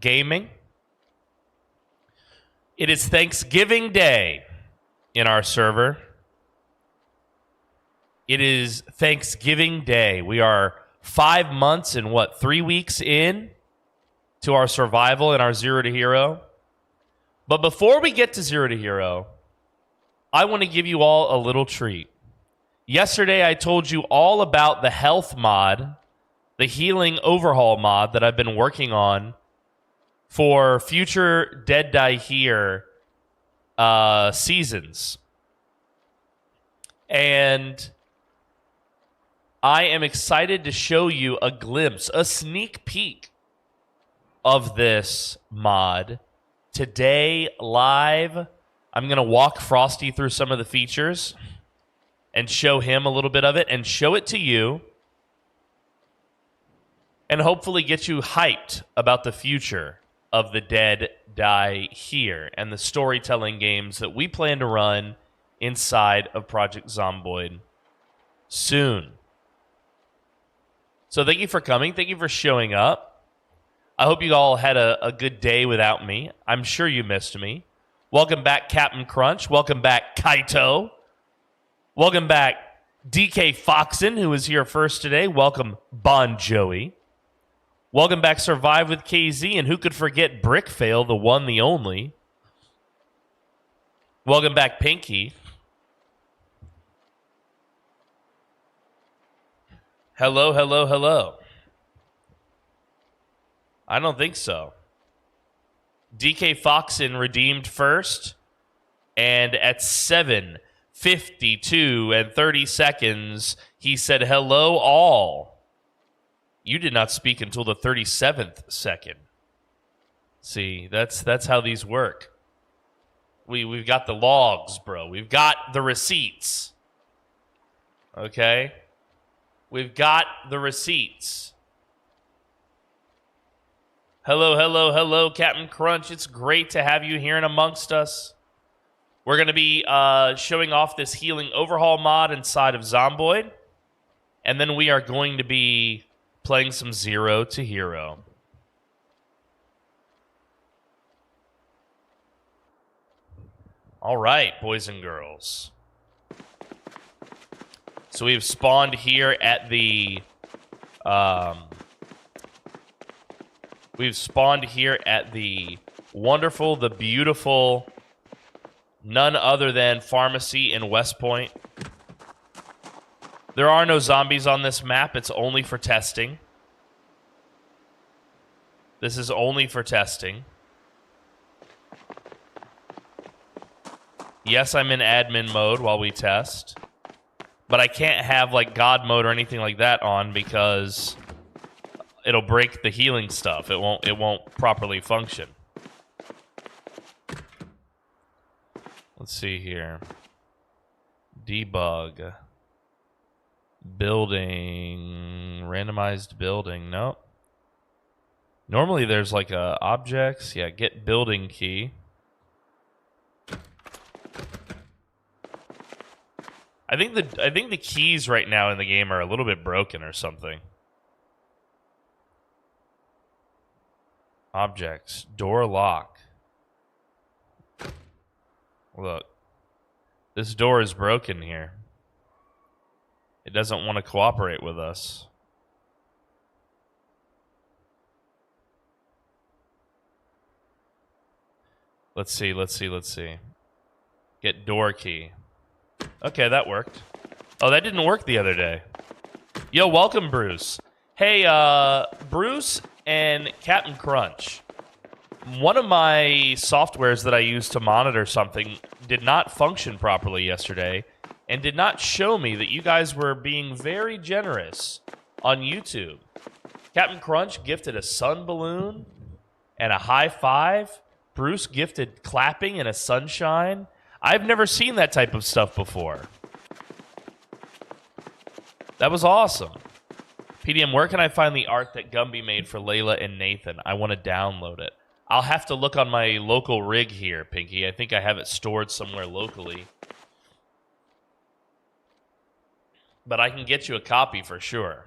gaming. It is Thanksgiving Day in our server. It is Thanksgiving Day. We are 5 months and 3 weeks in to our survival in our Zero to Hero. But before we get to Zero to Hero, I want to give you all a little treat. Yesterday, I told you all about the health mod, the healing overhaul mod that I've been working on for future Dead Die Here seasons. And I am excited to show you a glimpse, a sneak peek of this mod today live. I'm going to walk Frosty through some of the features and show him a little bit of it and show it to you and hopefully get you hyped about the future of the Dead Die Here and the storytelling games that we plan to run inside of Project Zomboid soon. So thank you for coming. Thank you for showing up. I hope you all had a good day without me. I'm sure you missed me. Welcome back, Captain Crunch. Welcome back, Kaito. Welcome back, DK Foxen, who was here first today. Welcome, Bon Joey. Welcome back, Survive with KZ. And who could forget Brickfail, the one, the only. Welcome back, Pinky. Hello, hello, hello. I don't think so. DK Foxen redeemed first, and at 7:52 and 30 seconds, he said, hello, all. You did not speak until the 37th second. See, that's how these work. We've got the logs, bro. We've got the receipts. Okay? We've got the receipts. Hello, hello, hello, Captain Crunch. It's great to have you here and amongst us. We're going to be showing off this healing overhaul mod inside of Zomboid. And then we are going to be playing some Zero to Hero. All right, boys and girls. So we've spawned here at the wonderful, the beautiful, none other than Pharmacy in West Point. There are no zombies on this map. It's only for testing. This is only for testing. Yes, I'm in admin mode while we test. But I can't have like God mode or anything like that on because it'll break the healing stuff. It won't properly function. Let's see here. Debug. Building. Randomized building. Nope. Normally there's like objects. Yeah, get building key. I think the keys right now in the game are a little bit broken or something. Objects. Door lock. Look. This door is broken here. It doesn't want to cooperate with us. Let's see. Get door key. Okay, that worked. Oh, that didn't work the other day. Yo, welcome, Bruce. Hey, Bruce and Captain Crunch. One of my softwares that I use to monitor something did not function properly yesterday and did not show me that you guys were being very generous on YouTube. Captain Crunch gifted a sun balloon and a high five. Bruce gifted clapping and a sunshine. I've never seen that type of stuff before. That was awesome. PDM, where can I find the art that Gumby made for Layla and Nathan? I want to download it. I'll have to look on my local rig here, Pinky. I think I have it stored somewhere locally. But I can get you a copy for sure.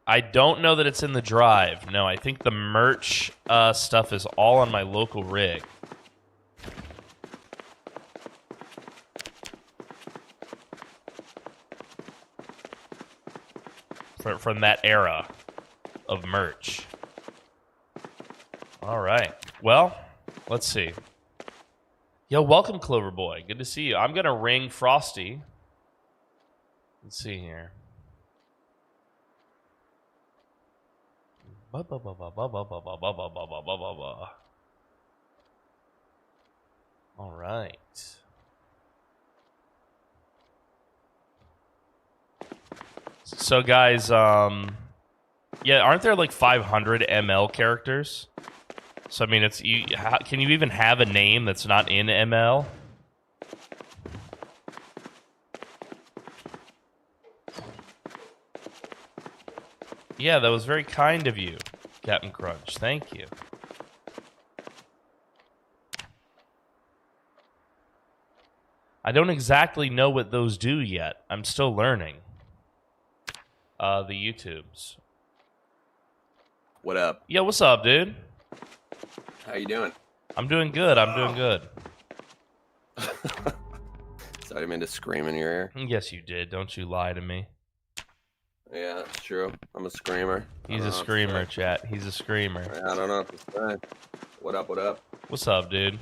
I don't know that it's in the drive. No, I think the merch stuff is all on my local rig. From that era of merch. All right. Well, let's see. Yo, welcome, Clover Boy. Good to see you. I'm going to ring Frosty. Let's see here. All right. So, guys, yeah, aren't there like 500 ML characters? So, I mean, it's can you even have a name that's not in ML? Yeah, that was very kind of you, Captain Crunch. Thank you. I don't exactly know what those do yet. I'm still learning. The YouTubes. What up? Yo, what's up, dude? How you doing? I'm doing good. I'm doing good. Sorry, I meant to scream in your ear. Yes, you did. Don't you lie to me. Yeah, that's true. I'm a screamer. He's a screamer, chat. He's a screamer. I don't know what to say. What up, what up? What's up, dude?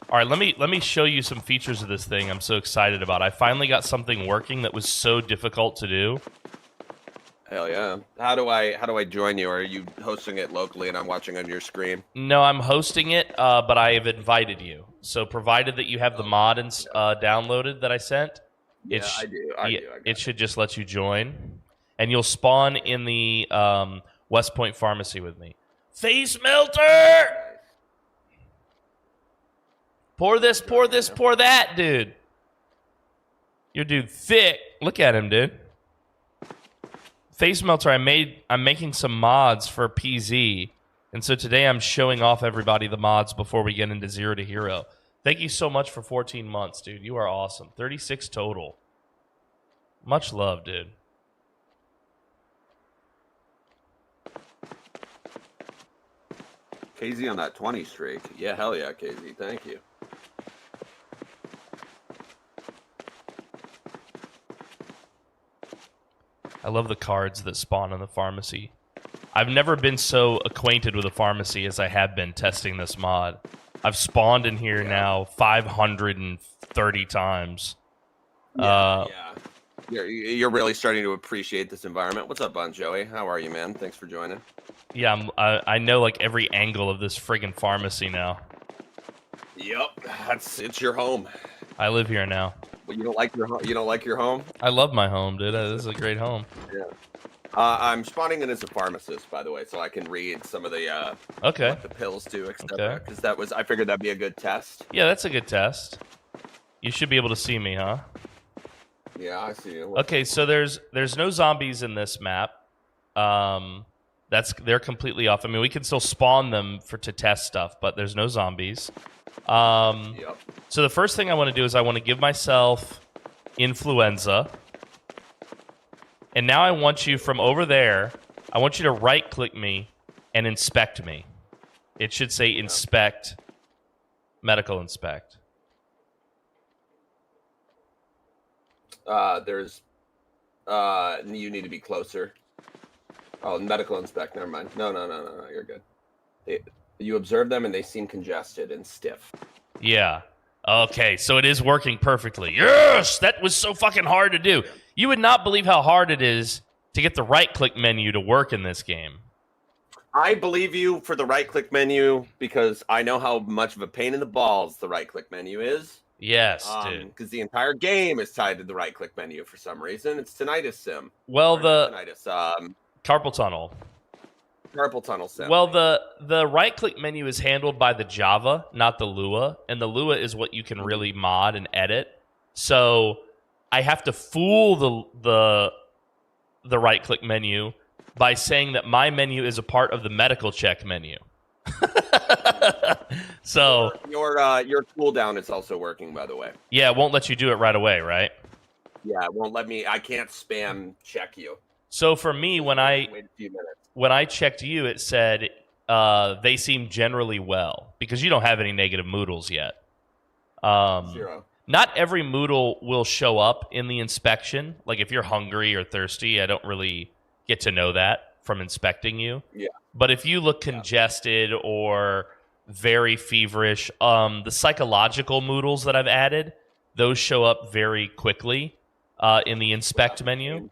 All right, let me show you some features of this thing I'm so excited about. I finally got something working that was so difficult to do. Hell yeah. How do I join you? Or are you hosting it locally and I'm watching on your screen? No, I'm hosting it, but I have invited you. So provided that you have the mod downloaded that I sent, Yeah, I do. I do. It should just let you join. And you'll spawn in the West Point Pharmacy with me. Face melter! Pour this, pour that, dude. Your dude thick. Look at him, dude. Face melter, I'm making some mods for PZ. And so today I'm showing off everybody the mods before we get into 0 to Hero. Thank you so much for 14 months, dude. You are awesome. 36 total. Much love, dude. KZ on that 20 streak. Yeah, hell yeah, KZ. Thank you. I love the cards that spawn in the pharmacy. I've never been so acquainted with a pharmacy as I have been testing this mod. I've spawned in here now 530 times. Yeah. You're really starting to appreciate this environment. What's up, Bon Joey? How are you, man? Thanks for joining. Yeah, I know like every angle of this friggin' pharmacy now. Yep, it's your home. I live here now. Well, you don't like your home? You don't like your home? I love my home, dude. This is a great home. Yeah. I'm spawning in as a pharmacist, by the way, so I can read some of the what the pills do, etc. Because I figured that'd be a good test. Yeah, that's a good test. You should be able to see me, huh? Yeah, I see you. Okay, so there's no zombies in this map. They're completely off. I mean, we can still spawn them to test stuff, but there's no zombies. Yep. So the first thing I want to do is I want to give myself influenza. And now I want you from over there, I want you to right-click me and inspect me. It should say inspect, medical inspect. You need to be closer. Oh, medical inspect. Never mind. No. You're good. You observe them and they seem congested and stiff. Yeah. Okay, so it is working perfectly. Yes! That was so fucking hard to do. You would not believe how hard it is to get the right-click menu to work in this game. I believe you for the right-click menu because I know how much of a pain in the balls the right-click menu is. Yes, dude. Because the entire game is tied to the right-click menu for some reason. It's Tinnitus Sim. Well, Carpal tunnel. Carpal tunnel sim. Well, the right-click menu is handled by the Java, not the Lua, and the Lua is what you can really mod and edit. So I have to fool the right-click menu by saying that my menu is a part of the medical check menu. So your cooldown is also working, by the way. Yeah, it won't let you do it right away, right? Yeah, it won't let me. I can't spam check you. So for me, when I checked you, it said they seem generally well because you don't have any negative moodles yet. 0. Not every moodle will show up in the inspection. Like if you're hungry or thirsty, I don't really get to know that from inspecting you. Yeah. But if you look congested or very feverish, the psychological moodles that I've added, those show up very quickly in the inspect menu.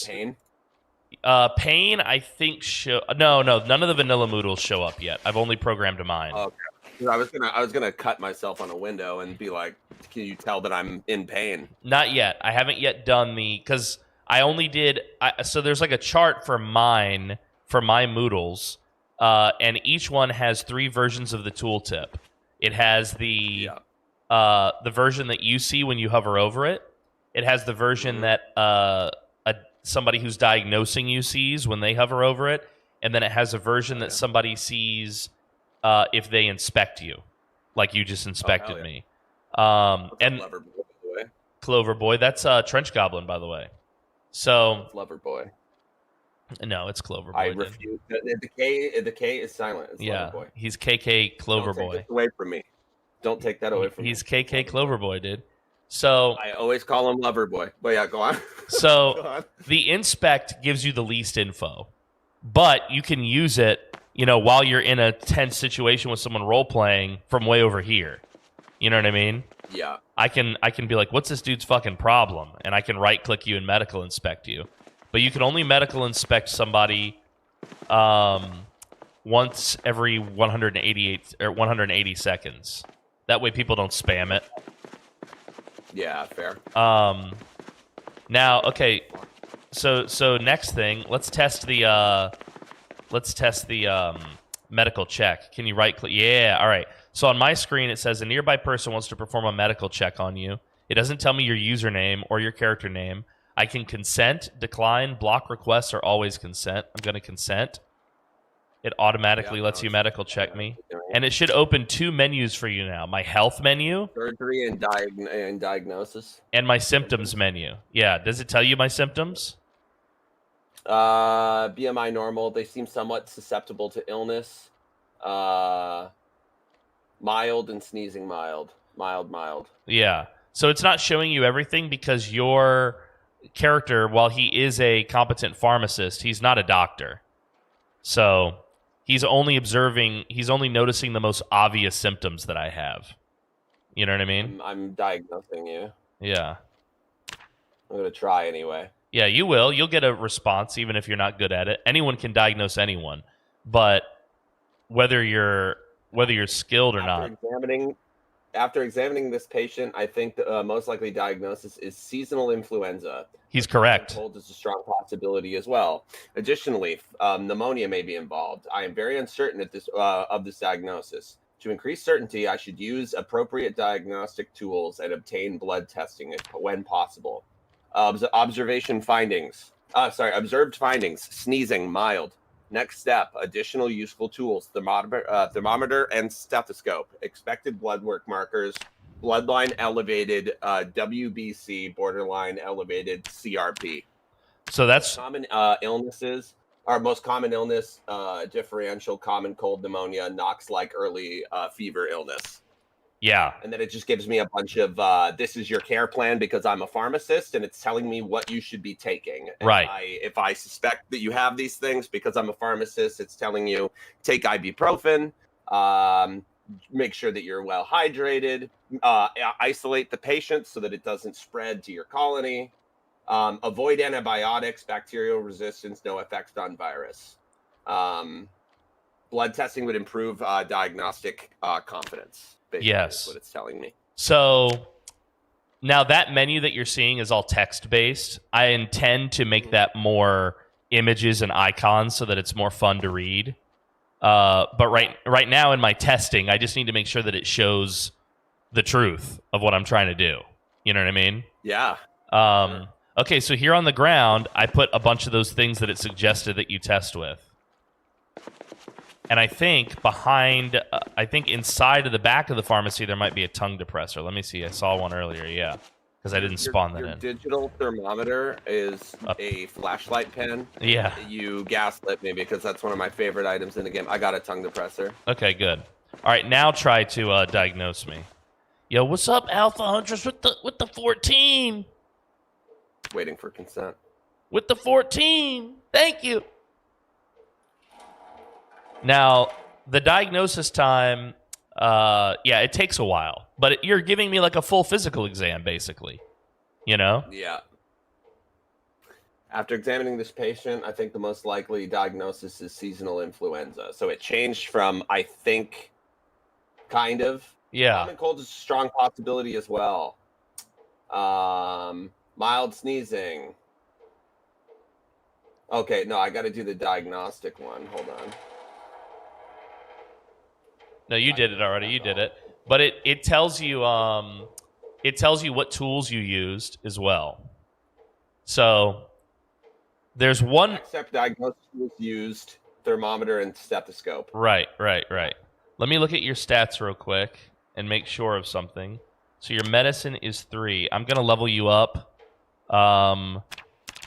Pain? Pain, I think no, none of the vanilla moodles show up yet. I've only programmed mine. Okay. I was gonna cut myself on a window and be like, "Can you tell that I'm in pain?" Not yet. I haven't yet done because I only did. So there's like a chart for my moodles, and each one has 3 versions of the tooltip. It has the version that you see when you hover over it. It has the version that somebody who's diagnosing you sees when they hover over it, and then it has a version that somebody sees if they inspect you, like you just inspected me. And Clover Boy, that's Trench Goblin, by the way. So Lover Boy. No, it's Clover Boy. I refuse. The K is silent. It's Lover Boy. He's KK Clover Don't Boy. take this away from me. Don't take that away from me. He's KK Clover Boy, dude. So I always call him Lover Boy. But yeah, go on. So Go on. The inspect gives you the least info, but you can use it, while you're in a tense situation with someone role playing from way over here. You know what I mean? Yeah. I can be like, what's this dude's fucking problem? And I can right click you and medical inspect you. But you can only medical inspect somebody once every 180 seconds. That way people don't spam it. Yeah, fair. Now, okay. So next thing, let's test the medical check. Can you right click? Yeah, all right. So on my screen, it says a nearby person wants to perform a medical check on you. It doesn't tell me your username or your character name. I can consent, decline, block requests, or always consent. I'm going to consent. It automatically lets you medical check me. And it should open 2 menus for you now. My health menu. Surgery and diagnosis. And my symptoms menu. Yeah, does it tell you my symptoms? BMI normal. They seem somewhat susceptible to illness. Mild and sneezing mild. Mild. Yeah. So it's not showing you everything because your character, while he is a competent pharmacist, he's not a doctor. So he's only noticing the most obvious symptoms that I have. You know what I mean? I'm diagnosing you. Yeah. I'm going to try anyway. Yeah, you will. You'll get a response even if you're not good at it. Anyone can diagnose anyone. But whether you're skilled or not. After examining this patient, I think the most likely diagnosis is seasonal influenza. He's correct. Cold is a strong possibility as well. Additionally, pneumonia may be involved. I am very uncertain of this diagnosis. To increase certainty, I should use appropriate diagnostic tools and obtain blood testing when possible. Observed findings. Sneezing, mild. Next step, additional useful tools, thermometer and stethoscope, expected blood work markers, bloodline elevated, WBC, borderline elevated, CRP. So that's common illnesses. Our most common illness, differential common cold pneumonia, Knox-like early fever illness. Yeah. And then it just gives me a bunch of, this is your care plan because I'm a pharmacist and it's telling me what you should be taking. And right. If I suspect that you have these things because I'm a pharmacist, it's telling you take ibuprofen, make sure that you're well hydrated, isolate the patient so that it doesn't spread to your colony, avoid antibiotics, bacterial resistance, no effects on virus. Blood testing would improve diagnostic confidence. Yes. Is what it's telling me. So now that menu that you're seeing is all text-based. I intend to make that more images and icons so that it's more fun to read. But right now in my testing, I just need to make sure that it shows the truth of what I'm trying to do. You know what I mean? Yeah. Okay, so here on the ground, I put a bunch of those things that it suggested that you test with. And I think inside of the back of the pharmacy, there might be a tongue depressor. Let me see. I saw one earlier. Yeah. because I didn't spawn that your in. digital thermometer is a flashlight pen. Yeah. You gaslit me because that's one of my favorite items in the game. I got a tongue depressor. Okay, good. All right, now try to diagnose me. Yo, what's up, Alpha Huntress with the 14? Waiting for consent. With the 14. Thank you. Now, the diagnosis time, it takes a while. But you're giving me like a full physical exam, basically. You know? Yeah. After examining this patient, I think the most likely diagnosis is seasonal influenza. So it changed from, I think, kind of. Yeah. Common cold is a strong possibility as well. Mild sneezing. Okay, no, I got to do the diagnostic one. Hold on. No, you did it already. You did it. But it tells you what tools you used as well. So there's one. Except diagnosis was used thermometer and stethoscope. Right. Let me look at your stats real quick and make sure of something. So your medicine is 3. I'm gonna level you up to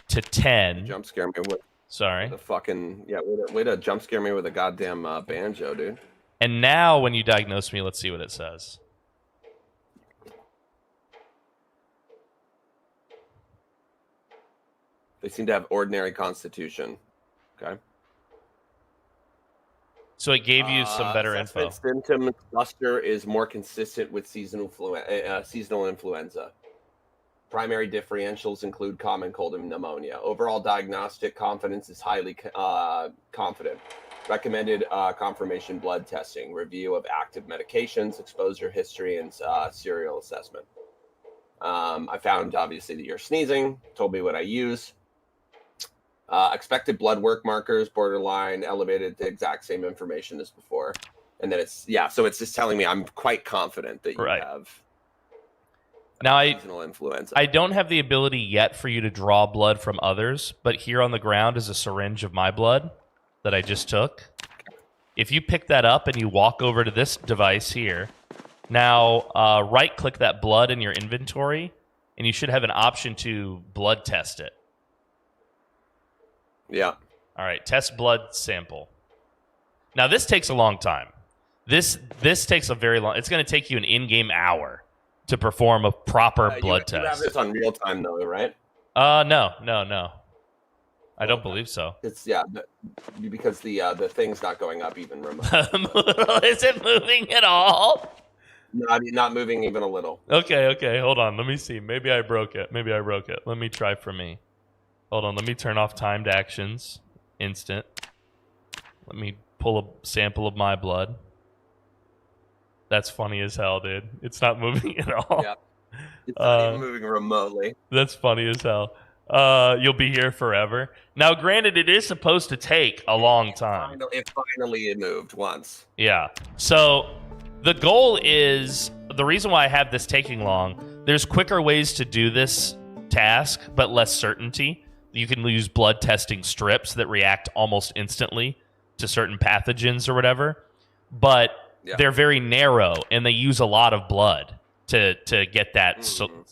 10. Jump scare me with. Sorry. The fucking way to jump scare me with a goddamn banjo, dude. And now when you diagnose me, let's see what it says. They seem to have ordinary constitution. Okay. So it gave you some better info. Symptom cluster is more consistent with seasonal influenza. Primary differentials include common cold and pneumonia. Overall diagnostic confidence is highly confident. Recommended confirmation blood testing, review of active medications, exposure history, and serial assessment. I found, obviously, that you're sneezing. Told me what I use. Expected blood work markers, borderline, elevated, the exact same information as before. And then so it's just telling me I'm quite confident that you have now seasonal influenza. I don't have the ability yet for you to draw blood from others, but here on the ground is a syringe of my blood that I just took. If you pick that up and you walk over to this device here, now right-click that blood in your inventory, and you should have an option to blood test it. Yeah. All right, test blood sample. Now, this takes a long time. This takes a very long... It's going to take you an in-game hour to perform a proper blood test. You have this on real time, though, right? No. I don't believe so. It's because the thing's not going up even remotely. Is it moving at all? Not moving even a little. Okay. Hold on. Let me see. Maybe I broke it. Let me try for me. Hold on. Let me turn off timed actions. Instant. Let me pull a sample of my blood. That's funny as hell, dude. It's not moving at all. Yeah. It's not even moving remotely. That's funny as hell. You'll be here forever. Now, granted, it is supposed to take a long time. It finally moved once. Yeah. So the goal is, the reason why I have this taking long, there's quicker ways to do this task, but less certainty. You can use blood testing strips that react almost instantly to certain pathogens or whatever, but they're very narrow and they use a lot of blood to get that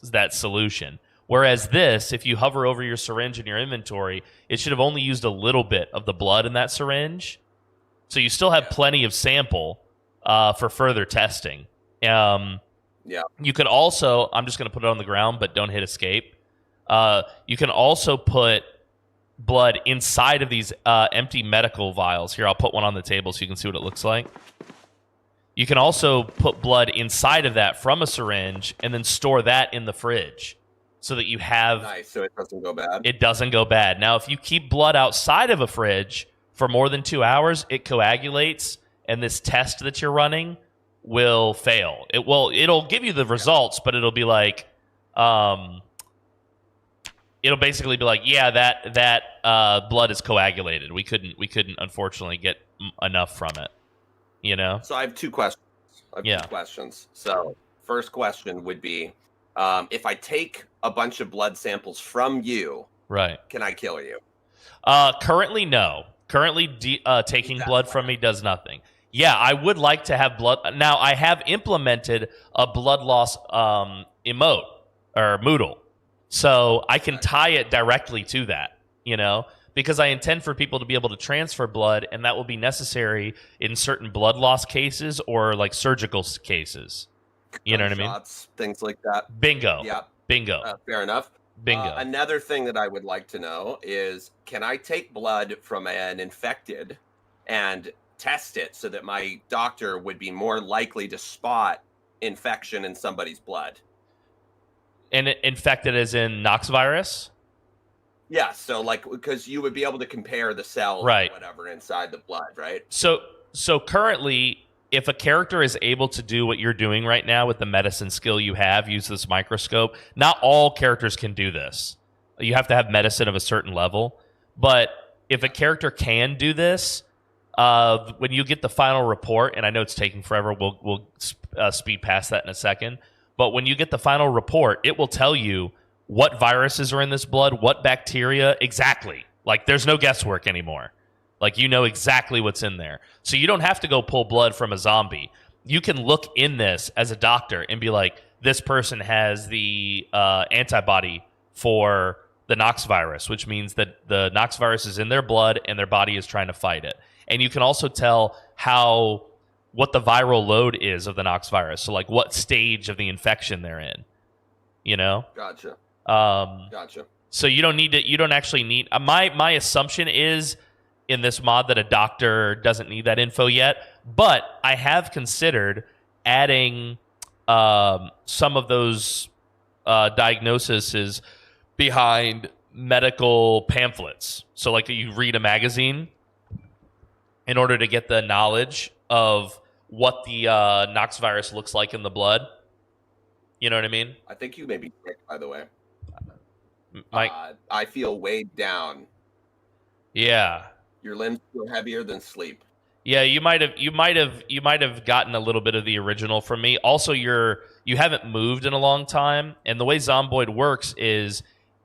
that solution. Whereas this, if you hover over your syringe in your inventory, it should have only used a little bit of the blood in that syringe. So you still have plenty of sample for further testing. You could also, I'm just going to put it on the ground, but don't hit escape. You can also put blood inside of these empty medical vials. Here, I'll put one on the table so you can see what it looks like. You can also put blood inside of that from a syringe and then store that in the fridge so that you have... Nice, so it doesn't go bad. It doesn't go bad. Now, if you keep blood outside of a fridge for more than 2 hours, it coagulates, and this test that you're running will fail. It'll give you the results, but it'll be like... It'll basically be like, yeah, that blood is coagulated. We couldn't unfortunately get enough from it. You know. So I have two questions. Two questions. So first question would be, if I take a bunch of blood samples from you, right? Can I kill you? Currently, no. Currently, taking blood from me does nothing. Yeah, I would like to have blood. Now, I have implemented a blood loss emote. or Moodle. So I can tie it directly to that, because I intend for people to be able to transfer blood, and that will be necessary in certain blood loss cases or like surgical cases. You know what I mean? Shots, things like that. Bingo. Yeah. Bingo. Fair enough. Bingo. Another thing that I would like to know is, can I take blood from an infected and test it so that my doctor would be more likely to spot infection in somebody's blood? And infected as in Knox virus? Yeah, so like, because you would be able to compare the cells Right. or whatever inside the blood, right? So currently, if a character is able to do what you're doing right now with the medicine skill you have, use this microscope, not all characters can do this. You have to have medicine of a certain level. But if a character can do this, when you get the final report, and I know it's taking forever, we'll speed past that in a second. But when you get the final report, it will tell you what viruses are in this blood, what bacteria, exactly. Like, there's no guesswork anymore. Like, you know exactly what's in there. So you don't have to go pull blood from a zombie. You can look in this as a doctor and be like, this person has the antibody for the Knox virus, which means that the Knox virus is in their blood and their body is trying to fight it. And you can also tell what the viral load is of the Knox virus. So, like, what stage of the infection they're in, Gotcha. Gotcha. So you don't actually need, my assumption is in this mod that a doctor doesn't need that info yet, but I have considered adding some of those diagnoses behind medical pamphlets. So like you read a magazine in order to get the knowledge of what the Knox virus looks like in the blood. You know what I mean? I think you may be sick, by the way. Mike? I feel weighed down. Yeah. Your limbs feel heavier than sleep. Yeah, you might have gotten a little bit of the original from me. Also, you haven't moved in a long time, and the way Zomboid works is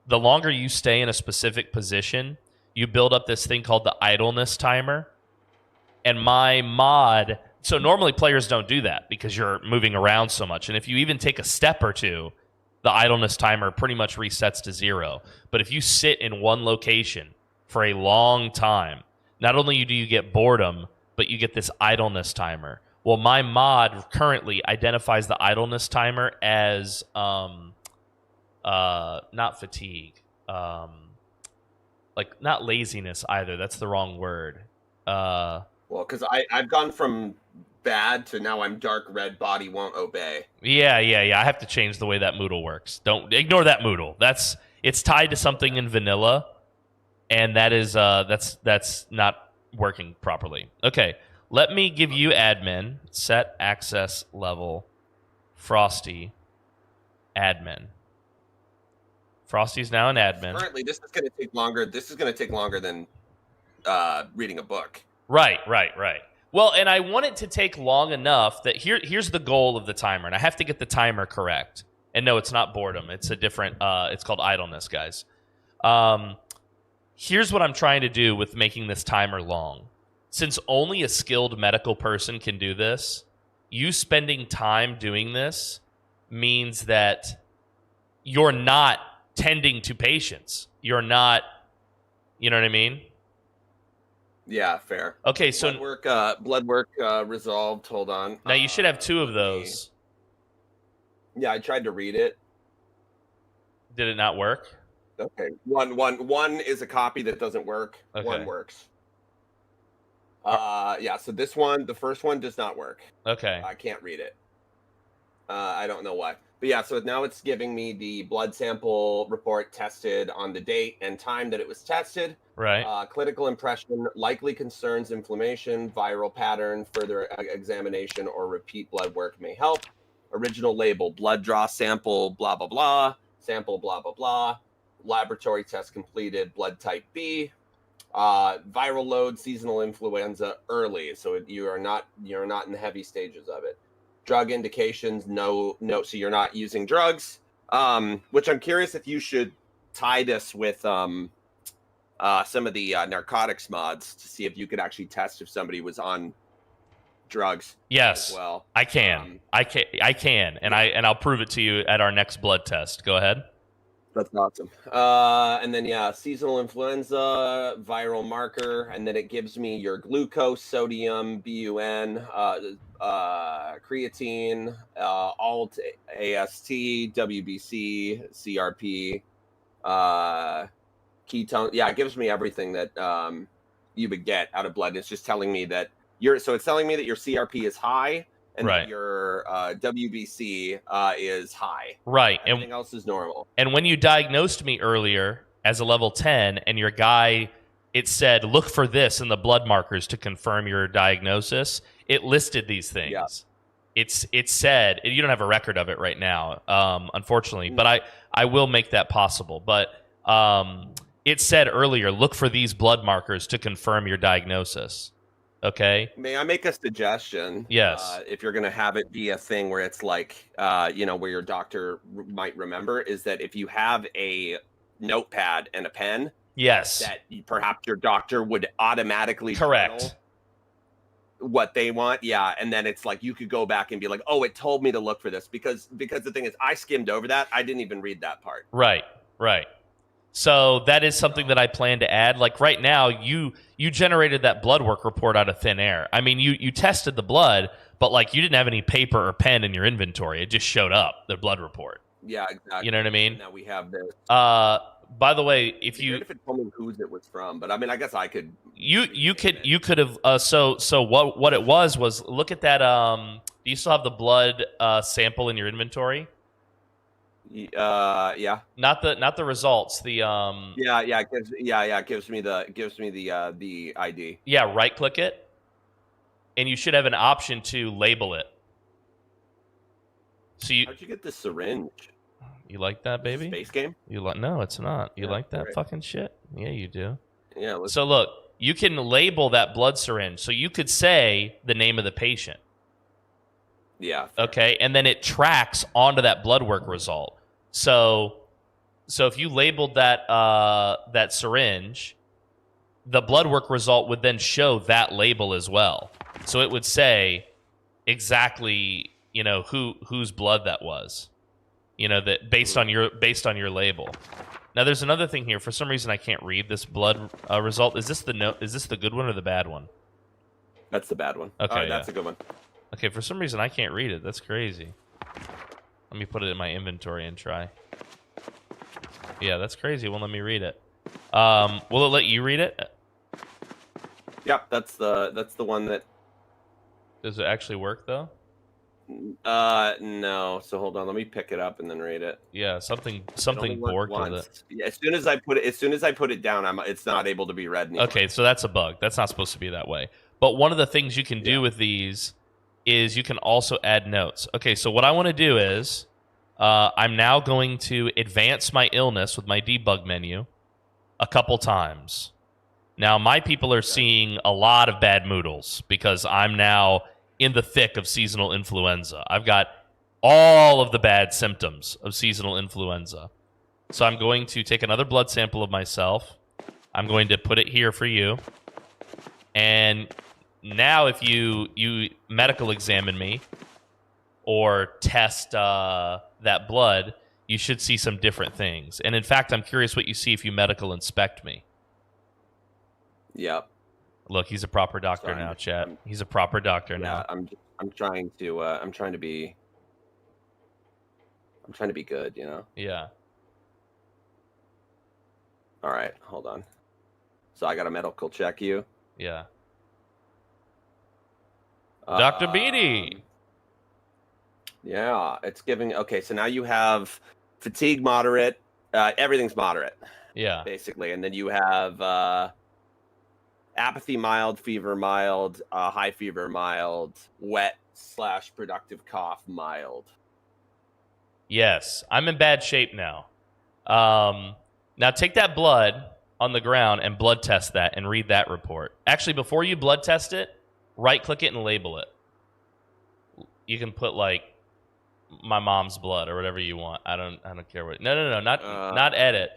the longer you stay in a specific position, you build up this thing called the idleness timer. And my mod, so normally players don't do that because you're moving around so much. And if you even take a step or two, the idleness timer pretty much resets to 0. But if you sit in one location for a long time, not only do you get boredom, but you get this idleness timer. Well, my mod currently identifies the idleness timer as not fatigue, like not laziness either. That's the wrong word. Well, because I've gone from bad to now I'm dark red, body won't obey. Yeah. I have to change the way that Moodle works. Don't ignore that Moodle. It's tied to something in vanilla, and that is that's not working properly. Okay, let me give you admin, set access level, Frosty, admin. Frosty's now an admin. Currently, this is going to take longer. This is going to take longer than reading a book. Right. Well, and I want it to take long enough that here's the goal of the timer, and I have to get the timer correct. And no, it's not boredom. It's a different, it's called idleness, guys. Here's what I'm trying to do with making this timer long. Since only a skilled medical person can do this, you spending time doing this means that you're not tending to patients. You're not, you know what I mean? Yeah, fair. Okay, so blood work resolved. Hold on. Now you should have 2 of those. Yeah, I tried to read it. Did it not work? Okay, one is a copy that doesn't work. Okay. One works. Yeah. So this one, the first one, does not work. Okay. I can't read it. I don't know why. But yeah, so now it's giving me the blood sample report tested on the date and time that it was tested. Right. Clinical impression, likely concerns inflammation, viral pattern, further examination or repeat blood work may help. Original label, blood draw sample, blah, blah, blah. Sample, blah, blah, blah. Laboratory test completed, blood type B. Viral load, seasonal influenza, early. So you're not in the heavy stages of it. Drug indications, no. So you're not using drugs. Which I'm curious if you should tie this with some of the narcotics mods to see if you could actually test if somebody was on drugs. Yes. As well. I can. I can, and I'll prove it to you at our next blood test. Go ahead. That's awesome. And then seasonal influenza, viral marker, and then it gives me your glucose, sodium, BUN, creatine, alt, AST, WBC, CRP, ketone. Yeah, it gives me everything that you would get out of blood. It's just telling me that it's telling me that your CRP is high and Right. that your WBC is high. Right. Everything else is normal. And when you diagnosed me earlier as a level 10 and your guy, it said, look for this in the blood markers to confirm your diagnosis, it listed these things. Yeah. It said, you don't have a record of it right now, unfortunately, but I will make that possible. But it said earlier, look for these blood markers to confirm your diagnosis. Okay. May I make a suggestion? Yes. If you're going to have it be a thing where it's like, where your doctor might remember, is that if you have a notepad and a pen, yes, that perhaps your doctor would automatically correct journal what they want. Yeah. And then it's like, you could go back and be like, oh, it told me to look for this because the thing is, I skimmed over that. I didn't even read that part. Right. So that is something that I plan to add. Like right now, you generated that blood work report out of thin air. I mean, you tested the blood, but like you didn't have any paper or pen in your inventory. It just showed up, the blood report. Yeah, exactly. You know what I mean? Now we have this. By the way, if it told me whose it was from, but I mean, I guess I could. You could have. So what it was look at that. Do you still have the blood sample in your inventory? Yeah. Not the results. The It gives me the ID. Yeah, right click it, and you should have an option to label it. So how'd you get the syringe? You like that, baby? Space game? No, it's not. You like that fucking shit? Yeah, you do. Yeah. So look, you can label that blood syringe. So you could say the name of the patient. Yeah. Okay, and then it tracks onto that blood work result. So if you labeled that syringe, the blood work result would then show that label as well. So it would say exactly, whose blood that was. That based on your label. Now there's another thing here. For some reason I can't read this blood result. Is this the good one or the bad one? That's the bad one. Okay, that's a good one. Okay, for some reason I can't read it. That's crazy. Let me put it in my inventory and try. Yeah, that's crazy. It won't let me read it. Will it let you read it? Yep, that's the one that. Does it actually work though? No. So hold on, let me pick it up and then read it. Yeah, something borked with it. Yeah, as soon as I put it down, it's not able to be read anymore. Okay, so that's a bug. That's not supposed to be that way. But one of the things you can do with these is you can also add notes. Okay, so what I want to do is I'm now going to advance my illness with my debug menu a couple times. Now, my people are seeing a lot of bad moodles because I'm now in the thick of seasonal influenza. I've got all of the bad symptoms of seasonal influenza. So I'm going to take another blood sample of myself. I'm going to put it here for you. And now if you medical examine me or test that blood, you should see some different things. And in fact, I'm curious what you see if you medical inspect me. Yep. Look, he's a proper doctor now, chat. He's a proper doctor now. I'm trying to be good, Yeah. All right, hold on. So I got to medical check you. Yeah. Dr. Beatty. Yeah, it's giving. Okay, so now you have fatigue moderate. Everything's moderate. Yeah. Basically, and then you have apathy mild, fever mild, high fever mild, wet/productive cough mild. Yes, I'm in bad shape now. Now take that blood on the ground and blood test that and read that report. Actually, before you blood test it, right click it and label it. You can put like my mom's blood or whatever you want. I don't care what. No, not edit.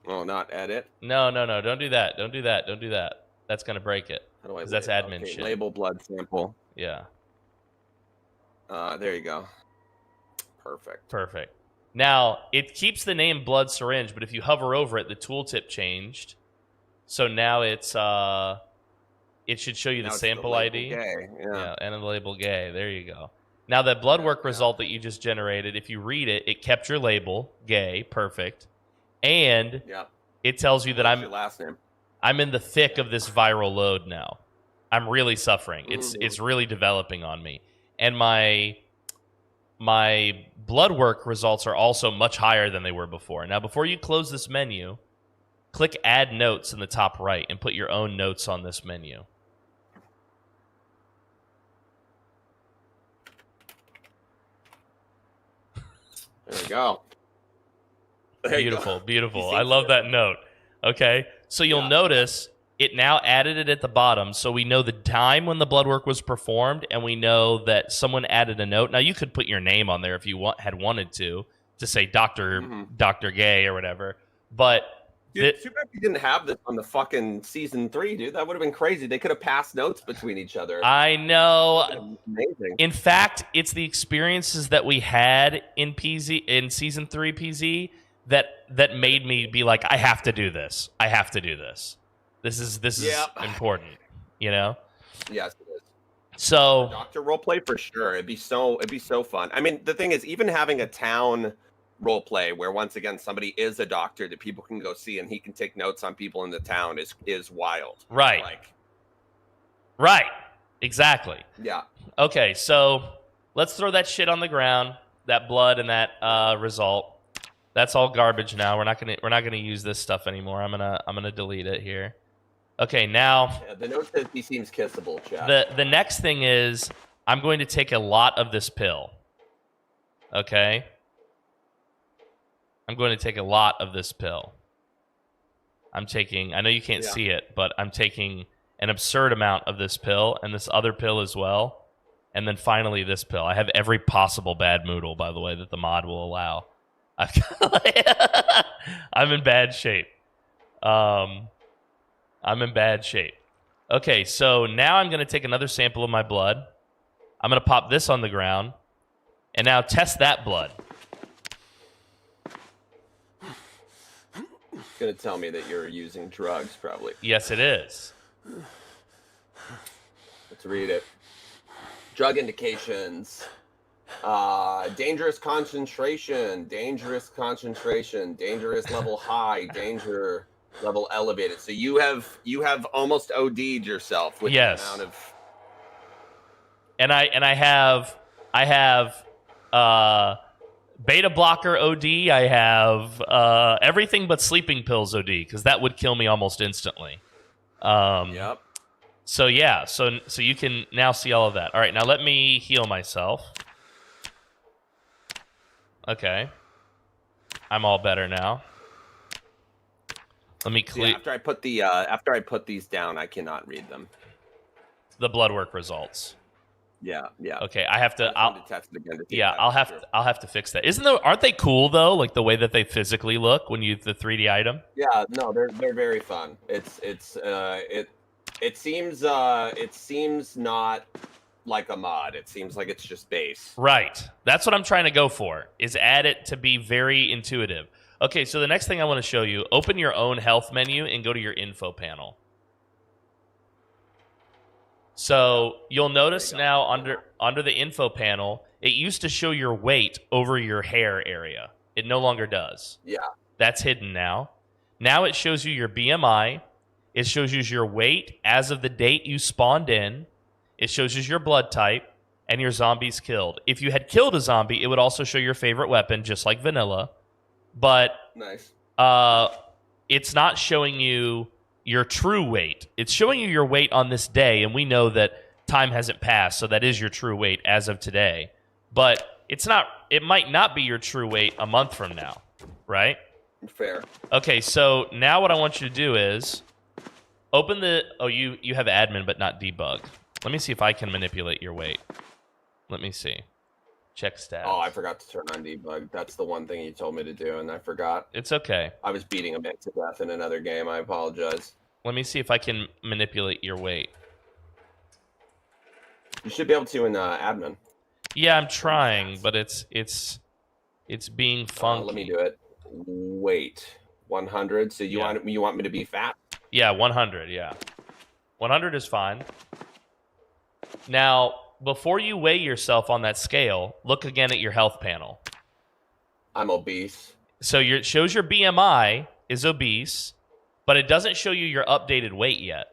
Oh, not edit? No. Don't do that. Don't do that. That's gonna break it. How do I? Because that's admin okay, shit. Label blood sample. Yeah. There you go. Perfect. Perfect. Now, it keeps the name blood syringe, but if you hover over it, the tooltip changed. So now it's it should show you Now the it's sample label ID. gay. Yeah. And the label gay. There you go. Now that blood work Yeah. result that you just generated, if you read it, it kept your label, gay, perfect. And it tells you that What's your last name? I'm in the thick of this viral load now. I'm really suffering. It's really developing on me. And my blood work results are also much higher than they were before. Now, before you close this menu, click Add Notes in the top right and put your own notes on this menu. There we go. Beautiful, beautiful. I love that note. Okay, so you'll notice it now added it at the bottom, so we know the time when the blood work was performed, and we know that someone added a note. Now, you could put your name on there if you had wanted to say Dr. Gay or whatever, but... Dude, too bad we didn't have this on the fucking season 3, dude. That would have been crazy. They could have passed notes between each other. I know. Amazing. In fact, it's the experiences that we had in season 3 PZ that made me be like, I have to do this. I have to do this. This is important, you know? Yes, it is. So doctor roleplay for sure. It'd be so fun. I mean, the thing is, even having a town role play where once again somebody is a doctor that people can go see and he can take notes on people in the town is wild. Right. Right. Exactly. Yeah. Okay, so let's throw that shit on the ground, that blood and that result. That's all garbage now. We're not gonna use this stuff anymore. I'm gonna delete it here. Okay, now the note says he seems kissable, chat. The next thing is I'm going to take a lot of this pill. Okay? I'm going to take a lot of this pill. I know you can't see it, but I'm taking an absurd amount of this pill and this other pill as well. And then finally this pill. I have every possible bad moodle, by the way, that the mod will allow. I'm in bad shape. Okay, so now I'm going to take another sample of my blood. I'm going to pop this on the ground. And now test that blood. It's going to tell me that you're using drugs, probably. Yes, it is. Let's read it. Drug indications. Dangerous concentration, dangerous level high, danger level elevated. So you have almost OD'd yourself with the amount of. And I have beta blocker OD. I have everything but sleeping pills OD because that would kill me almost instantly. Yep. So yeah, so you can now see all of that. All right, now let me heal myself. Okay, I'm all better now. Let me clear. Yeah, after I put these down, I cannot read them. The blood work results. Yeah. Okay, I have to. I'll test it again. I'll have to fix that. Aren't they cool though? Like the way that they physically look when you the 3D item. Yeah, no, they're very fun. It seems not like a mod. It seems like it's just base. Right. That's what I'm trying to go for. Is add it to be very intuitive. Okay, so the next thing I want to show you, open your own health menu and go to your info panel. So you'll notice now under the info panel, it used to show your weight over your hair area. It no longer does. Yeah. That's hidden now. Now it shows you your BMI. It shows you your weight as of the date you spawned in. It shows you your blood type and your zombies killed. If you had killed a zombie, it would also show your favorite weapon, just like vanilla. But nice. It's not showing you your true weight. It's showing you your weight on this day, and we know that time hasn't passed, so that is your true weight as of today. But it's not. It might not be your true weight a month from now, right? Fair. Okay, so now what I want you to do is open the. Oh, you have admin, but not debug. Let me see if I can manipulate your weight. Let me see. Check stats. Oh, I forgot to turn on debug. That's the one thing you told me to do, and I forgot. It's okay. I was beating a man to death in another game. I apologize. Let me see if I can manipulate your weight. You should be able to in admin. Yeah, I'm trying, but it's being funky. Let me do it. Wait, 100. So you want me to be fat? Yeah, 100. Yeah, 100 is fine. Now, before you weigh yourself on that scale, look again at your health panel. I'm obese. So it shows your BMI is obese, but it doesn't show you your updated weight yet.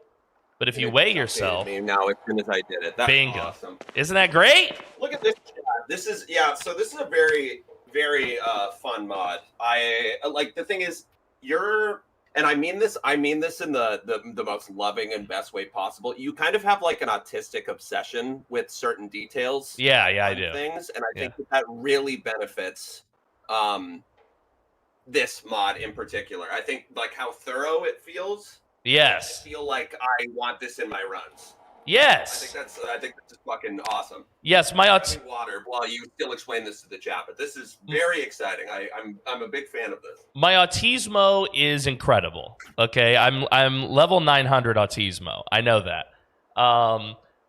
But if you weigh yourself, now as soon as I did it, that's bingo. Awesome. Isn't that great? Look at this. This is So this is a very, very fun mod. I like. The thing is, and I mean this in the most loving and best way possible. You kind of have like an autistic obsession with certain details. Yeah, I do. Things, and I think that really benefits this mod in particular. I think like how thorough it feels. Yes. I feel like I want this in my runs. Yes. I think that's just fucking awesome. Yes, water while you still explain this to the chat, but this is very exciting. I'm a big fan of this. My Autismo is incredible. Okay, I'm level 900 Autismo. I know that.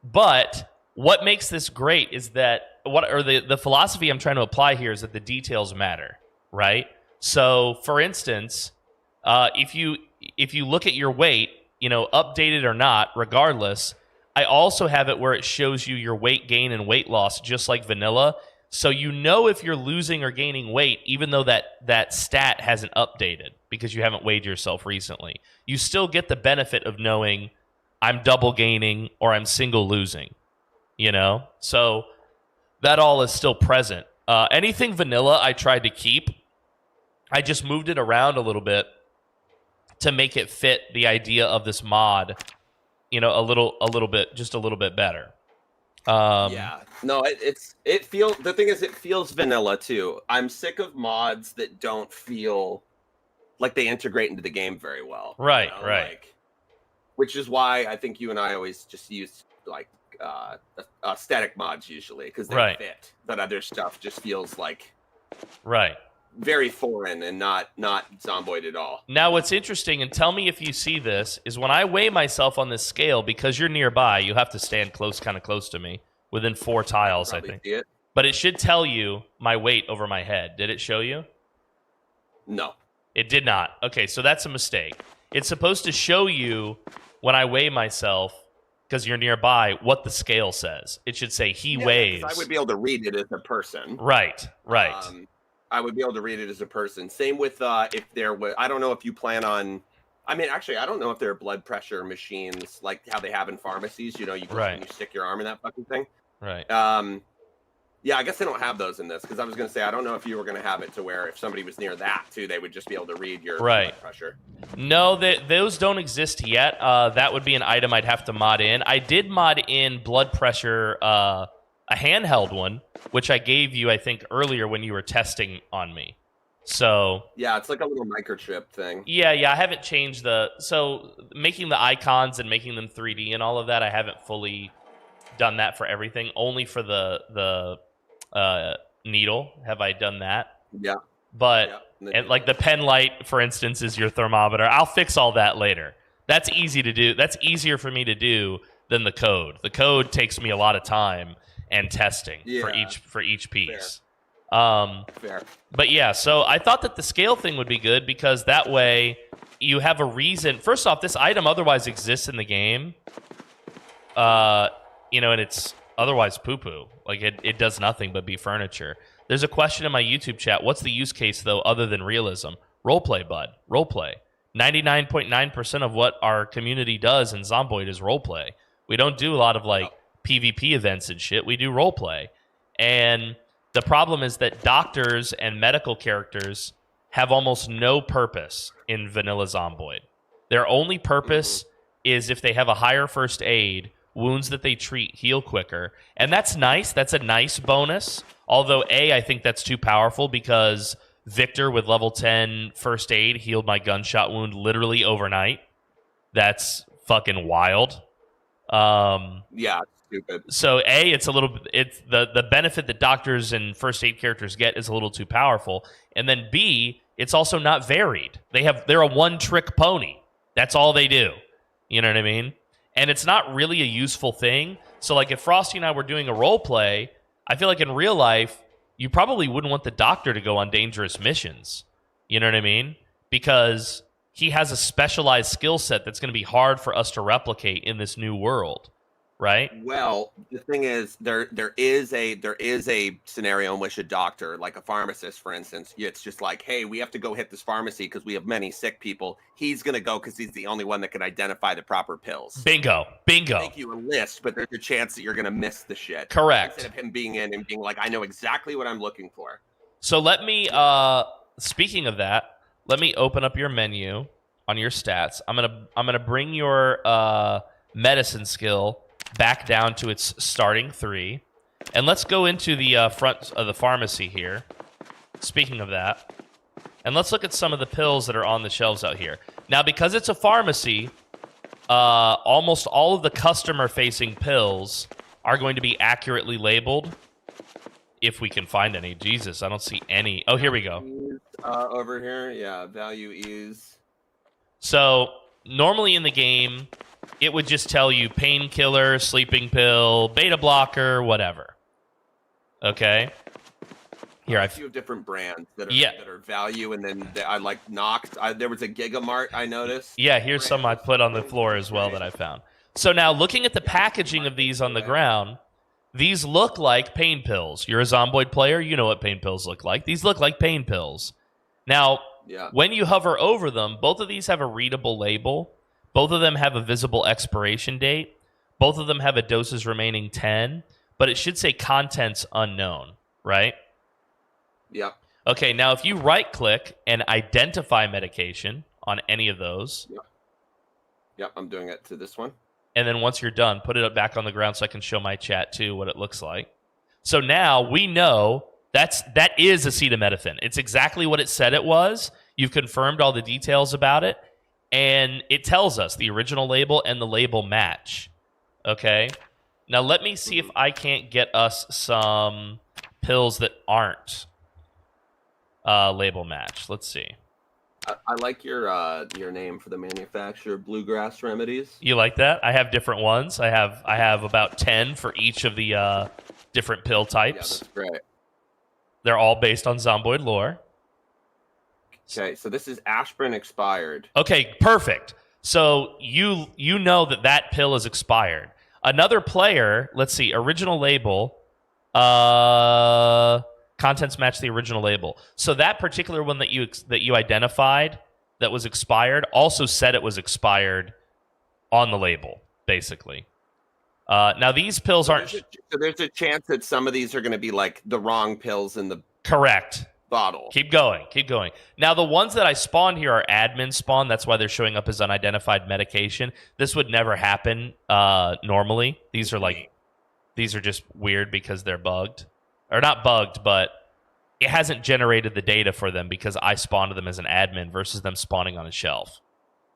But what makes this great is that the philosophy I'm trying to apply here is that the details matter, right? So, for instance, if you look at your weight, updated or not, regardless, I also have it where it shows you your weight gain and weight loss, just like vanilla. So if you're losing or gaining weight, even though that stat hasn't updated because you haven't weighed yourself recently. You still get the benefit of knowing I'm double gaining or I'm single losing, So that all is still present. Anything vanilla I tried to keep. I just moved it around a little bit to make it fit the idea of this mod, a little bit better. No, it feels vanilla too. I'm sick of mods that don't feel like they integrate into the game very well. Right. Which is why I think you and I always just use like static mods usually because they fit. But other stuff just feels like very foreign and not Zomboid at all. Now, what's interesting, and tell me if you see this, is when I weigh myself on this scale, because you're nearby, you have to stand kind of close to me, within 4 tiles, I think. See it. But it should tell you my weight over my head. Did it show you? No. It did not. Okay, so that's a mistake. It's supposed to show you, when I weigh myself, because you're nearby, what the scale says. It should say he weighs. I would be able to read it as a person. Right. I would be able to read it as a person. Same with if there was. I don't know if you plan on. I mean, actually, I don't know if there are blood pressure machines like how they have in pharmacies. You go and you stick your arm in that fucking thing. Right. Yeah, I guess they don't have those in this because I was going to say I don't know if you were going to have it to where if somebody was near that too, they would just be able to read your blood pressure. No, those don't exist yet. That would be an item I'd have to mod in. I did mod in blood pressure, a handheld one, which I gave you, I think, earlier when you were testing on me. So yeah, it's like a little microchip thing. Yeah, I haven't changed so making the icons and making them 3D and all of that, I haven't fully done that for everything. Only for the needle have I done that. Yeah. But and like the pen light, for instance, is your thermometer. I'll fix all that later. That's easy to do. That's easier for me to do than the code. The code takes me a lot of time and testing for each piece. Fair. But yeah, so I thought that the scale thing would be good because that way you have a reason. First off, this item otherwise exists in the game, and it's otherwise poo-poo. Like it does nothing but be furniture. There's a question in my YouTube chat. What's the use case though, other than realism? Roleplay, bud. Roleplay. 99.9% of what our community does in Zomboid is roleplay. We don't do a lot of PvP events and shit. We do roleplay. And the problem is that doctors and medical characters have almost no purpose in vanilla Zomboid. Their only purpose is if they have a higher first aid, wounds that they treat heal quicker. And that's nice. That's a nice bonus. Although, I think that's too powerful because Victor with level 10 first aid healed my gunshot wound literally overnight. That's fucking wild. Yeah, stupid. So it's the benefit that doctors and first aid characters get is a little too powerful. And then B, it's also not varied. They're a one-trick pony. That's all they do. You know what I mean? And it's not really a useful thing. So like if Frosty and I were doing a role play, I feel like in real life, you probably wouldn't want the doctor to go on dangerous missions. You know what I mean? Because he has a specialized skill set that's going to be hard for us to replicate in this new world, right? Well, the thing is, there is a scenario in which a doctor, like a pharmacist, for instance, it's just like, hey, we have to go hit this pharmacy because we have many sick people. He's gonna go because he's the only one that can identify the proper pills. Bingo. Make you a list, but there's a chance that you're gonna miss the shit. Correct. Instead of him being in and being like, I know exactly what I'm looking for. So let me, speaking of that, let me open up your menu on your stats. I'm gonna bring your medicine skill back down to its starting 3. And let's go into the front of the pharmacy here. Speaking of that. And let's look at some of the pills that are on the shelves out here. Now, because it's a pharmacy, almost all of the customer-facing pills are going to be accurately labeled. If we can find any. Jesus, I don't see any. Oh, here we go. Over here, yeah, value is. So, normally in the game, it would just tell you painkiller, sleeping pill, beta blocker, whatever. Okay? Here, a few different brands that are value, and then I like knocked. There was a Gigamart I noticed. Yeah, here's some I put on the floor as well that I found. So now, looking at the packaging of these on the ground, these look like pain pills. You're a Zomboid player, you know what pain pills look like. These look like pain pills. Now, when you hover over them, both of these have a readable label. Both of them have a visible expiration date. Both of them have a doses remaining 10, but it should say contents unknown, right? Yep. Okay, now if you right-click and identify medication on any of those. Yep, I'm doing it to this one. And then once you're done, put it back on the ground so I can show my chat too what it looks like. So now we know that is acetaminophen. It's exactly what it said it was. You've confirmed all the details about it. And it tells us the original label and the label match. Okay? Now let me see if I can't get us some pills that aren't label match. Let's see. I like your name for the manufacturer, Bluegrass Remedies. You like that? I have different ones. I have about 10 for each of the different pill types. Yeah, that's great. They're all based on Zomboid lore. Okay, so this is aspirin expired. Okay, perfect. So you know that pill is expired. Another player, let's see, original label, contents match the original label. So that particular one that you identified that was expired also said it was expired on the label, basically. Now these pills aren't. So there's a chance that some of these are going to be like the wrong pills in the correct bottle. Keep going. Now, the ones that I spawned here are admin spawn. That's why they're showing up as unidentified medication. This would never happen normally. These are just weird because they're bugged. Or not bugged, but it hasn't generated the data for them because I spawned them as an admin versus them spawning on a shelf.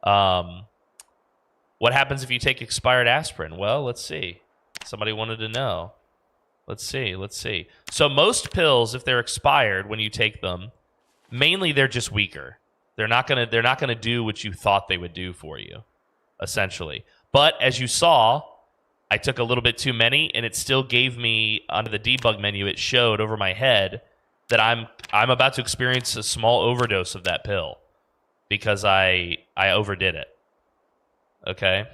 What happens if you take expired aspirin? Well, let's see. Somebody wanted to know. Let's see. So most pills, if they're expired when you take them, mainly they're just weaker. They're not gonna do what you thought they would do for you, essentially. But as you saw, I took a little bit too many, and it still gave me under the debug menu. It showed over my head that I'm about to experience a small overdose of that pill because I overdid it. Okay.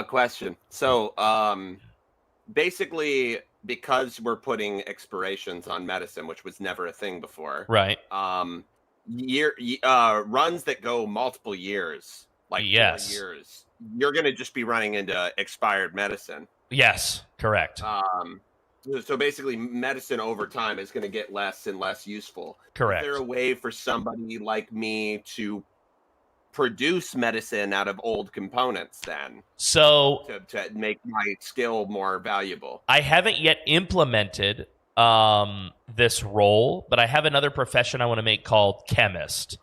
Question. So, basically, because we're putting expirations on medicine, which was never a thing before, right? Runs that go multiple years, like 4 years, you're going to just be running into expired medicine. Yes, correct. So basically, medicine over time is going to get less and less useful. Correct. Is there a way for somebody like me to produce medicine out of old components then, so to make my skill more valuable? I haven't yet implemented this role, but I have another profession I want to make called chemist.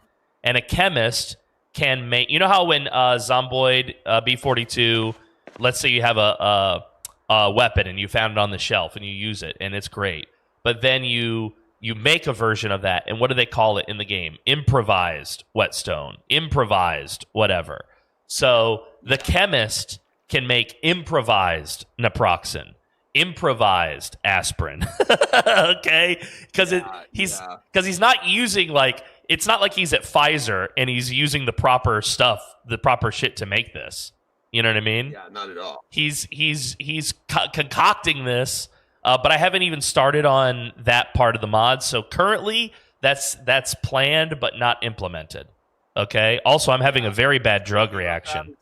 And a chemist can make, you know how when Zomboid B42, let's say you have a weapon and you found it on the shelf and you use it and it's great, but then you make a version of that, and what do they call it in the game? Improvised whetstone, improvised whatever. So the chemist can make improvised naproxen, improvised aspirin. Okay, because he's not using like, it's not like he's at Pfizer and he's using the proper stuff, the proper shit to make this. You know what I mean? Yeah, not at all. He's concocting this, but I haven't even started on that part of the mod. So currently, that's planned but not implemented. Okay. Also, I'm having a very bad drug reaction.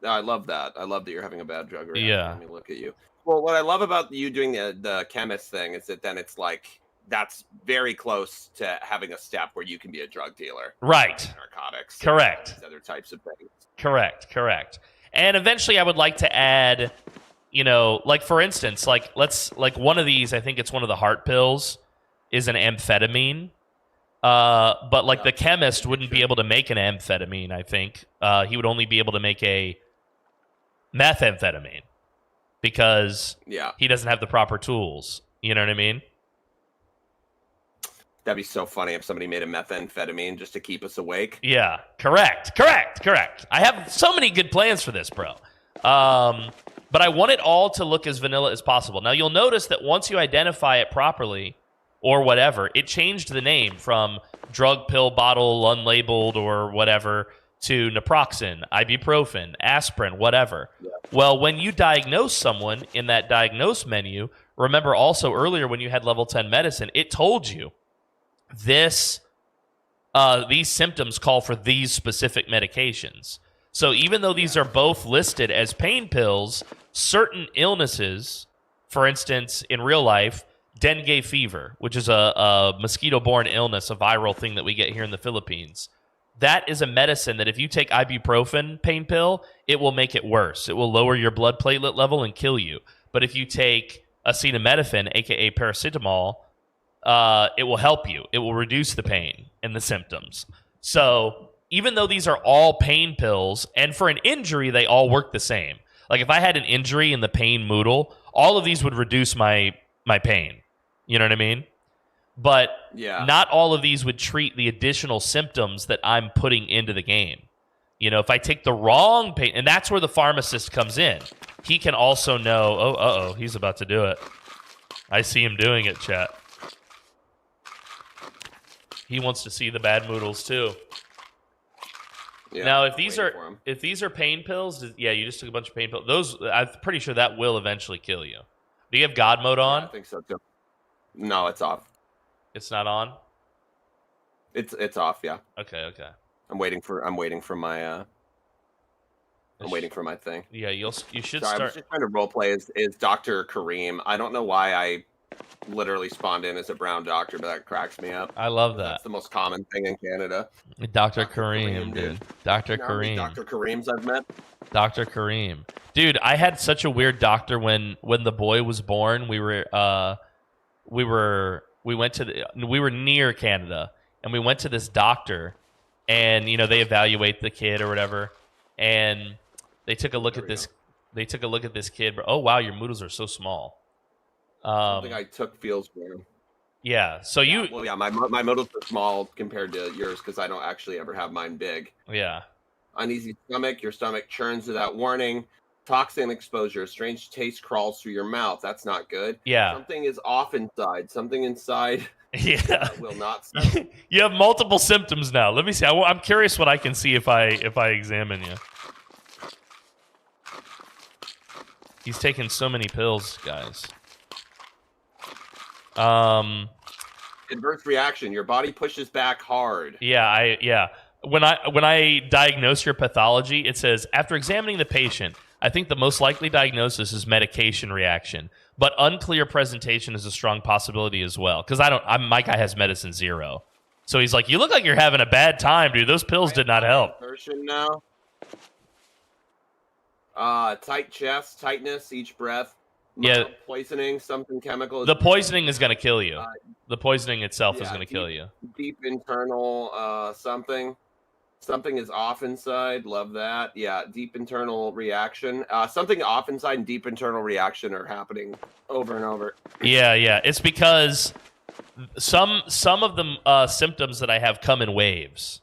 I love that. I love that you're having a bad drug reaction. Yeah. Let me look at you. Well, what I love about you doing the chemist thing is that then it's like that's very close to having a step where you can be a drug dealer. Right. Narcotics. Correct. These other types of things. Correct. And eventually I would like to add, like for instance, like one of these, I think it's one of the heart pills, is an amphetamine. But like the chemist wouldn't be able to make an amphetamine, I think. He would only be able to make a methamphetamine because he doesn't have the proper tools. You know what I mean? That'd be so funny if somebody made a methamphetamine just to keep us awake. Yeah, correct. I have so many good plans for this, bro. But I want it all to look as vanilla as possible. Now, you'll notice that once you identify it properly or whatever, it changed the name from drug pill bottle, unlabeled or whatever, to naproxen, ibuprofen, aspirin, whatever. Yeah. Well, when you diagnose someone in that diagnose menu, remember also earlier when you had level 10 medicine, it told you these symptoms call for these specific medications. So even though these are both listed as pain pills, certain illnesses, for instance, in real life, dengue fever, which is a mosquito-borne illness, a viral thing that we get here in the Philippines, that is a medicine that if you take ibuprofen pain pill, it will make it worse. It will lower your blood platelet level and kill you. But if you take acetaminophen, aka paracetamol, it will help you. It will reduce the pain and the symptoms. So even though these are all pain pills, and for an injury, they all work the same. Like if I had an injury in the pain moodle, all of these would reduce my pain. You know what I mean? But not all of these would treat the additional symptoms that I'm putting into the game. If I take the wrong pain, and that's where the pharmacist comes in. He can also know, he's about to do it. I see him doing it, chat. He wants to see the bad moodles too. Yeah, now, if these are pain pills, you just took a bunch of pain pills. Those, I'm pretty sure that will eventually kill you. Do you have God mode on? Yeah, I think so too. No, it's off. It's not on. It's off. Yeah. Okay. I'm waiting for my thing. Yeah, you should start. I was just trying to roleplay as Dr. Kareem. I don't know why I literally spawned in as a brown doctor, but that cracks me up. I love that. That's the most common thing in Canada. Dr. Kareem, dude. Dr. Kareem. Dr. Kareems I've met. Dr. Kareem. Dude, I had such a weird doctor when the boy was born. We were near Canada, and we went to this doctor, and they evaluate the kid or whatever, and they took a look at this. They took a look at this kid. Oh wow, your moodles are so small. Something I took feels weird. Yeah. So my moodles are small compared to yours because I don't actually ever have mine big. Yeah. Uneasy stomach. Your stomach churns without warning. Toxin exposure. Strange taste crawls through your mouth. That's not good. Yeah. Something is off inside. Something inside. Yeah. Will not. You have multiple symptoms now. Let me see. I'm curious what I can see if I examine you. He's taking so many pills, guys. Adverse reaction. Your body pushes back hard. Yeah. When I diagnose your pathology, it says, after examining the patient, I think the most likely diagnosis is medication reaction, but unclear presentation is a strong possibility as well. Because my guy has medicine 0. So he's like, you look like you're having a bad time, dude. Those pills did not help. Now. Tight chest, tightness, each breath. Yeah. Poisoning, something chemical. The poisoning is going to kill you. The poisoning itself is going to kill you. Deep internal something. Something is off inside. Love that. Yeah, deep internal reaction. Something off inside and deep internal reaction are happening over and over. Yeah. It's because some of the symptoms that I have come in waves,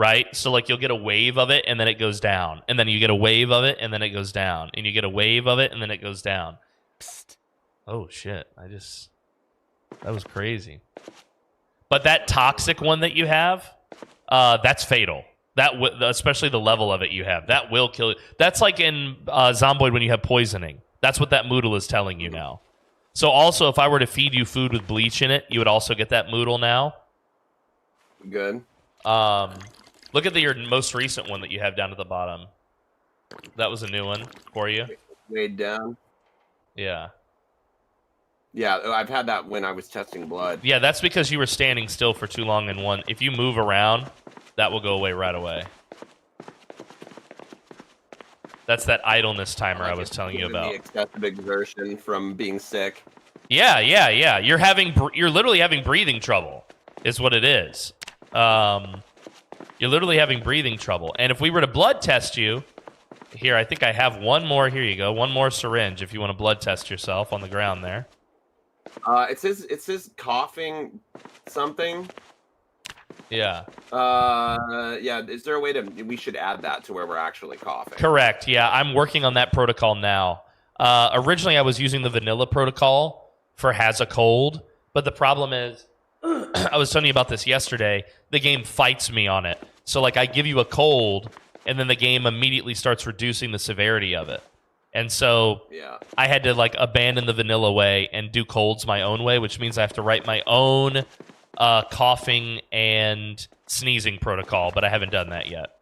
right? So like you'll get a wave of it and then it goes down, and then you get a wave of it and then it goes down, and you get a wave of it and then it goes down. Psst. Oh shit! That was crazy. But that toxic one that you have, that's fatal. Especially the level of it you have, that will kill you. That's like in Zomboid when you have poisoning. That's what that Moodle is telling you now. So also, if I were to feed you food with bleach in it, you would also get that Moodle now. Good. Look at your most recent one that you have down at the bottom. That was a new one for you. Weighed down. Yeah. Yeah, I've had that when I was testing blood. Yeah, that's because you were standing still for too long in one. If you move around, that will go away right away. That's that idleness timer I was telling you about. The excessive exertion from being sick. Yeah. You're literally having breathing trouble, is what it is. You're literally having breathing trouble. And if we were to blood test you, here, I think I have one more. Here you go. One more syringe if you want to blood test yourself on the ground there. It says coughing something. Yeah. Yeah. Is there a way we should add that to where we're actually coughing? Correct. Yeah, I'm working on that protocol now. Originally, I was using the vanilla protocol for has a cold, but the problem is, I was telling you about this yesterday, the game fights me on it. So, like, I give you a cold, and then the game immediately starts reducing the severity of it. And so I had to, like, abandon the vanilla way and do colds my own way, which means I have to write my own coughing and sneezing protocol, but I haven't done that yet.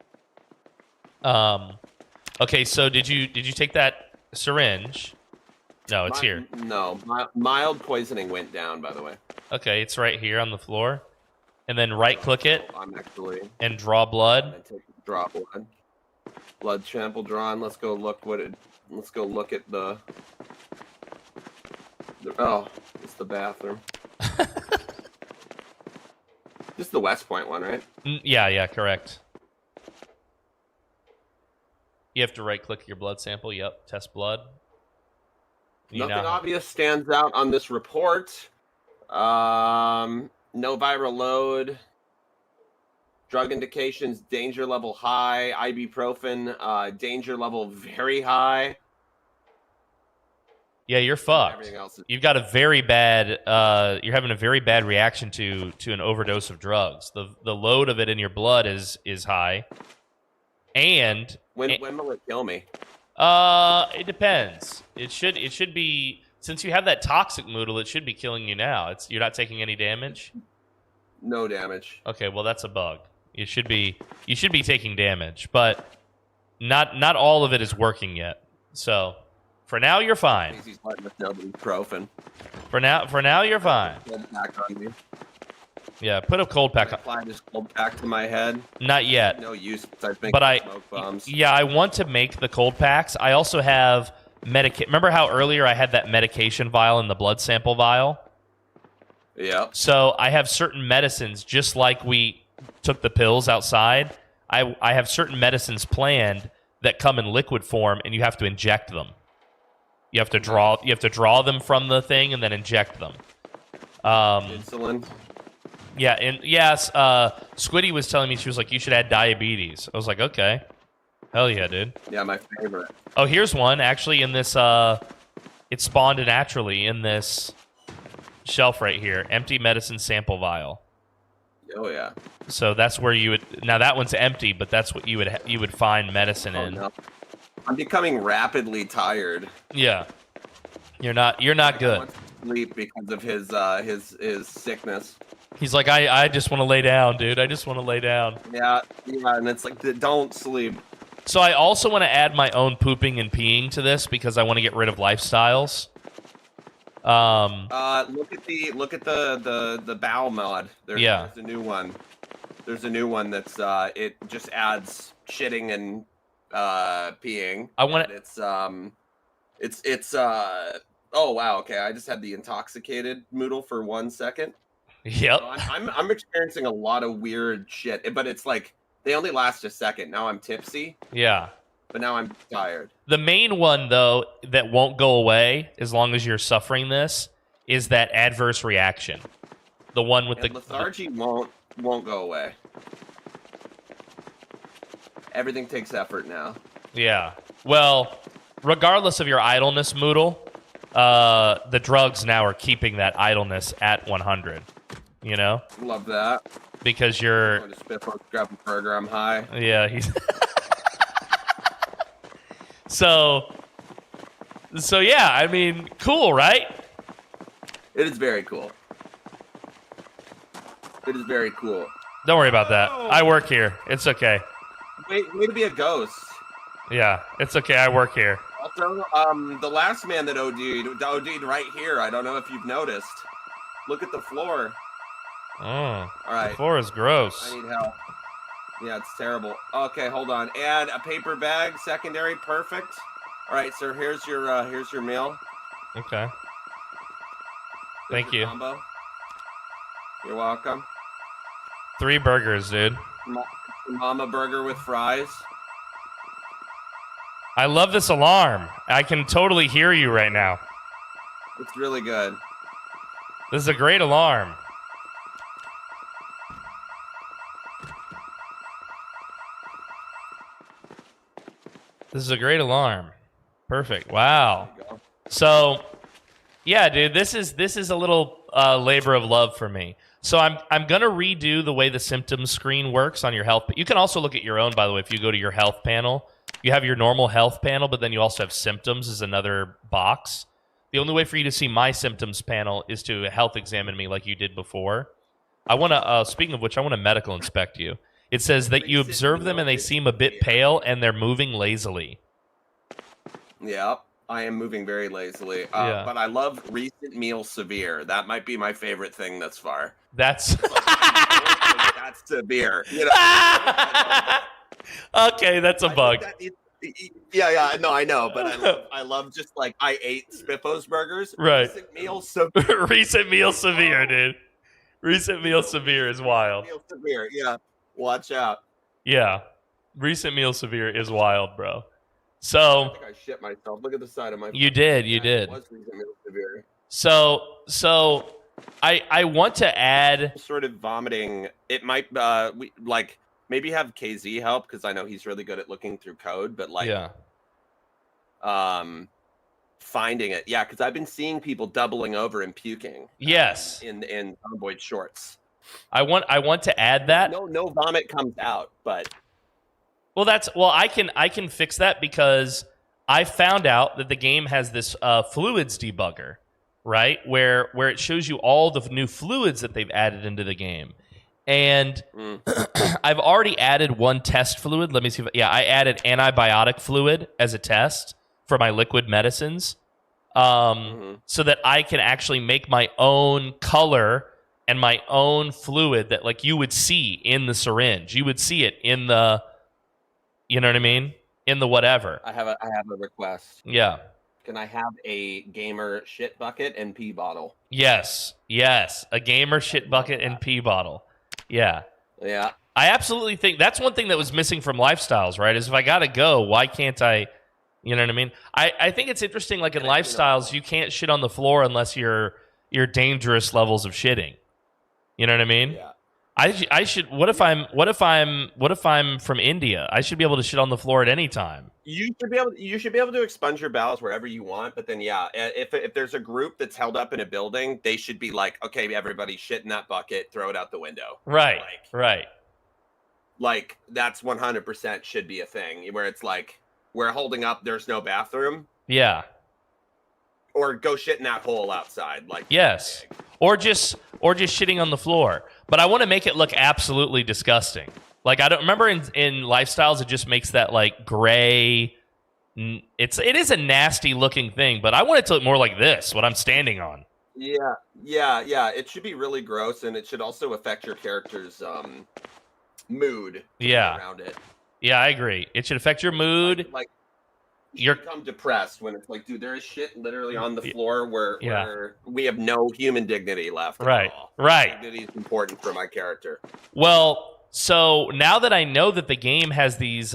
Okay, so did you take that syringe? No, it's here. No, mild poisoning went down, by the way. Okay, it's right here on the floor. And then right-click it. And draw And blood. draw blood. Blood sample drawn. Let's go look at the. Oh, it's the bathroom. This is the West Point one, right? Yeah, correct. You have to right-click your blood sample. Yep, test blood. Nothing obvious stands out on this report. No viral load. Drug indications, danger level high. Ibuprofen, danger level very high. Yeah, you're fucked. Everything else You've got a very bad. You're having a very bad reaction to an overdose of drugs. The load of it in your blood is high. And when will it kill me? It depends. It should be, since you have that toxic Moodle, it should be killing you now. You're not taking any damage? No damage. Okay, well that's a bug. You should be taking damage, but not all of it is working yet. So for now you're fine. He's letting us know that he's profin. For now you're fine. Cold pack on me. Yeah, put a cold pack on. Apply this cold pack to my head. Not yet. No use besides making But smoke bombs. Yeah, I want to make the cold packs. I also have Remember how earlier I had that medication vial and the blood sample vial? Yeah. So I have certain medicines, just like we took the pills outside. I have certain medicines planned that come in liquid form, and you have to inject them. You have to draw them from the thing and then inject them. Insulin. Yeah, and yes, Squiddy was telling me, she was like, you should add diabetes. I was like, okay. Hell yeah, dude. Yeah, my favorite. Oh, here's one actually in this. It spawned naturally in this shelf right here. Empty medicine sample vial. Oh yeah. So that's where you would. Now that one's empty, but that's what you would find medicine in. No. I'm becoming rapidly tired. Yeah. You're not good. I want to sleep because of his sickness. He's like, I just want to lay down, dude. I just want to lay down. Yeah, and it's like, don't sleep. So I also want to add my own pooping and peeing to this because I want to get rid of lifestyles. Look at the bowel mod. There's a new one. There's a new one that's it just adds shitting and peeing. I want it's oh wow, okay. I just had the intoxicated Moodle for 1 second. Yep. I'm experiencing a lot of weird shit, but it's like they only last a second. Now I'm tipsy. Yeah. But now I'm tired. The main one though that won't go away as long as you're suffering this is that adverse reaction. The one with the lethargy won't go away. Everything takes effort now. Yeah. Well, regardless of your idleness, Moodle, the drugs now are keeping that idleness at 100. You know? Love that. Because you're... Going to Spiffo, grab a burger, I'm high. Yeah, he's... So yeah, I mean, cool, right? It is very cool. It is very cool. Don't worry about that. I work here. It's okay. Way to be a ghost. Yeah, it's okay. I work here. Also, the last man that OD'd right here. I don't know if you've noticed. Look at the floor. Oh, all right. The floor is gross. I need help. Yeah, it's terrible. Okay, hold on. Add a paper bag, secondary, perfect. All right, sir. Here's your meal. Okay. There's Thank your you. Combo. You're welcome. 3 burgers, dude. Mama burger with fries. I love this alarm. I can totally hear you right now. It's really good. This is a great alarm. This is a great alarm. Perfect. Wow. So, yeah, dude, this is a little labor of love for me. So I'm gonna redo the way the symptoms screen works on your health. But you can also look at your own, by the way. If you go to your health panel, you have your normal health panel, but then you also have symptoms as another box. The only way for you to see my symptoms panel is to health examine me like you did before. I want to. Speaking of which, I want to medical inspect you. It says that you observe them and they seem a bit pale and they're moving lazily. Yeah, I am moving very lazily. Yeah. But I love recent meal severe. That might be my favorite thing thus far. That's that's severe. You know? Okay, that's a bug. Yeah, no, I know, but I love just like I ate Spiffos burgers. Right. Recent meal severe. Recent meal severe, dude. Recent meal severe is wild. Meal severe, yeah. Watch out. Yeah. Recent meal severe is wild, bro. I So think I shit myself. Look at the side of my. you did. It was recent meal severe. So I want to add Sort of vomiting. It might maybe have KZ help because I know he's really good at looking through code, but finding it. Yeah, because I've been seeing people doubling over and puking. Yes. In Zomboid shorts. I want to add that. No vomit comes out, but I can fix that because I found out that the game has this fluids debugger, right? Where it shows you all the new fluids that they've added into the game. And I've already added one test fluid. Let me see I added antibiotic fluid as a test for my liquid medicines. So that I can actually make my own color and my own fluid that like you would see in the syringe. You would see it in the, you know what I mean? In the whatever. I have a request. Yeah. Can I have a gamer shit bucket and pee bottle? Yes. A gamer shit bucket and pee bottle. Yeah. Yeah. I absolutely think that's one thing that was missing from Lifestyles, right? Is if I gotta go, why can't I, you know what I mean? I think it's interesting, like in Lifestyles, you can't shit on the floor unless you're dangerous levels of shitting. You know what I mean? Yeah. I should. What if I'm from India? I should be able to shit on the floor at any time. You should be able to expunge your bowels wherever you want. But then, yeah, if there's a group that's held up in a building, they should be like, okay, everybody shit in that bucket, throw it out the window. Right. Right. Like that's 100% should be a thing where it's like we're holding up. There's no bathroom. Yeah. Or go shit in that hole outside. Like yes. Or just shitting on the floor. But I want to make it look absolutely disgusting. Like I don't remember in Lifestyles, it just makes that like gray. It is a nasty looking thing, but I want it to look more like this. What I'm standing on. Yeah. It should be really gross, and it should also affect your character's mood. Around it. Yeah, I agree. It should affect your mood. Like you become depressed when it's like, dude, there is shit literally on the floor where we have no human dignity left. Right. At all. Right. Dignity is important for my character. Well, so now that I know that the game has these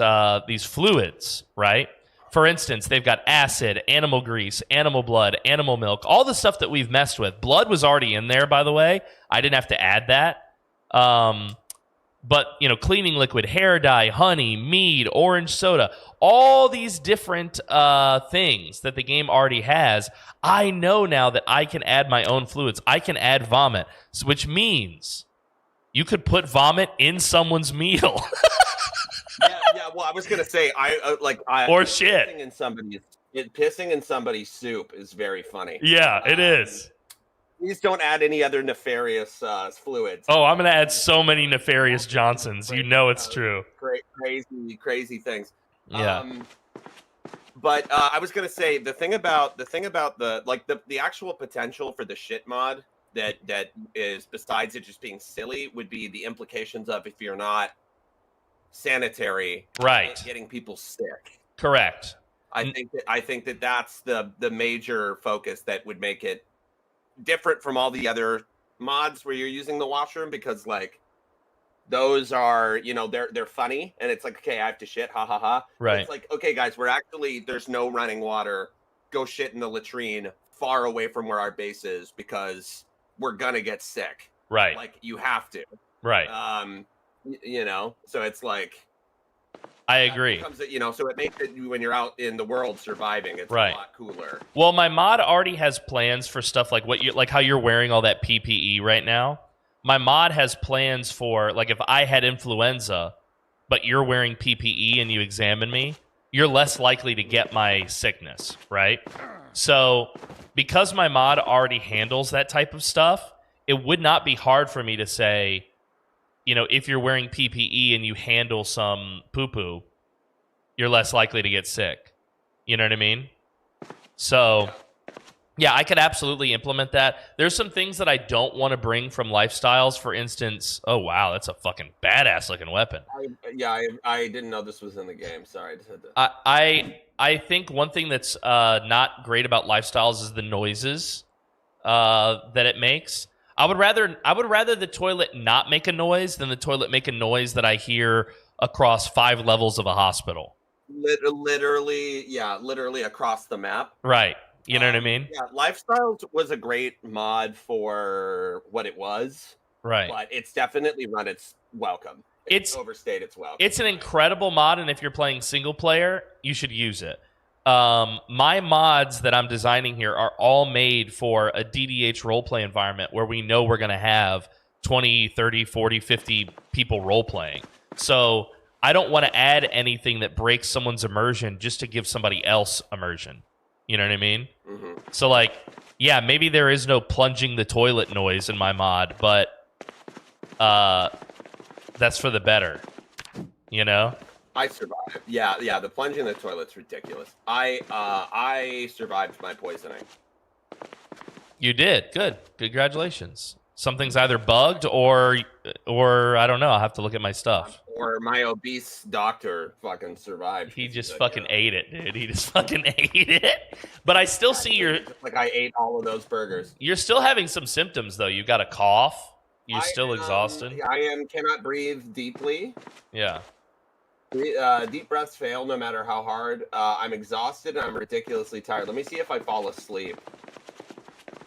fluids, right? For instance, they've got acid, animal grease, animal blood, animal milk, all the stuff that we've messed with. Blood was already in there, by the way. I didn't have to add that. But, cleaning liquid, hair dye, honey, mead, orange soda, all these different things that the game already has, I know now that I can add my own fluids. I can add vomit, which means you could put vomit in someone's meal. Yeah. Well, I was gonna say, or shit. Pissing in somebody's soup is very funny. Yeah, it is. Please don't add any other nefarious fluids. Oh, I'm going to add so many nefarious Johnsons. It's true. Crazy things. Yeah. But I was going to say the thing about the actual potential for the shit mod that is, besides it just being silly, would be the implications of if you're not sanitary, right, getting people sick. Correct. I think that that's the major focus that would make it different from all the other mods where you're using the washroom, because like those are, they're funny and it's like, okay, I have to shit, ha ha ha. Right. It's like, okay guys, there's no running water, go shit in the latrine far away from where our base is because we're gonna get sick. Right. Like you have to. Right. So it's like, I agree. So it makes it, when you're out in the world surviving, it's right. a lot cooler. Well, my mod already has plans for stuff like how you're wearing all that PPE right now. My mod has plans for, like, if I had influenza, but you're wearing PPE and you examine me, you're less likely to get my sickness, right? So, because my mod already handles that type of stuff, it would not be hard for me to say, if you're wearing PPE and you handle some poo-poo, you're less likely to get sick. You know what I mean? So, yeah, I could absolutely implement that. There's some things that I don't want to bring from lifestyles. For instance, oh, wow, that's a fucking badass-looking weapon. I didn't know this was in the game. Sorry, I just had to... I think one thing that's not great about lifestyles is the noises that it makes. I would rather the toilet not make a noise than the toilet make a noise that I hear across 5 levels of a hospital. Literally across the map. Right. You know what I mean? Yeah, Lifestyles was a great mod for what it was. Right. But it's definitely run its welcome. It's overstayed its welcome. It's an incredible mod, and if you're playing single player, you should use it. My mods that I'm designing here are all made for a DDH roleplay environment where we know we're going to have 20, 30, 40, 50 people roleplaying. So I don't want to add anything that breaks someone's immersion just to give somebody else immersion. You know what I mean? Mm-hmm. So, like, yeah, maybe there is no plunging the toilet noise in my mod, but that's for the better. I survived. Yeah. The plunge in the toilet's ridiculous. I survived my poisoning. You did. Good. Congratulations. Something's either bugged or I don't know. I'll have to look at my stuff. Or my obese doctor fucking survived. He just fucking ate it, dude. He just fucking ate it. But I still see like I ate all of those burgers. You're still having some symptoms though. You got a cough. You're still exhausted. I cannot breathe deeply. Yeah. Deep breaths fail no matter how hard. I'm exhausted and I'm ridiculously tired. Let me see if I fall asleep.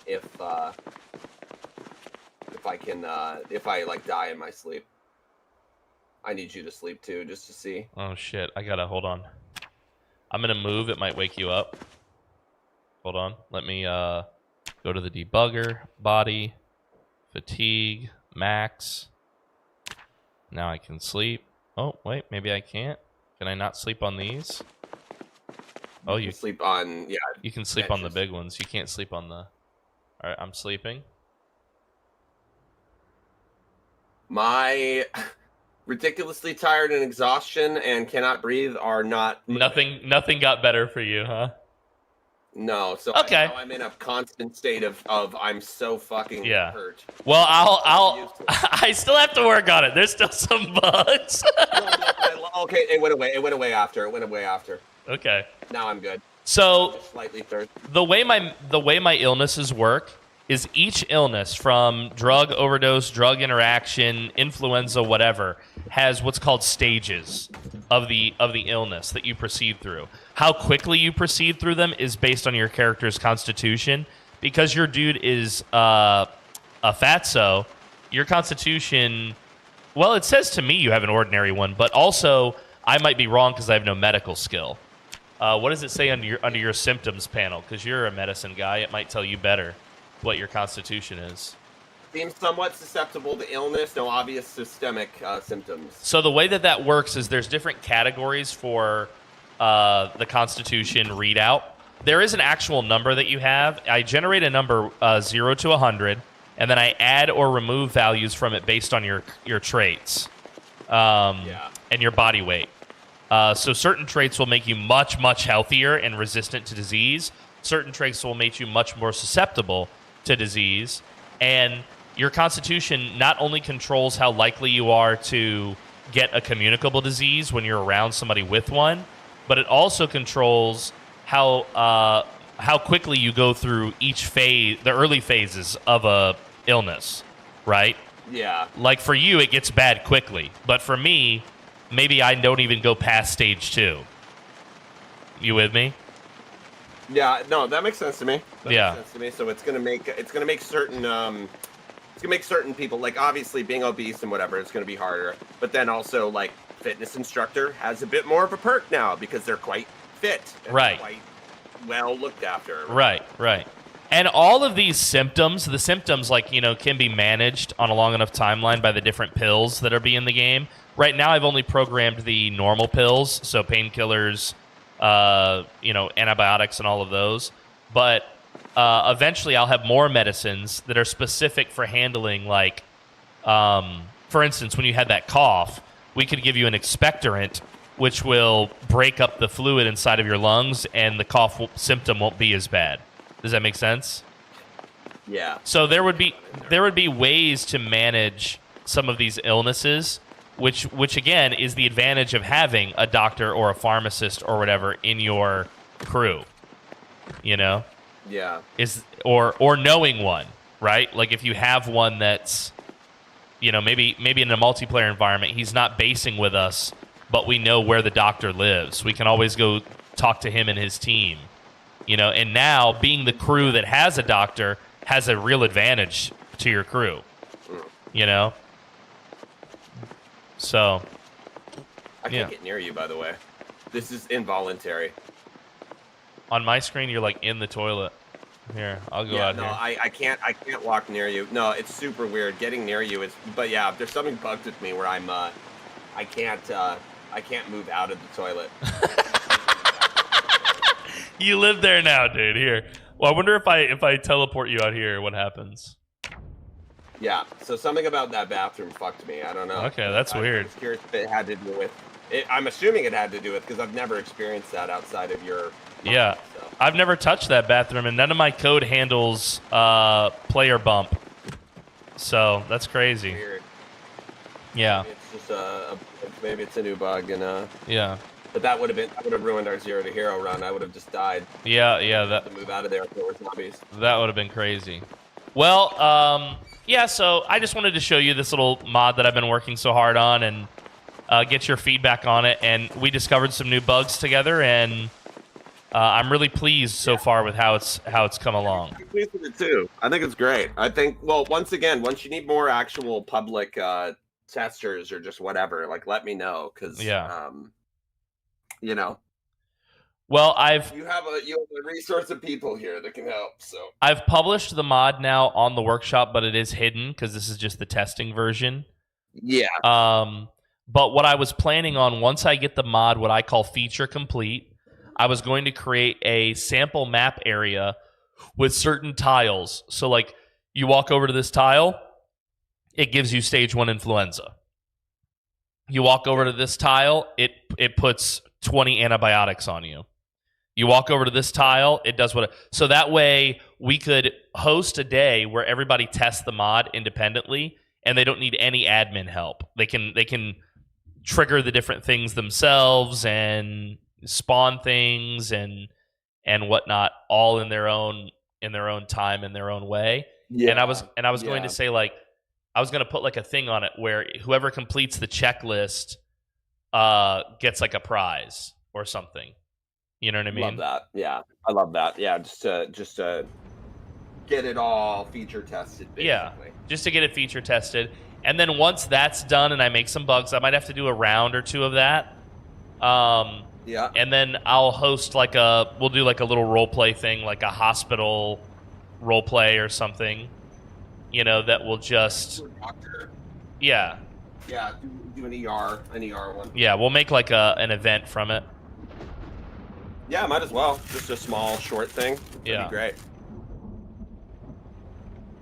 If I die in my sleep. I need you to sleep too, just to see. Oh shit! Hold on. I'm gonna move. It might wake you up. Hold on. Let me go to the debugger, body, fatigue, max. Now I can sleep. Oh, wait, maybe I can't. Can I not sleep on these? Oh, you sleep on, yeah. You can sleep on the big ones. You can't sleep on the... All right, I'm sleeping. My ridiculously tired and exhaustion and cannot breathe are not... Nothing got better for you, huh? No, so okay. I'm in a constant state of I'm so fucking hurt. Well, I still have to work on it. There's still some bugs. Okay, it went away after. Okay. Now I'm good. So I'm slightly thirsty. The way my illnesses work is each illness, from drug overdose, drug interaction, influenza, whatever, has what's called stages of the illness that you proceed through. How quickly you proceed through them is based on your character's constitution. Because your dude is a fatso, your constitution Well, it says to me you have an ordinary one, but also I might be wrong because I have no medical skill. What does it say under your symptoms panel? Because you're a medicine guy, it might tell you better what your constitution is. Seems somewhat susceptible to illness, no obvious systemic symptoms. So the way that works is there's different categories for the constitution readout. There is an actual number that you have. I generate a number 0 to 100, and then I add or remove values from it based on your traits and your body weight. So certain traits will make you much, much healthier and resistant to disease. Certain traits will make you much more susceptible to disease. And your constitution not only controls how likely you are to get a communicable disease when you're around somebody with one, but it also controls how quickly you go through each phase, the early phases of a illness, right? Yeah. Like for you, it gets bad quickly, but for me, maybe I don't even go past stage 2. You with me? Yeah. No, that makes sense to me. That Yeah. makes sense to me. So it's gonna make certain people, like obviously being obese and whatever, it's gonna be harder. But then also like fitness instructor has a bit more of a perk now because they're quite fit, and Right. quite well looked after. Right. And all of these symptoms, the symptoms can be managed on a long enough timeline by the different pills that are in the game. Right now, I've only programmed the normal pills, so painkillers, antibiotics and all of those. But eventually I'll have more medicines that are specific for handling, for instance, when you had that cough, we could give you an expectorant, which will break up the fluid inside of your lungs, and the cough symptom won't be as bad. Does that make sense? Yeah. So there would be ways to manage some of these illnesses, which again is the advantage of having a doctor or a pharmacist or whatever in your crew. Yeah. Or knowing one, right? Like if you have one that's maybe in a multiplayer environment, he's not basing with us, but we know where the doctor lives. We can always go talk to him and his team. And now being the crew that has a doctor has a real advantage to your crew. So I can't get near you, by the way. This is involuntary. On my screen, you're like in the toilet. Here, I'll go out here. I can't walk near you. No, it's super weird getting near you. But yeah, there's something bugged with me where I can't move out of the toilet. You live there now, dude. Here. Well, I wonder if I teleport you out here, what happens? Yeah. So something about that bathroom fucked me. I don't know. Okay, that's weird. I was curious if it had to do with it. I'm assuming it had to do with because I've never experienced that outside of your. Yeah. So. I've never touched that bathroom, and none of my code handles player bump. So that's crazy. Weird. Yeah. Maybe it's just maybe it's a new bug, and yeah. But that would have ruined our 0 to hero run. I would have just died. Yeah. To move out of there if there were zombies. That would have been crazy. Well, yeah. So I just wanted to show you this little mod that I've been working so hard on, and get your feedback on it. And we discovered some new bugs together, and I'm really pleased so far with how it's come along. I'm pleased with it too. I think it's great. I think, well, once you need more actual public testers or just whatever, like let me know because Well, you have a resource of people here that can help. So I've published the mod now on the workshop, but it is hidden because this is just the testing version. Yeah. But what I was planning on, once I get the mod, what I call feature complete, I was going to create a sample map area with certain tiles. So like you walk over to this tile, it gives you stage 1 influenza. You walk over to this tile, it puts 20 antibiotics on you. You walk over to this tile, it does what. So that way we could host a day where everybody tests the mod independently, and they don't need any admin help. They can trigger the different things themselves and spawn things and whatnot, all in their own time, in their own way. Yeah. And I was going to say, like, I was going to put like a thing on it where whoever completes the checklist gets like a prize or something. You know what I mean? Love that. Yeah, I love that. Yeah, just to get it all feature tested. Basically. Yeah, just to get it feature tested. And then once that's done and I make some bugs, I might have to do a round or two of that. Yeah. And then I'll host we'll do like a little role play thing, like a hospital role play or something, that will just, yeah. Yeah, do an ER one. Yeah, we'll make like an event from it. Yeah, might as well. Just a small, short thing. That'd be great.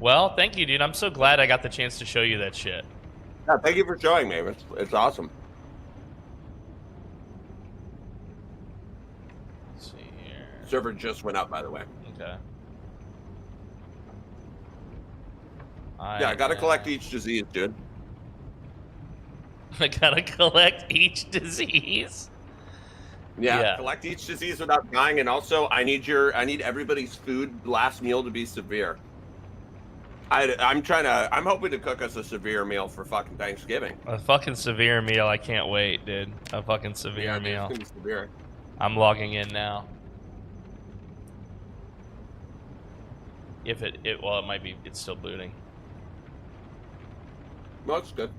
Well, thank you, dude. I'm so glad I got the chance to show you that shit. Yeah, thank you for showing me. It's awesome. Let's see here. Server just went up, by the way. Okay. Yeah, I gotta collect each disease, dude. I gotta collect each disease. Yeah, collect each disease without dying, and also I need everybody's food last meal to be severe. I'm hoping to cook us a severe meal for fucking Thanksgiving. A fucking severe meal. I can't wait, dude. A fucking severe meal. It's gonna be severe. I'm logging in now. If it might be, it's still booting. No, it's good.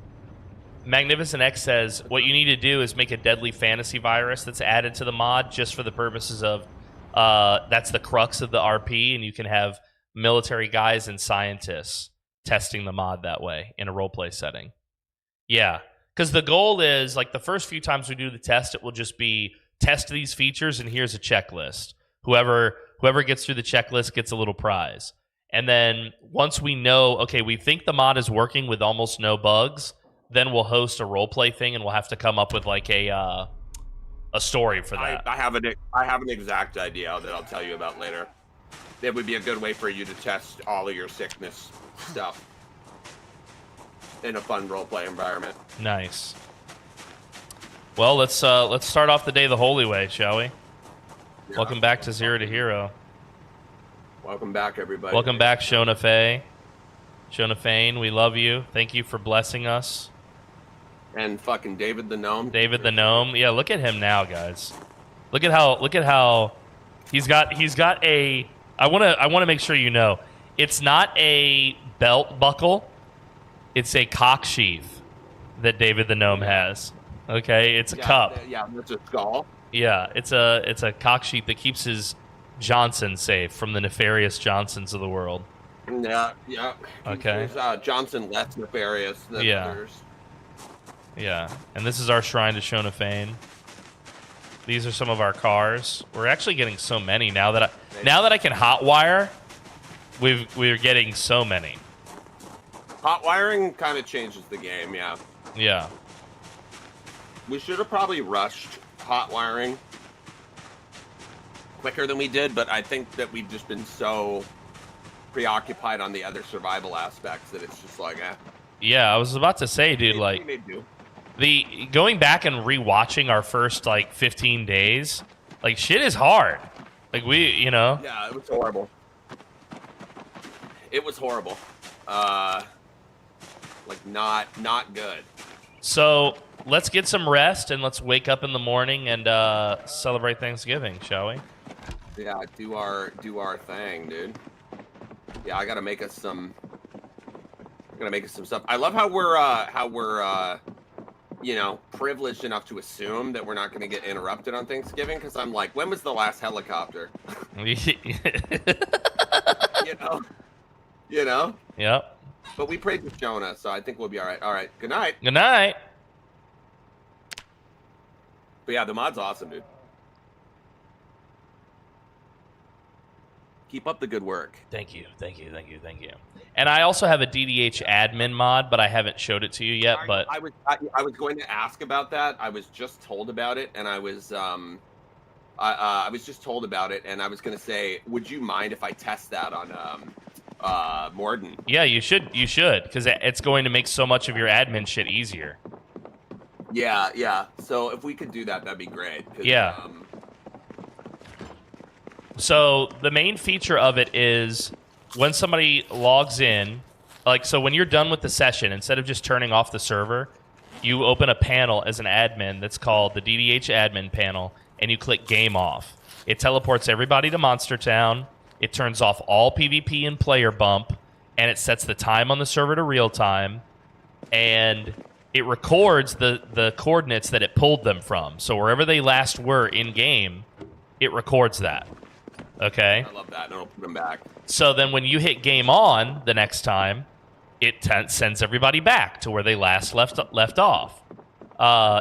Magnificent X says, what you need to do is make a deadly fantasy virus that's added to the mod just for the purposes of, that's the crux of the RP, and you can have military guys and scientists testing the mod that way in a roleplay setting. Yeah, because the goal is, like, the first few times we do the test, it will just be test these features, and here's a checklist. Whoever gets through the checklist gets a little prize. And then once we know, okay, we think the mod is working with almost no bugs, then we'll host a roleplay thing, and we'll have to come up with like a story for that. I have an exact idea that I'll tell you about later. It would be a good way for you to test all of your sickness stuff in a fun roleplay environment. Nice. Well, let's start off the day the holy way, shall we? Yeah. Welcome back to Zero to Hero. Welcome back, everybody. Welcome back, Shona Faye. Shona Fane, we love you. Thank you for blessing us. And fucking David the Gnome. David the Gnome. Yeah, look at him now, guys. Look at how he's got a. I want to make sure you know, it's not a belt buckle. It's a cock sheath that David the Gnome has. Okay, it's a cup. Yeah, it's a skull. Yeah, it's a cock sheath that keeps his Johnson safe from the nefarious Johnsons of the world. Yeah. Okay. There's Johnson less nefarious than others. Yeah, and this is our shrine to Shona Fane. These are some of our cars. We're actually getting so many now that I can hotwire. We're getting so many. Hot wiring kind of changes the game, yeah. Yeah. We should have probably rushed hot wiring quicker than we did, but I think that we've just been so preoccupied on the other survival aspects that it's just like, Yeah, I was about to say, dude, like the going back and rewatching our first like 15 days, like shit is hard. Like Yeah, it was horrible. It was horrible. Like not good. So let's get some rest and let's wake up in the morning and celebrate Thanksgiving, shall we? Yeah, do our thing, dude. Yeah, I gotta make us some. I'm gonna make us some stuff. I love how we're privileged enough to assume that we're not gonna get interrupted on Thanksgiving. Because I'm like, when was the last helicopter? you know. Yep. But we prayed to Jonah, so I think we'll be all right. All right. Good night. Good night. But yeah, the mod's awesome, dude. Keep up the good work. Thank you. And I also have a DDH admin mod, but I haven't showed it to you yet. But I was going to ask about that. I was just told about it, and I was just told about it, and I was going to say, would you mind if I test that on Morden? Yeah, you should, because it's going to make so much of your admin shit easier. Yeah. So if we could do that, that'd be great. Yeah. So the main feature of it is when somebody logs in, like, so when you're done with the session, instead of just turning off the server, you open a panel as an admin that's called the DDH admin panel, and you click game off. It teleports everybody to Monster Town. It turns off all PvP and player bump, and it sets the time on the server to real time. and it records the coordinates that it pulled them from. So wherever they last were in game, it records that. Okay. I love that. And it'll put them back. So then when you hit game on the next time, it sends everybody back to where they last left off.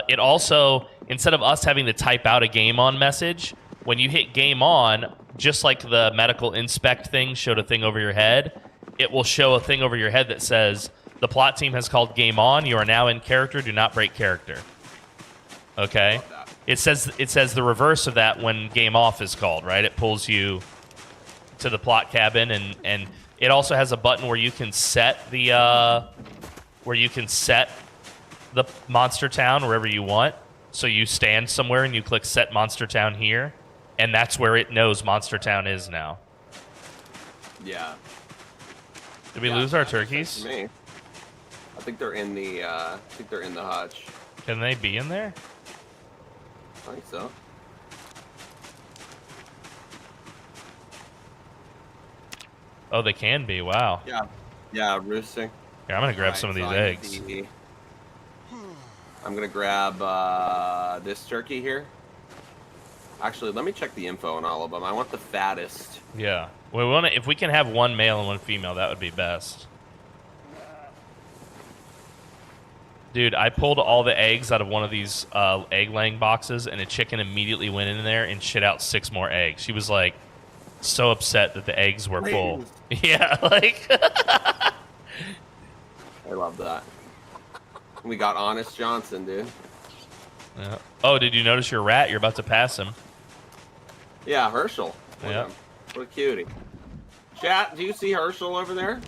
It also, instead of us having to type out a game on message, when you hit game on, just like the medical inspect thing showed a thing over your head, it will show a thing over your head that says, the plot team has called game on. You are now in character. Do not break character. Okay? It says the reverse of that when game off is called, right? It pulls you to the plot cabin, and it also has a button where you can set the monster town wherever you want. So you stand somewhere and you click set monster town here, and that's where it knows monster town is now. Yeah. Did we lose our turkeys? Me. I think they're in the hutch. Can they be in there? I think so. Oh, they can be. Wow. Yeah, roosting. Here, I'm gonna grab some of these eggs. I'm gonna grab this turkey here. Actually, let me check the info on all of them. I want the fattest. Yeah. We want to. If we can have one male and one female, that would be best. Dude, I pulled all the eggs out of one of these egg-laying boxes, and a chicken immediately went in there and shit out 6 more eggs. She was like so upset that the eggs were full. Yeah, like. I love that. We got Honest Johnson, dude. Yeah. Oh, did you notice your rat? You're about to pass him. Yeah, Herschel. Yeah. What a cutie. Chat, do you see Herschel over there?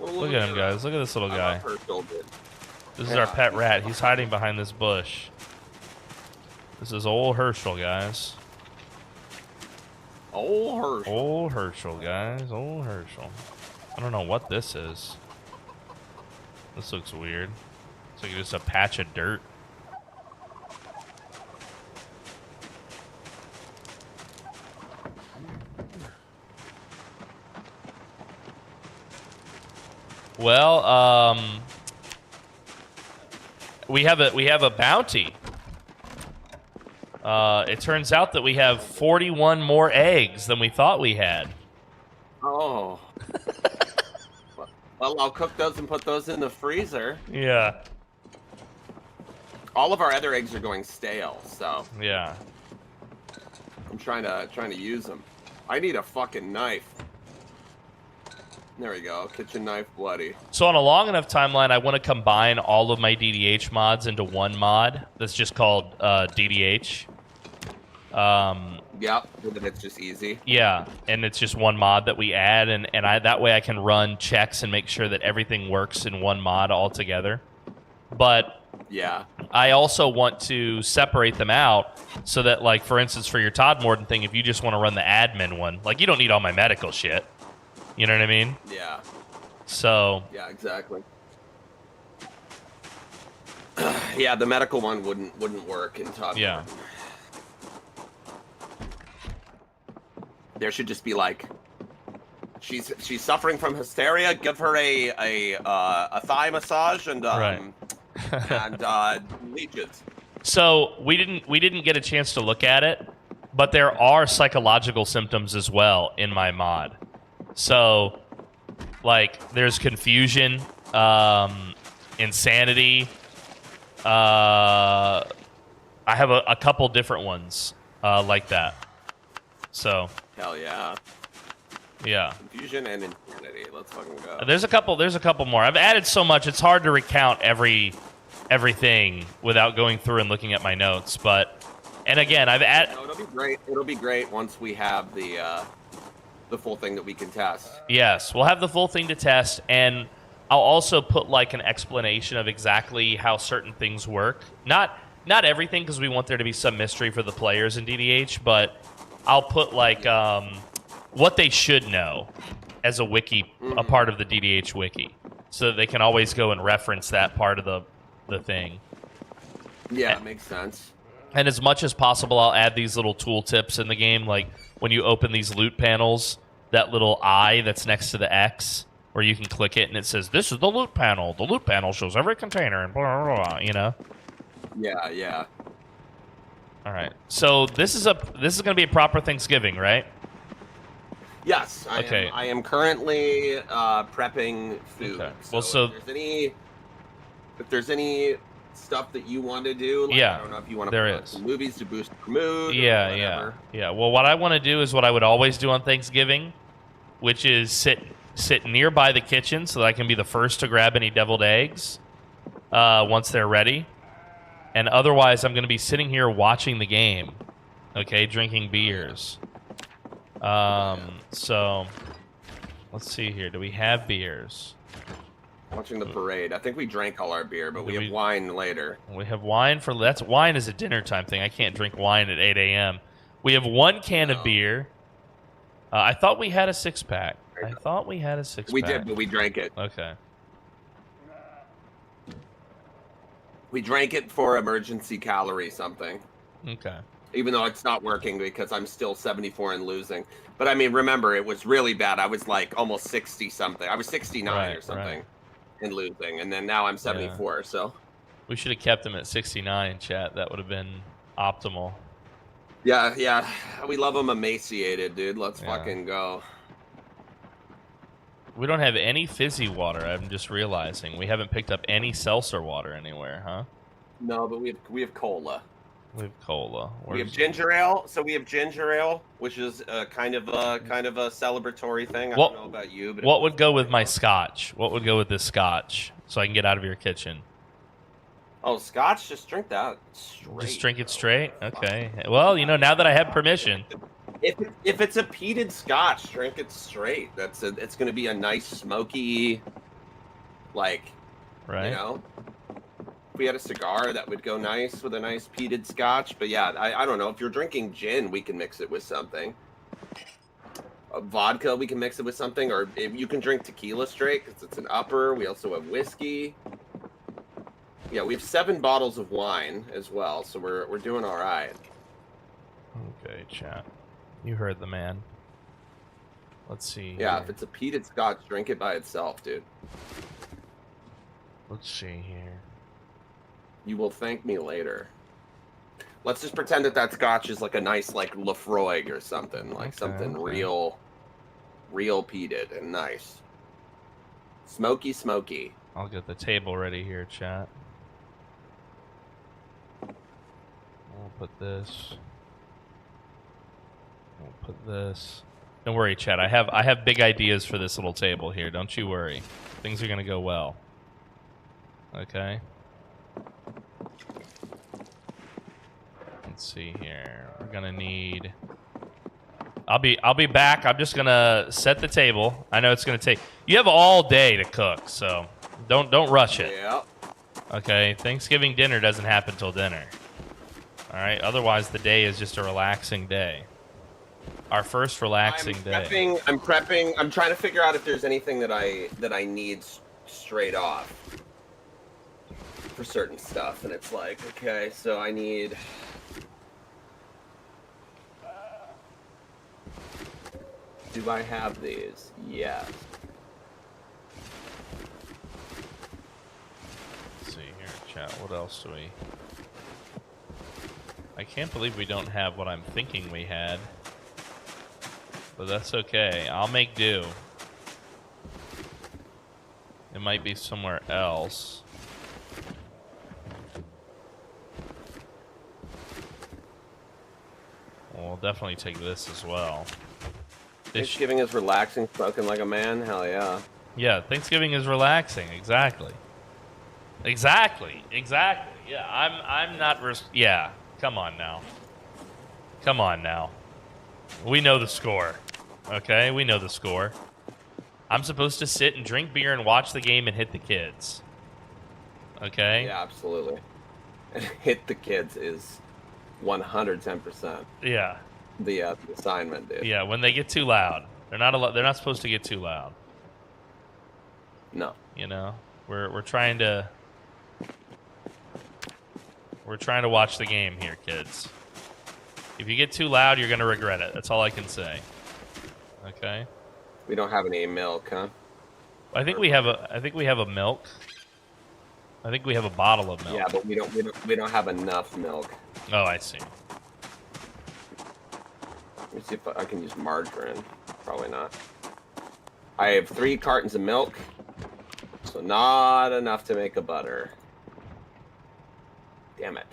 Look at him, guys. Look at this little guy. Herschel, dude. This is our pet rat. He's hiding behind this bush. This is old Herschel, guys. Old Herschel. Old Herschel, guys. Old Herschel. I don't know what this is. This looks weird. It's like just a patch of dirt. Well, we have a bounty. It turns out that we have 41 more eggs than we thought we had. Oh. Well, I'll cook those and put those in the freezer. Yeah. All of our other eggs are going stale, so Yeah. I'm trying to use them. I need a fucking knife. There we go. Kitchen knife bloody. So on a long enough timeline, I want to combine all of my DDH mods into one mod that's just called DDH. Yep, then it's just easy. Yeah, and it's just one mod that we add, and that way I can run checks and make sure that everything works in one mod altogether. But yeah, I also want to separate them out so that, like, for instance, for your Todd Morden thing, if you just want to run the admin one, like, you don't need all my medical shit. You know what I mean? Yeah. So. Yeah, exactly. Yeah, the medical one wouldn't work in Todd. Yeah. Morden. There should just be like, she's suffering from hysteria. Give her a thigh massage and right. and leeches. So we didn't get a chance to look at it, but there are psychological symptoms as well in my mod. So, like, there's confusion, insanity. I have a couple different ones like that. So. Hell yeah. Yeah. Confusion and insanity. Let's fucking go. There's a couple more. I've added so much it's hard to recount everything without going through and looking at my notes. But and again, I've added. No, it'll be great. It'll be great once we have the full thing that we can test. Yes, we'll have the full thing to test, and I'll also put like an explanation of exactly how certain things work. Not everything, because we want there to be some mystery for the players in DDH, but I'll put like what they should know as a wiki, a part of the DDH wiki, so that they can always go and reference that part of the thing. Yeah, it makes sense. And as much as possible, I'll add these little tooltips in the game, like when you open these loot panels, that little eye that's next to the X, where you can click it and it says, "This is the loot panel. The loot panel shows every container," and blah, blah, blah, you know? Yeah, yeah. All right. So this is going to be a proper Thanksgiving, right? Yes. Okay. I am currently prepping food. Okay. So, Well, so if there's any stuff that you want to do, like, yeah, I don't know if you want to there put on is. some movies to boost your mood. Yeah, or whatever. yeah. Well, what I want to do is what I would always do on Thanksgiving, which is sit nearby the kitchen so that I can be the first to grab any deviled eggs once they're ready. And otherwise, I'm going to be sitting here watching the game, okay, drinking beers. So let's see here. Do we have beers? Watching the parade. I think we drank all our beer, but we have wine later. We have wine wine is a dinner time thing. I can't drink wine at 8 a.m. We have one can of beer. I thought we had a 6-pack. We did, but we drank it. Okay. We drank it for emergency calorie something. Okay. Even though it's not working because I'm still 74 and losing. But I mean, remember, it was really bad. I was like almost 60 something. I was 69 or something and losing. And then now I'm 74. So we should have kept him at 69, chat. That would have been optimal. Yeah. We love them emaciated, dude. Let's fucking go. We don't have any fizzy water. I'm just realizing we haven't picked up any seltzer water anywhere, huh? No, but we have cola. We have cola. We have ginger ale. So we have ginger ale, which is kind of a celebratory thing. I don't know about you, but what would go with my scotch? What would go with this scotch so I can get out of your kitchen? Oh, scotch? Just drink that straight. Just drink it straight? Okay. Well, you know, now that I have permission. If it's a peated scotch, drink it straight. It's going to be a nice smoky, like, you know. If we had a cigar, that would go nice with a nice peated scotch. But yeah, I don't know. If you're drinking gin, we can mix it with something. Vodka, we can mix it with something. Or you can drink tequila straight because it's an upper. We also have whiskey. Yeah, we have 7 bottles of wine as well. So we're doing all right. Okay, chat. You heard the man. Let's see. Yeah, if it's a peated scotch, drink it by itself, dude. Let's see here. You will thank me later. Let's just pretend that scotch is like a nice, like, Lafroig or something. Like something real peated and nice. Smoky. I'll get the table ready here, chat. We'll put this. We'll put this. Don't worry, chat. I have big ideas for this little table here. Don't you worry. Things are gonna go well. Okay. Let's see here. We're gonna need. I'll be back. I'm just gonna set the table. I know it's gonna take. You have all day to cook, so don't rush it. Yeah. Okay. Thanksgiving dinner doesn't happen till dinner. All right. Otherwise, the day is just a relaxing day. Our first relaxing day. I'm prepping. I'm trying to figure out if there's anything that I need straight off for certain stuff, and it's like, okay, so I need. Do I have these? Yes. Let's see here, chat. What else do we? I can't believe we don't have what I'm thinking we had. But that's okay. I'll make do. It might be somewhere else. We'll definitely take this as well. Thanksgiving is relaxing, smoking like a man. Hell yeah. Yeah, Thanksgiving is relaxing. Exactly. Yeah, I'm not. Yeah, come on now. We know the score. Okay, we know the score. I'm supposed to sit and drink beer and watch the game and hit the kids. Okay? Yeah, absolutely. Hit the kids is 110%. Yeah. The assignment, dude. Yeah, when they get too loud. They're not supposed to get too loud. No. You know? We're trying to watch the game here, kids. If you get too loud, you're going to regret it. That's all I can say. Okay? We don't have any milk, huh? I think we have a. I think we have a milk. I think we have a bottle of milk. Yeah, but we don't have enough milk. Oh, I see. Let me see if I can use margarine. Probably not. I have 3 cartons of milk, so not enough to make a butter. Damn it.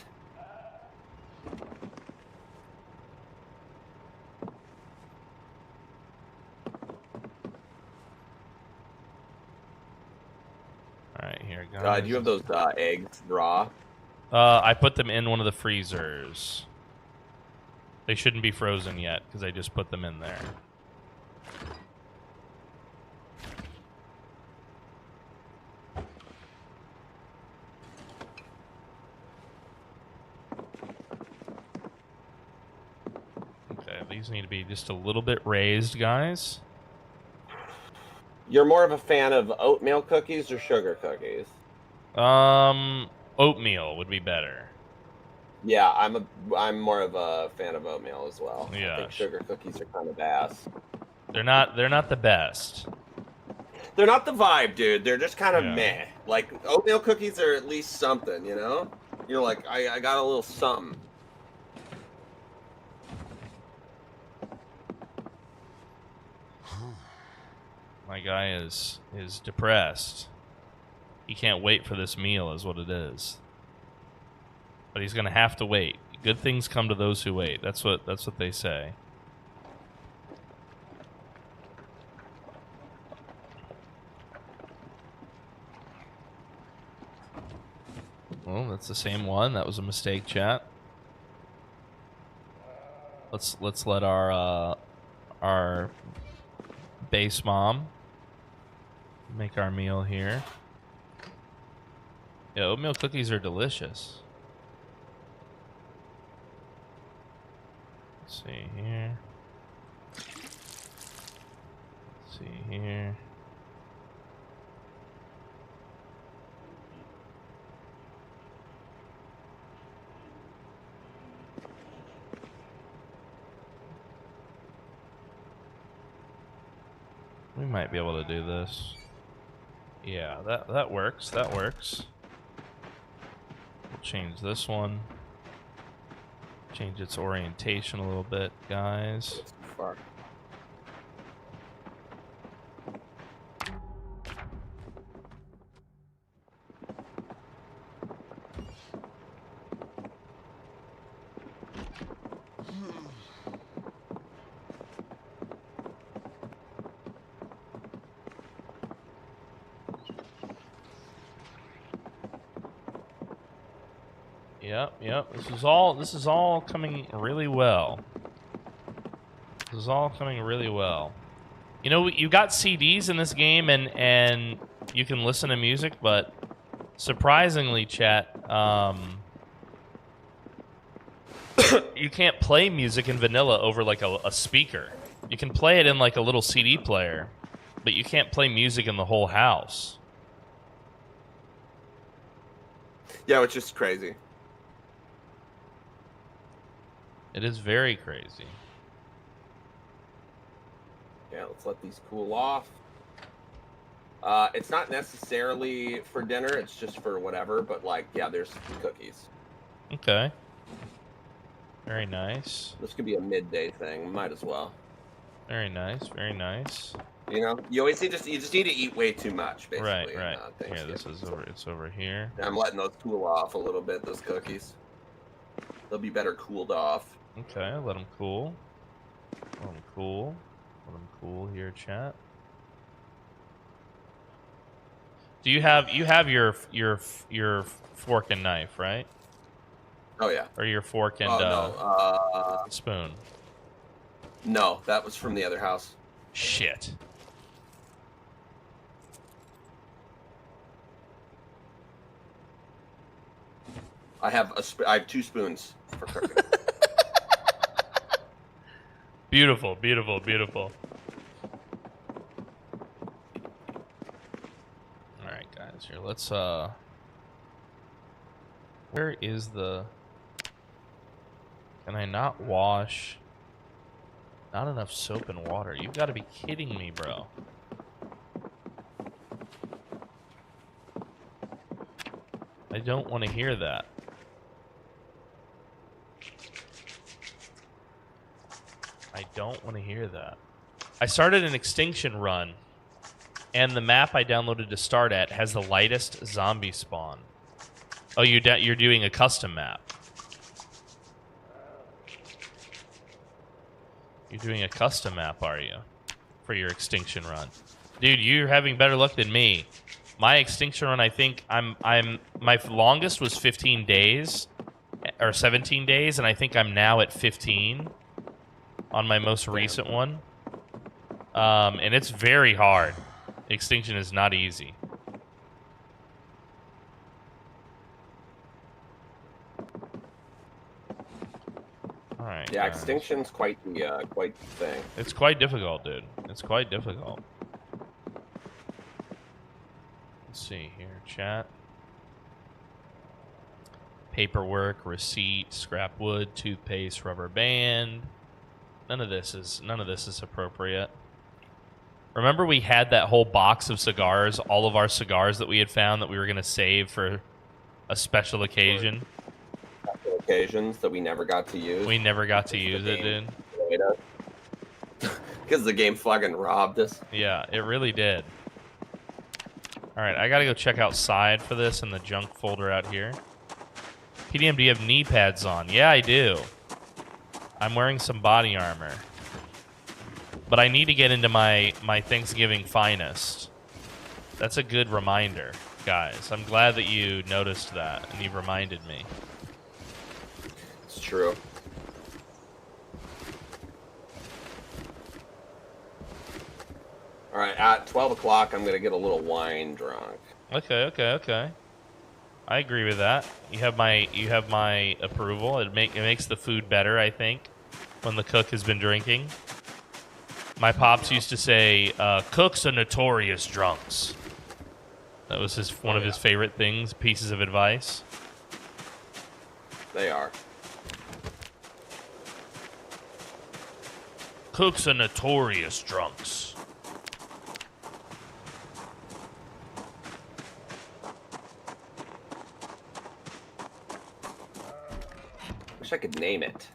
All right, here, guys. Do you have those eggs raw? I put them in one of the freezers. They shouldn't be frozen yet because I just put them in there. Okay, these need to be just a little bit raised, guys. You're more of a fan of oatmeal cookies or sugar cookies? Oatmeal would be better. Yeah, I'm more of a fan of oatmeal as well. Yeah. I think sugar cookies are kind of ass. They're not the best. They're not the vibe, dude. They're just kind of Yeah. meh. Like oatmeal cookies are at least something, you know? You're like, I got a little something. My guy is depressed. He can't wait for this meal, is what it is. But he's gonna have to wait. Good things come to those who wait. That's what they say. Well, that's the same one. That was a mistake, chat. Let's let our base mom make our meal here. Yeah, oatmeal cookies are delicious. Let's see here. Let's see here. We might be able to do this. Yeah, that works. That works. We'll change this one. Change its orientation a little bit, guys. Fuck. Yep. This is all coming really well. This is all coming really well. You know, you got CDs in this game and you can listen to music, but surprisingly, chat, you can't play music in vanilla over like a speaker. You can play it in like a little CD player, but you can't play music in the whole house. Yeah, which is crazy. It is very crazy. Yeah, let's let these cool off. It's not necessarily for dinner, it's just for whatever, but like, yeah, there's cookies. Okay. Very nice. This could be a midday thing, might as well. Very nice, very nice. You know, you just need to eat way too much, basically. Right. Here, this is over. It's over here. I'm letting those cool off a little bit. Those cookies, they'll be better cooled off. Okay, let them cool. Let them cool. Let them cool here, chat. Do you have your fork and knife, right? Oh yeah. Or your fork and spoon? No, that was from the other house. Shit. I have 2 spoons for cooking. Beautiful. Alright, guys, here, let's, where is the... Can I not wash... Not enough soap and water. You've got to be kidding me, bro. I don't want to hear that. I don't want to hear that. I started an extinction run, and the map I downloaded to start at has the lightest zombie spawn. Oh, you're doing a custom map. You're doing a custom map, are you? For your extinction run. Dude, you're having better luck than me. My extinction run, I think my longest was 15 days or 17 days, and I think I'm now at 15 on my most recent one. And it's very hard. Extinction is not easy. All right. Yeah, guys. extinction's quite the thing. It's quite difficult, dude. It's quite difficult. Let's see here, chat. Paperwork, receipt, scrap wood, toothpaste, rubber band. None of this is appropriate. Remember we had that whole box of cigars, all of our cigars that we had found that we were going to save for a special occasion? Special occasions that we never got to use. We never got to use it, dude. Because the game fucking robbed us. Yeah, it really did. Alright, I gotta go check outside for this in the junk folder out here. PDM, do you have knee pads on? Yeah, I do. I'm wearing some body armor. But I need to get into my Thanksgiving finest. That's a good reminder, guys. I'm glad that you noticed that and you reminded me. It's true. All right, at 12 o'clock, I'm going to get a little wine drunk. Okay. I agree with that. You have my approval. It makes the food better, I think, when the cook has been drinking. My pops used to say, cooks are notorious drunks. That was one of his favorite things, pieces of advice. They are. Cooks are notorious drunks. Wish I could name it.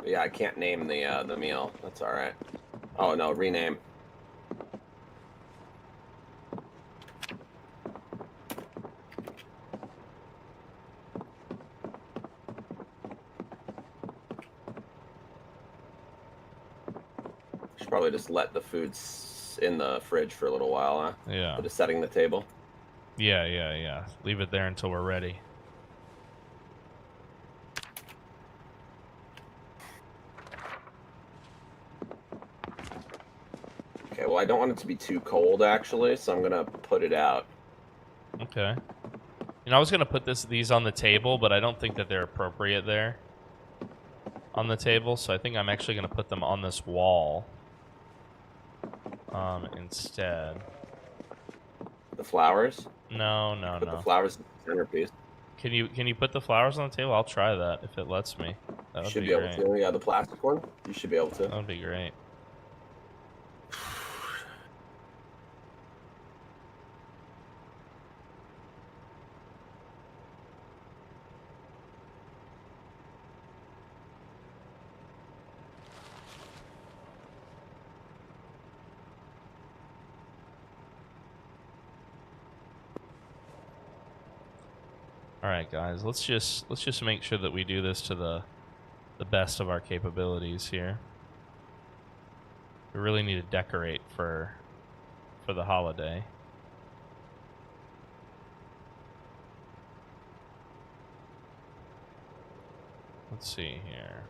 Yeah, I can't name the meal. That's all right. Oh no, rename. Should probably just let the food in the fridge for a little while, huh? Yeah. But just setting the table. Yeah. Leave it there until we're ready. Okay, well, I don't want it to be too cold, actually, so I'm going to put it out. Okay. You know, I was going to put these on the table, but I don't think that they're appropriate there on the table, so I think I'm actually going to put them on this wall instead. The flowers? No. Put the flowers in the centerpiece. Can you put the flowers on the table? I'll try that if it lets me. That would Should be be great. able to. Yeah, the plastic one. You should be able to. That would be great. All right, guys. Let's just make sure that we do this to the best of our capabilities here. We really need to decorate for the holiday. Let's see here.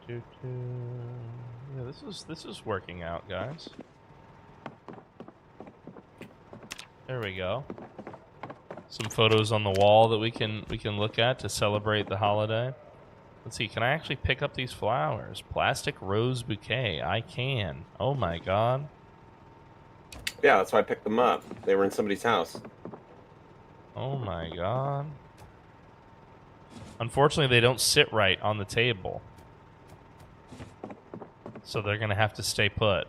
Yeah, this is working out, guys. There we go. Some photos on the wall that we can look at to celebrate the holiday. Let's see, can I actually pick up these flowers? Plastic rose bouquet. I can. Oh my god. Yeah, that's why I picked them up. They were in somebody's house. Oh my god. Unfortunately, they don't sit right on the table. So they're going to have to stay put.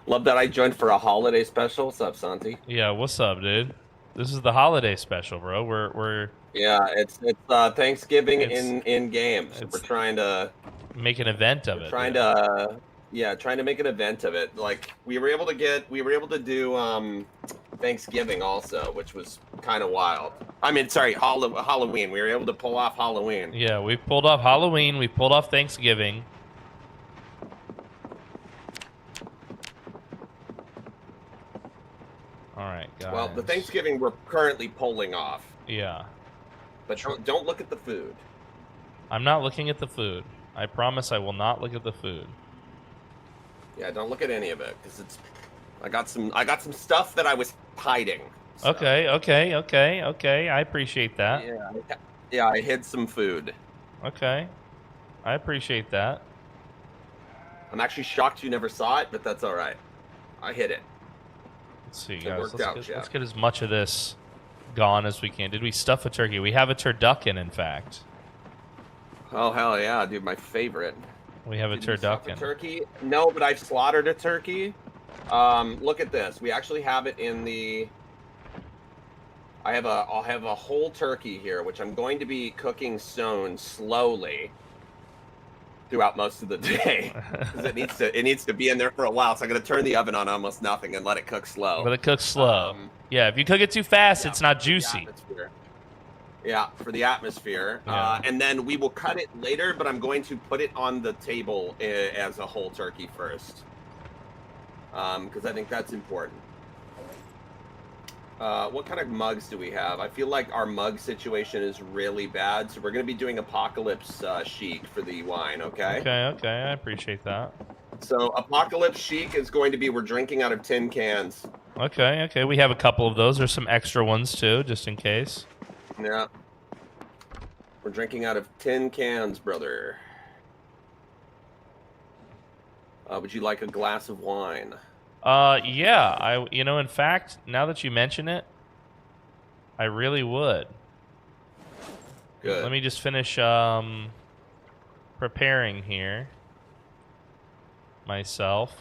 Love that I joined for a holiday special. What's up, Santi? Yeah, what's up, dude? This is the holiday special, bro. Yeah, it's Thanksgiving It's in game. So it's we're trying to make an event of we're it, trying dude. to yeah, trying to make an event of it. Like we were able to do Thanksgiving also, which was kind of wild. I mean, sorry, Halloween. We were able to pull off Halloween. Yeah, we've pulled off Halloween. We've pulled off Thanksgiving. All right, guys. Well, the Thanksgiving we're currently pulling off. Yeah. But don't look at the food. I'm not looking at the food. I promise I will not look at the food. Yeah, don't look at any of it because it's. I got some stuff that I was hiding. So. Okay. I appreciate that. Yeah, I hid some food. Okay. I appreciate that. I'm actually shocked you never saw it, but that's all right. I hid it. Let's see, It guys. worked out, Let's get as much of this gone as we can. Did we stuff a turkey? We have a turducken, in fact. Oh hell yeah, dude! My favorite. We have a turducken. Turkey? No, but I've slaughtered a turkey. Look at this. We actually have it in the. I'll have a whole turkey here, which I'm going to be cooking slowly throughout most of the day because it needs to be in there for a while. So I'm gonna turn the oven on almost nothing and let it cook slow. Let it cook slow. Yeah, if you cook it too fast, it's not juicy. Yeah, for the atmosphere. Yeah. And then we will cut it later, but I'm going to put it on the table as a whole turkey first. Because I think that's important. What kind of mugs do we have? I feel like our mug situation is really bad, so we're going to be doing Apocalypse Chic for the wine, okay? Okay, I appreciate that. So Apocalypse Chic is going to be, we're drinking out of tin cans. Okay, we have a couple of those. There's some extra ones too, just in case. Yeah. We're drinking out of tin cans, brother. Would you like a glass of wine? Yeah. In fact, now that you mention it, I really would. Good. Let me just finish preparing here myself.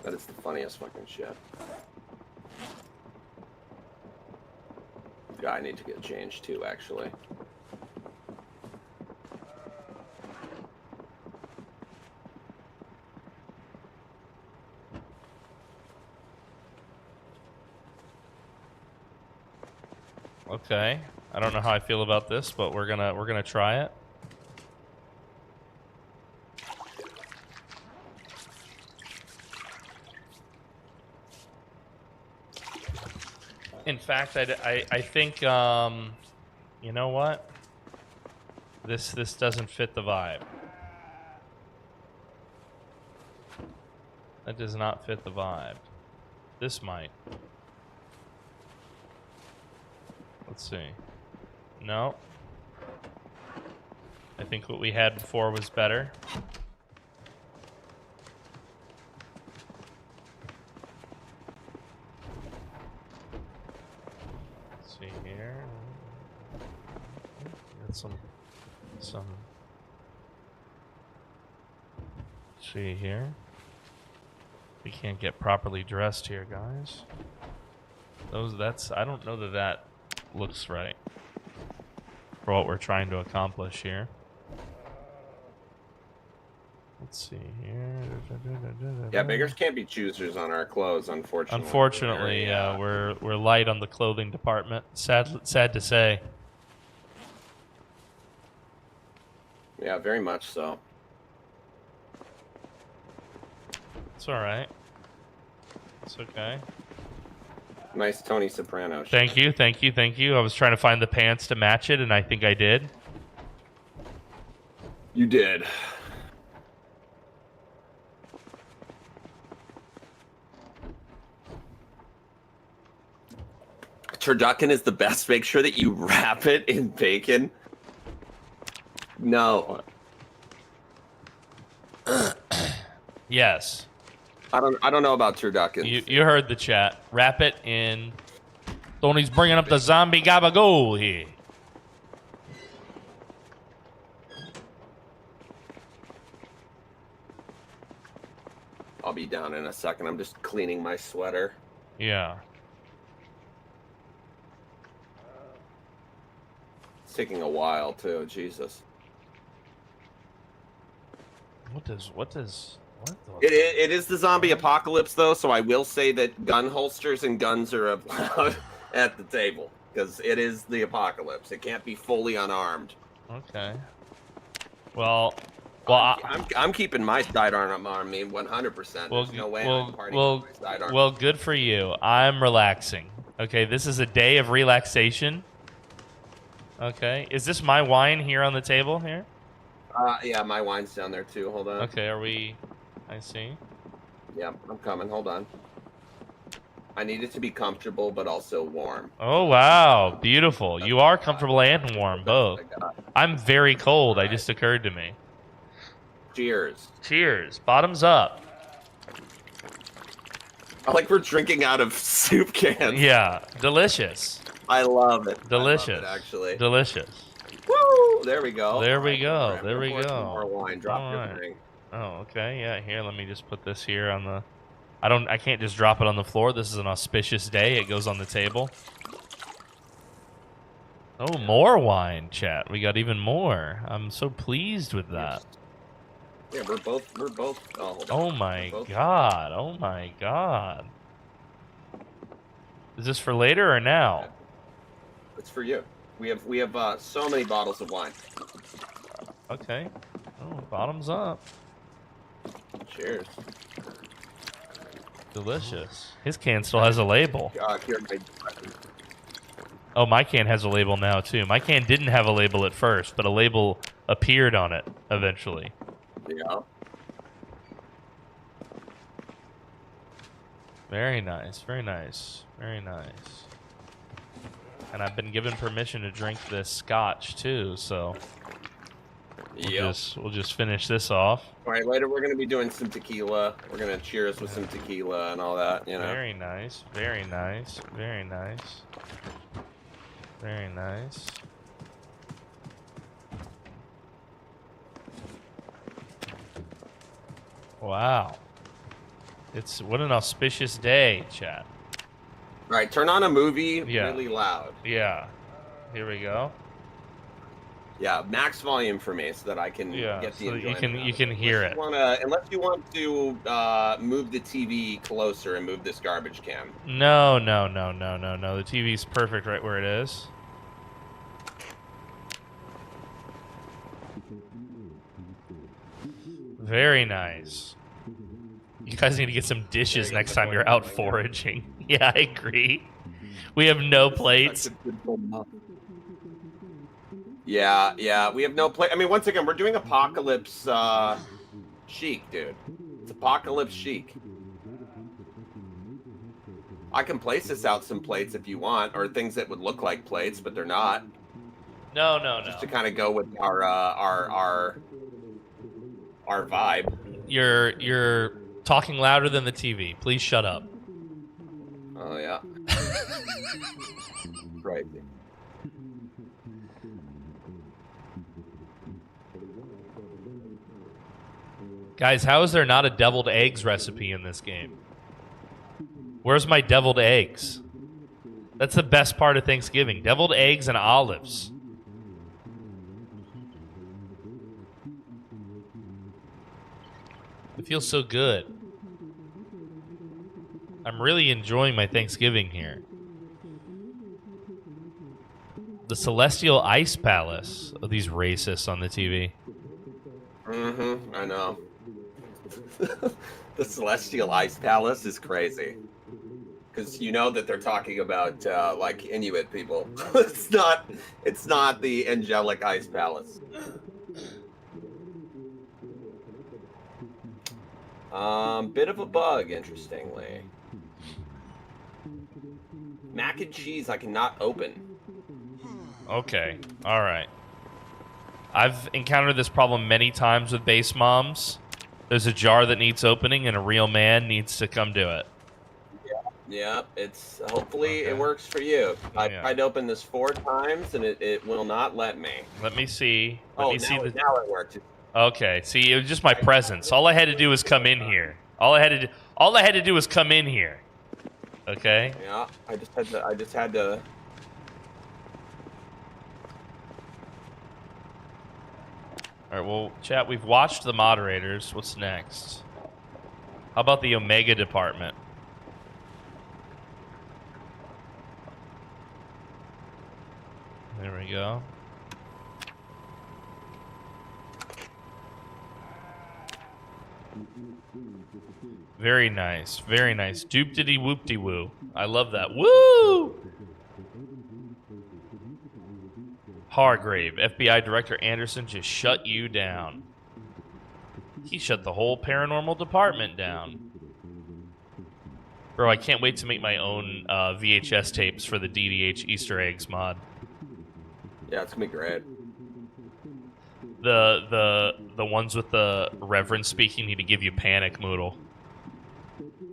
That is the funniest fucking shit. Yeah, I need to get changed too, actually. Okay. I don't know how I feel about this, but we're gonna try it. In fact, I think you know what? This doesn't fit the vibe. That does not fit the vibe. This might. Let's see. No. I think what we had before was better. Let's see here. Got some. Let's see here. We can't get properly dressed here, guys. I don't know that looks right for what we're trying to accomplish here. Let's see here. Yeah, beggars can't be choosers on our clothes, unfortunately. Unfortunately, yeah, we're light on the clothing department. Sad to say. Yeah, very much so. It's all right. It's okay. Nice Tony Soprano. Thank you. I was trying to find the pants to match it, and I think I did. You did. turducken is the best. Make sure that you wrap it in bacon. No. Yes. I don't know about turduckens. You heard the chat. Wrap it in. Tony's bringing up the zombie gabagool here. I'll be down in a second. I'm just cleaning my sweater. Yeah. It's taking a while too. Jesus. It is the zombie apocalypse though, so I will say that gun holsters and guns are allowed at the table because it is the apocalypse. It can't be fully unarmed. Okay. Well, I'm keeping my sidearm on me 100%. There's no way I'm partying with my sidearm. Well, good for you. I'm relaxing. Okay, this is a day of relaxation. Okay, is this my wine here on the table here? Yeah, my wine's down there too. Hold on. Okay, are we? I see. Yeah, I'm coming. Hold on. I need it to be comfortable, but also warm. Oh, wow. Beautiful. You are comfortable and warm, both. I'm very cold. It just occurred to me. Cheers. Cheers. Bottoms up. I like we're drinking out of soup cans. Yeah. Delicious. I love it. Delicious. I love it, actually. Delicious. Woo! There we go. There we go. There we Some go. more wine. Drop All your right. thing. Oh, okay. Yeah, here, let me just put this here on the... I can't just drop it on the floor. This is an auspicious day. It goes on the table. Oh, more wine, chat. We got even more. I'm so pleased with that. Yeah, we're both. Oh my god. Oh my god. Is this for later or now? It's for you. We have so many bottles of wine. Okay. Oh, bottoms up. Cheers. Delicious. His can still has a label. Here, Oh, my can has a label now, too. My can didn't have a label at first, but a label appeared on it eventually. Yeah. Very nice. Very nice. Very nice. And I've been given permission to drink this scotch, too, so... We'll just finish this off. All right, later we're going to be doing some tequila. We're going to cheers with some tequila and all that, you know. Very nice. Very nice. Very nice. Very nice. Wow. What an auspicious day, chat. All right, turn on a movie really loud. Yeah. Here we go. Yeah, max volume for me so that I can get the enjoyment. You can hear it. Unless you want to move the TV closer and move this garbage can. No. The TV's perfect right where it is. Very nice. You guys need to get some dishes next time you're out foraging. Yeah, I agree. We have no plates. Yeah, we have no plate. I mean, once again, we're doing apocalypse chic, dude. It's apocalypse chic. I can place this out some plates if you want, or things that would look like plates, but they're not. No. Just to kind of go with our vibe. You're talking louder than the TV. Please shut up. Oh yeah. Right. Guys, how is there not a deviled eggs recipe in this game? Where's my deviled eggs? That's the best part of Thanksgiving. Deviled eggs and olives. It feels so good. I'm really enjoying my Thanksgiving here. The Celestial Ice Palace. Oh, these racists on the TV. I know. The Celestial Ice Palace is crazy. Because you know that they're talking about like Inuit people. It's not the angelic ice palace. Bit of a bug, interestingly. Mac and cheese I cannot open. Okay. All right. I've encountered this problem many times with base moms. There's a jar that needs opening, and a real man needs to come do it. Yeah, it's hopefully Okay. it works for you. I Yeah. tried to open this 4 times and it will not let me. Let me see. Let Oh, me see now, the. now it worked. Okay. See, it was just my presence. All I had to do was come in here. All I had to do was come in here. Okay. Yeah, I just had to. All right. Well, chat. We've watched the moderators. What's next? How about the Omega department? There we go. Very nice. Very nice. Doop-diddy whoop-de-woo. I love that. Woo! Hargrave, FBI Director Anderson just shut you down. He shut the whole paranormal department down. Bro, I can't wait to make my own VHS tapes for the DDH Easter eggs mod. Yeah, it's gonna be great. The ones with the Reverend speaking need to give you panic, Moodle.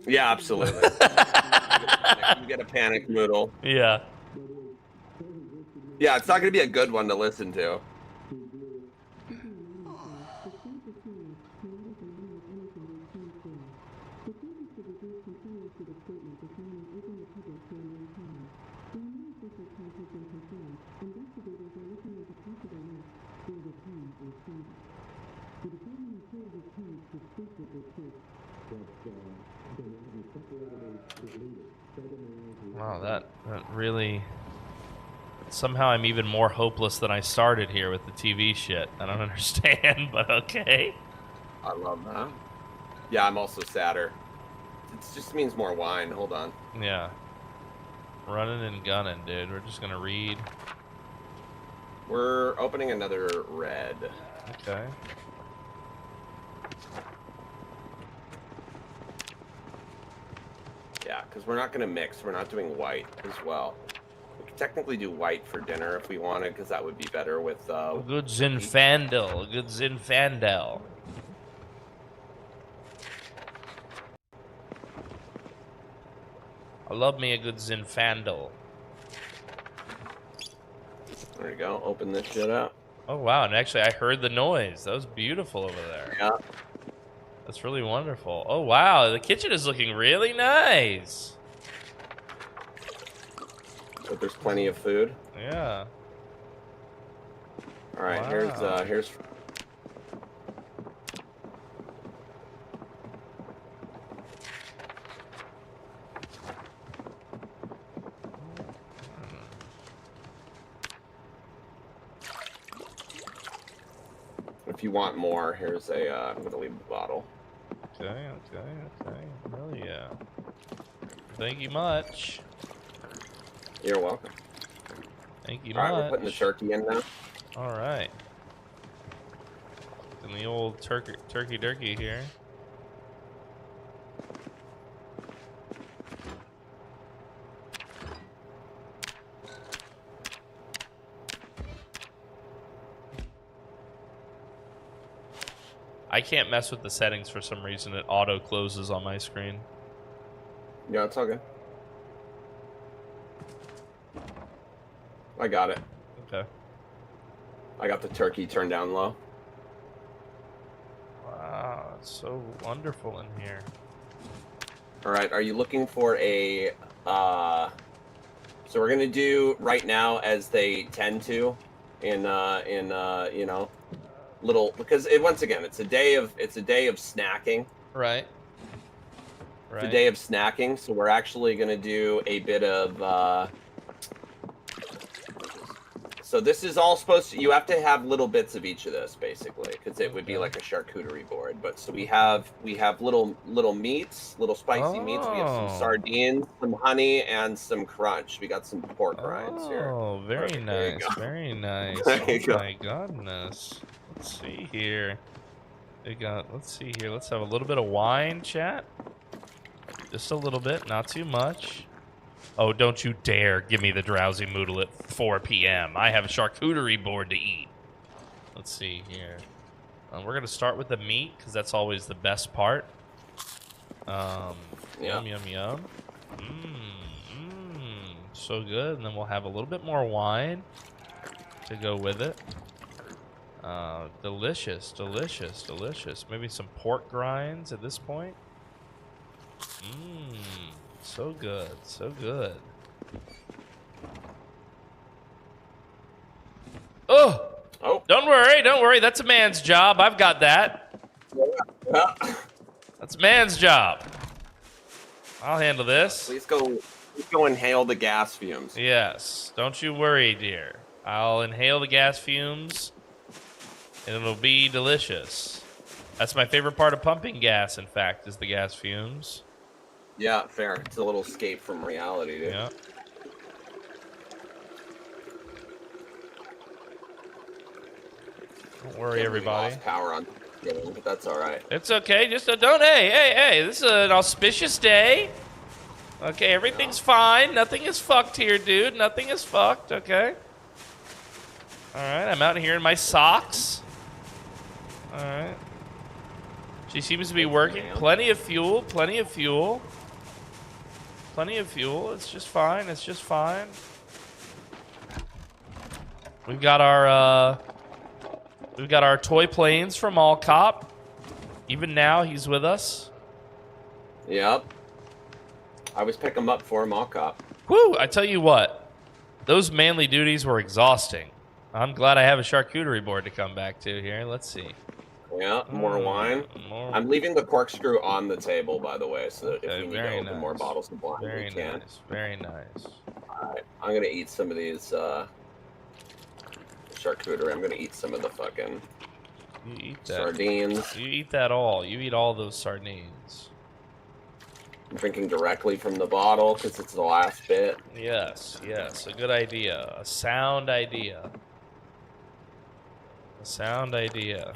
Yeah, absolutely. You get a panic noodle. Yeah. Yeah, it's not gonna be a good one to listen to. Wow, that really... Somehow I'm even more hopeless than I started here with the TV shit. I don't understand, but okay. I love that. Yeah, I'm also sadder. It just means more wine. Hold on. Yeah. Running and gunning, dude. We're just gonna read. We're opening another red. Okay. Yeah, because we're not going to mix. We're not doing white as well. We could technically do white for dinner if we wanted, because that would be better with... A good Zinfandel. A good Zinfandel. I love me a good Zinfandel. There you go. Open this shit up. Oh, wow. And actually, I heard the noise. That was beautiful over there. Yeah. That's really wonderful. Oh, wow. The kitchen is looking really nice. But there's plenty of food. Yeah. All right. Wow. Here's... If you want more, here's a... I'm going to leave the bottle. Okay. Hell yeah. Thank you much. You're welcome. Thank you All right, much. we're putting the turkey in now. All right. And the old turkey durkey here. I can't mess with the settings for some reason. It auto closes on my screen. Yeah, it's all good. I got it. Okay. I got the turkey turned down low. Wow, it's so wonderful in here. All right, are you looking for a... So we're gonna do right now as they tend to, in you know, little, because once again it's a day of snacking. Right. It's a day of snacking, so we're actually gonna do a bit of. So this is all supposed to. You have to have little bits of each of this basically, because it would be like a charcuterie board. But so we have little meats, little spicy meats. We have some sardines, some honey, and some crunch. We got some pork rinds here. Oh, very nice, very nice. Oh my goodness. Let's see here. We got. Let's see here. Let's have a little bit of wine, chat. Just a little bit, not too much. Oh, don't you dare give me the drowsy moodle at 4 p.m. I have a charcuterie board to eat. Let's see here. We're going to start with the meat, because that's always the best part. Yum, yum, yum. So good. And then we'll have a little bit more wine to go with it. Delicious, delicious, delicious. Maybe some pork grinds at this point. So good, so good. Oh! Don't worry. That's a man's job. I've got that. That's a man's job. I'll handle this. Please go inhale the gas fumes. Yes. Don't you worry, dear. I'll inhale the gas fumes, and it'll be delicious. That's my favorite part of pumping gas, in fact, is the gas fumes. Yeah, fair. It's a little escape from reality, dude. Yeah. Don't worry, everybody. Lost power on, but that's all right. It's okay. Just don't. Hey. This is an auspicious day. Okay, everything's fine. Nothing is fucked here, dude. Nothing is fucked. Okay. All right. I'm out here in my socks. All right. She seems to be working. Plenty of fuel. Plenty of fuel. Plenty of fuel. It's just fine. It's just fine. We've got our toy planes from All Cop. Even now, he's with us. Yep. I always pick him up for him, All Cop. Whew! I tell you what, those manly duties were exhausting. I'm glad I have a charcuterie board to come back to here. Let's see. Yeah, more wine. I'm leaving the corkscrew on the table, by the way, so that if we need to open more bottles of wine, we can. Very nice. All right, I'm gonna eat some of these charcuterie. I'm gonna eat some of the fucking sardines. You eat that all. You eat all those sardines. I'm drinking directly from the bottle because it's the last bit. Yes, a good idea. A sound idea. A sound idea.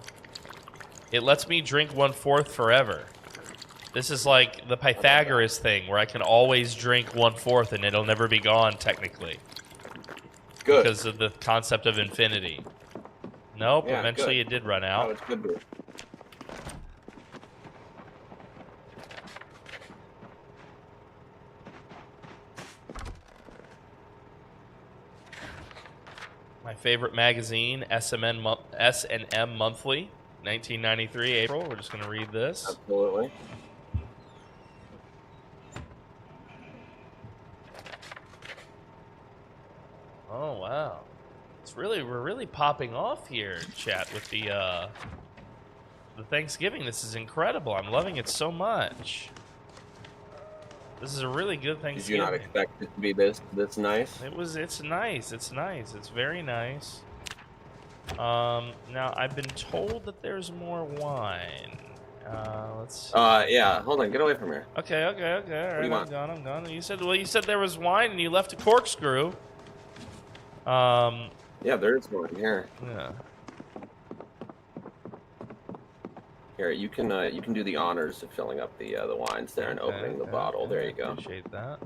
It lets me drink 1/4 forever. This is like the Pythagoras thing, where I can always drink 1/4 and it'll never be gone, technically. Good. Because of the concept of infinity. Nope, yeah, eventually it did run out. Oh, it's good. My favorite magazine, S&M Monthly, 1993, April. We're just going to read this. Absolutely. Oh, wow. We're really popping off here, chat, with the Thanksgiving. This is incredible. I'm loving it so much. This is a really good Thanksgiving. Did you not expect it to be this nice? It's nice. It's nice. It's very nice. Now I've been told that there's more wine. Let's see. Yeah. Hold on. Get away from here. Okay. All right. I'm gone. You said there was wine and you left a corkscrew. Yeah, there's one here. Yeah. Here, you can do the honors of filling up the wines there and opening the bottle. There you go. Appreciate that.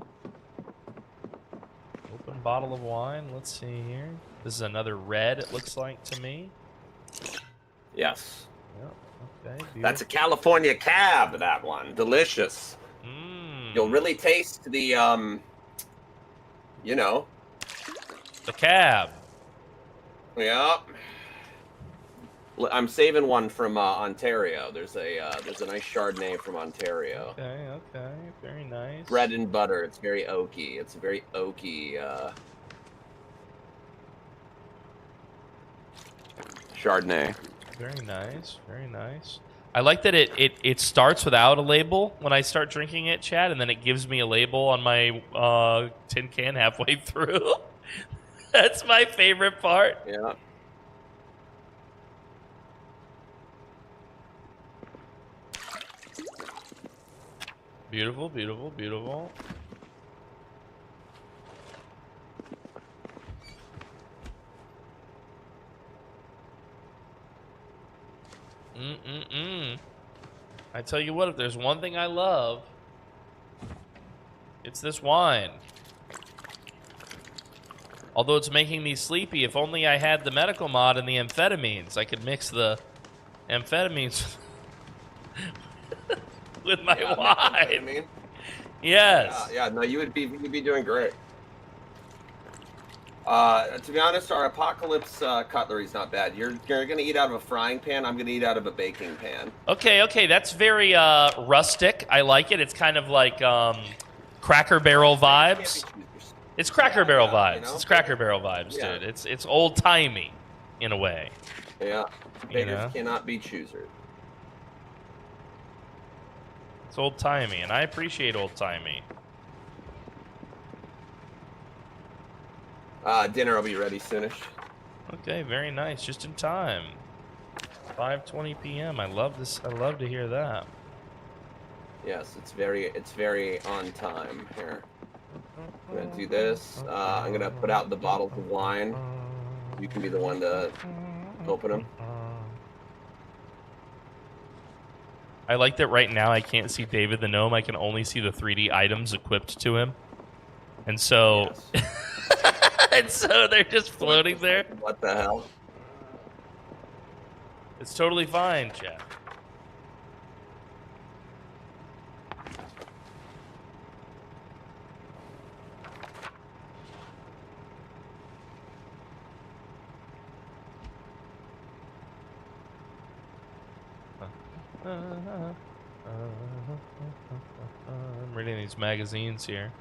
Open bottle of wine. Let's see here. This is another red. It looks like to me. Yes. Yep. Okay. Beautiful. That's a California cab. That one, delicious. You'll really taste the you know, the cab. Yep. I'm saving one from Ontario. There's a nice Chardonnay from Ontario. Okay, very nice. Bread and butter. It's very oaky. It's a very oaky Chardonnay. Very nice. I like that it starts without a label when I start drinking it, Chad, and then it gives me a label on my tin can halfway through. That's my favorite part. Yeah. Beautiful. I tell you what, if there's one thing I love, it's this wine. Although it's making me sleepy. If only I had the medical mod and the amphetamines. I could mix the amphetamines with my wine. Methamphetamine? Yes. Yeah. No, you'd be doing great. To be honest, our apocalypse cutlery is not bad. You're gonna eat out of a frying pan. I'm gonna eat out of a baking pan. Okay. That's very rustic. I like it. It's kind of like Cracker Barrel vibes. It's Cracker Barrel vibes. You know? It's Cracker Barrel vibes, dude. It's old timey, in a way. Yeah. Beggars cannot be choosers. It's old timey, and I appreciate old timey. Dinner will be ready soonish. Okay, very nice. Just in time. 5:20 p.m. I love this. I love to hear that. Yes, it's very on time here. I'm gonna do this. I'm gonna put out the bottles of wine. You can be the one to open them. I like that right now I can't see David the Gnome. I can only see the 3D items equipped to him. And so... Yes. And so they're just floating there. What the hell? It's totally fine, chat. I'm reading these magazines here.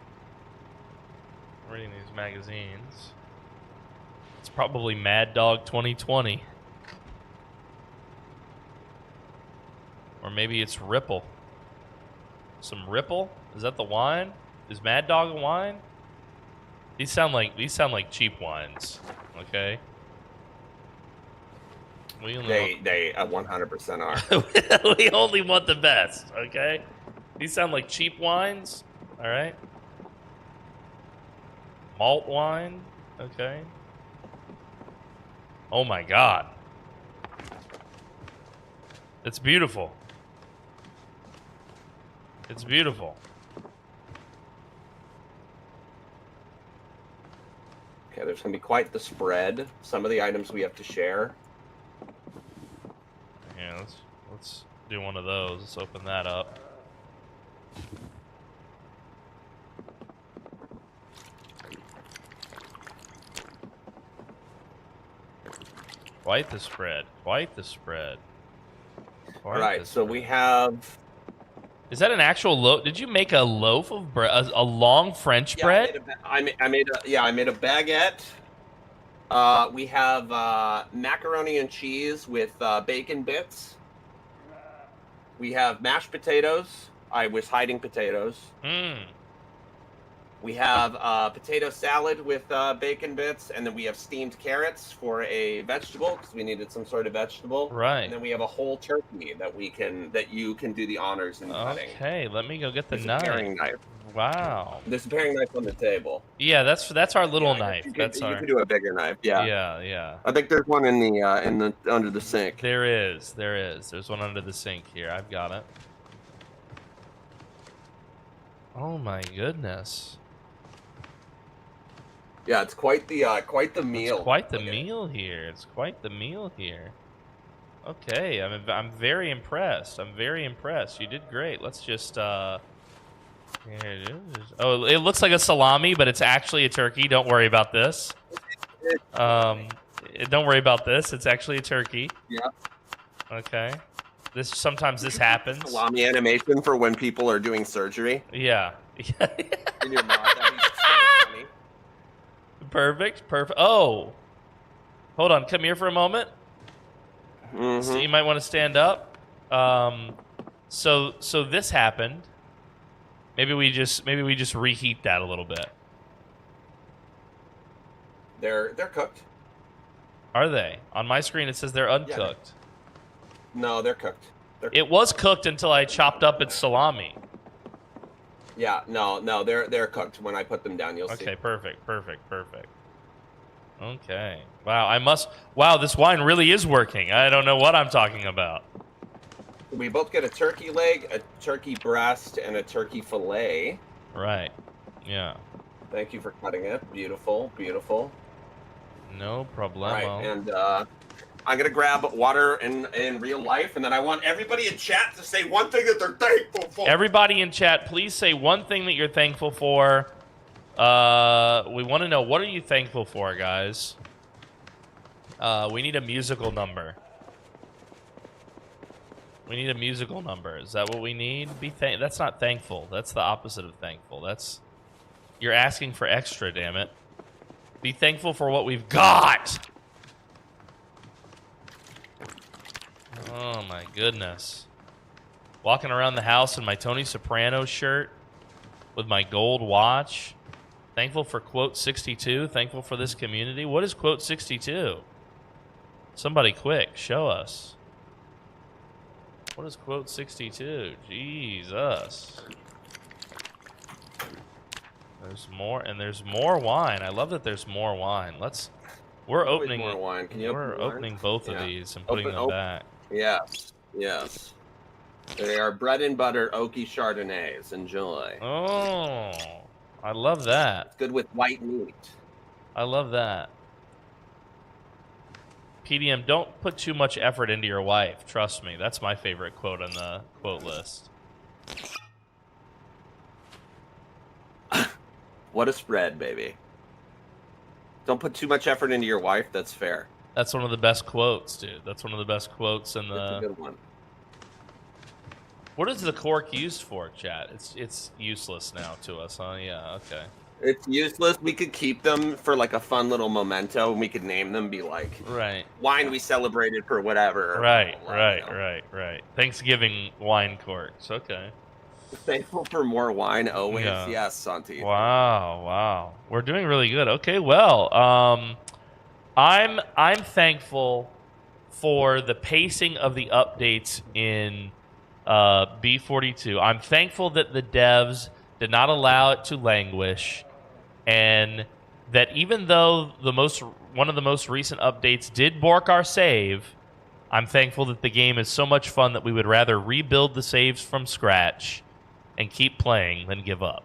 It's probably Mad Dog 2020. Or maybe it's Ripple. Some Ripple? Is that the wine? Is Mad Dog a wine? These sound like cheap wines. Okay. They 100% are. We only want the best, okay? These sound like cheap wines, all right? Malt wine, okay? Oh my God. It's beautiful. It's beautiful. Okay, there's going to be quite the spread. Some of the items we have to share. Yeah, let's do one of those. Let's open that up. Quite the spread. Quite the spread. All right, so we have... Is that an actual loaf? Did you make a loaf of bread? A long French bread? I made a baguette. We have macaroni and cheese with bacon bits. We have mashed potatoes. I was hiding potatoes. We have potato salad with bacon bits, and then we have steamed carrots for a vegetable because we needed some sort of vegetable. Right. And then we have a whole turkey that you can do the honors in cutting. Okay, let me go get the There's knife. A paring knife. Wow. There's a paring knife on the table. Yeah, that's our little knife. You can do a bigger knife. Yeah. Yeah. I think there's one in the under the sink. There is. There's one under the sink here. I've got it. Oh my goodness. Yeah, it's quite the meal. It's quite the meal here. It's quite the meal here. Okay, I'm very impressed. I'm very impressed. You did great. Let's just here it is. Oh, it looks like a salami, but it's actually a turkey. Don't worry about this. Don't worry about this. It's actually a turkey. Yeah. Okay. Sometimes this happens. Salami animation for when people are doing surgery. Yeah. In your mouth. That'd be so funny. Perfect. Oh, hold on. Come here for a moment. So you might want to stand up. So this happened. Maybe we just reheat that a little bit. They're cooked. Are they? On my screen it says they're uncooked. No, they're cooked. It was cooked until I chopped up its salami. Yeah, no, they're cooked. When I put them down, you'll see. Okay, perfect. Okay. Wow, this wine really is working. I don't know what I'm talking about. We both get a turkey leg, a turkey breast, and a turkey fillet. Right. Yeah. Thank you for cutting it. Beautiful, beautiful. No All right, problemo. and I'm gonna grab water in real life, and then I want everybody in chat to say one thing that they're thankful for. Everybody in chat, please say one thing that you're thankful for. We want to know, what are you thankful for, guys? We need a musical number. We need a musical number. Is that what we need? That's not thankful. That's the opposite of thankful. You're asking for extra, damn it. Be thankful for what we've got. Oh my goodness. Walking around the house in my Tony Soprano shirt with my gold watch. Thankful for quote 62. Thankful for this community. What is quote 62? Somebody quick, show us. What is quote 62? Jesus. There's more, and there's more wine. I love that there's more wine. We're opening more wine. Can you we're opening both of these and putting them back. Yes. Yes. They are bread and butter oaky Chardonnays. Enjoy. Oh, I love that. It's good with white meat. I love that. PDM, don't put too much effort into your wife. Trust me. That's my favorite quote on the quote list. What a spread, baby. Don't put too much effort into your wife. That's fair. That's one of the best quotes, dude. That's one of the best quotes in the... That's a good one. What is the cork used for, chat? It's useless now to us, huh? Yeah, okay. It's useless. We could keep them for like a fun little memento, and we could name them, be like, right, wine we celebrated for whatever. Right. Thanksgiving wine corks. Okay. Thankful for more wine always. Yeah. Yes, Santi. Wow. We're doing really good. Okay, well, I'm thankful for the pacing of the updates in B42. I'm thankful that the devs did not allow it to languish, and that even though one of the most recent updates did bork our save, I'm thankful that the game is so much fun that we would rather rebuild the saves from scratch and keep playing than give up.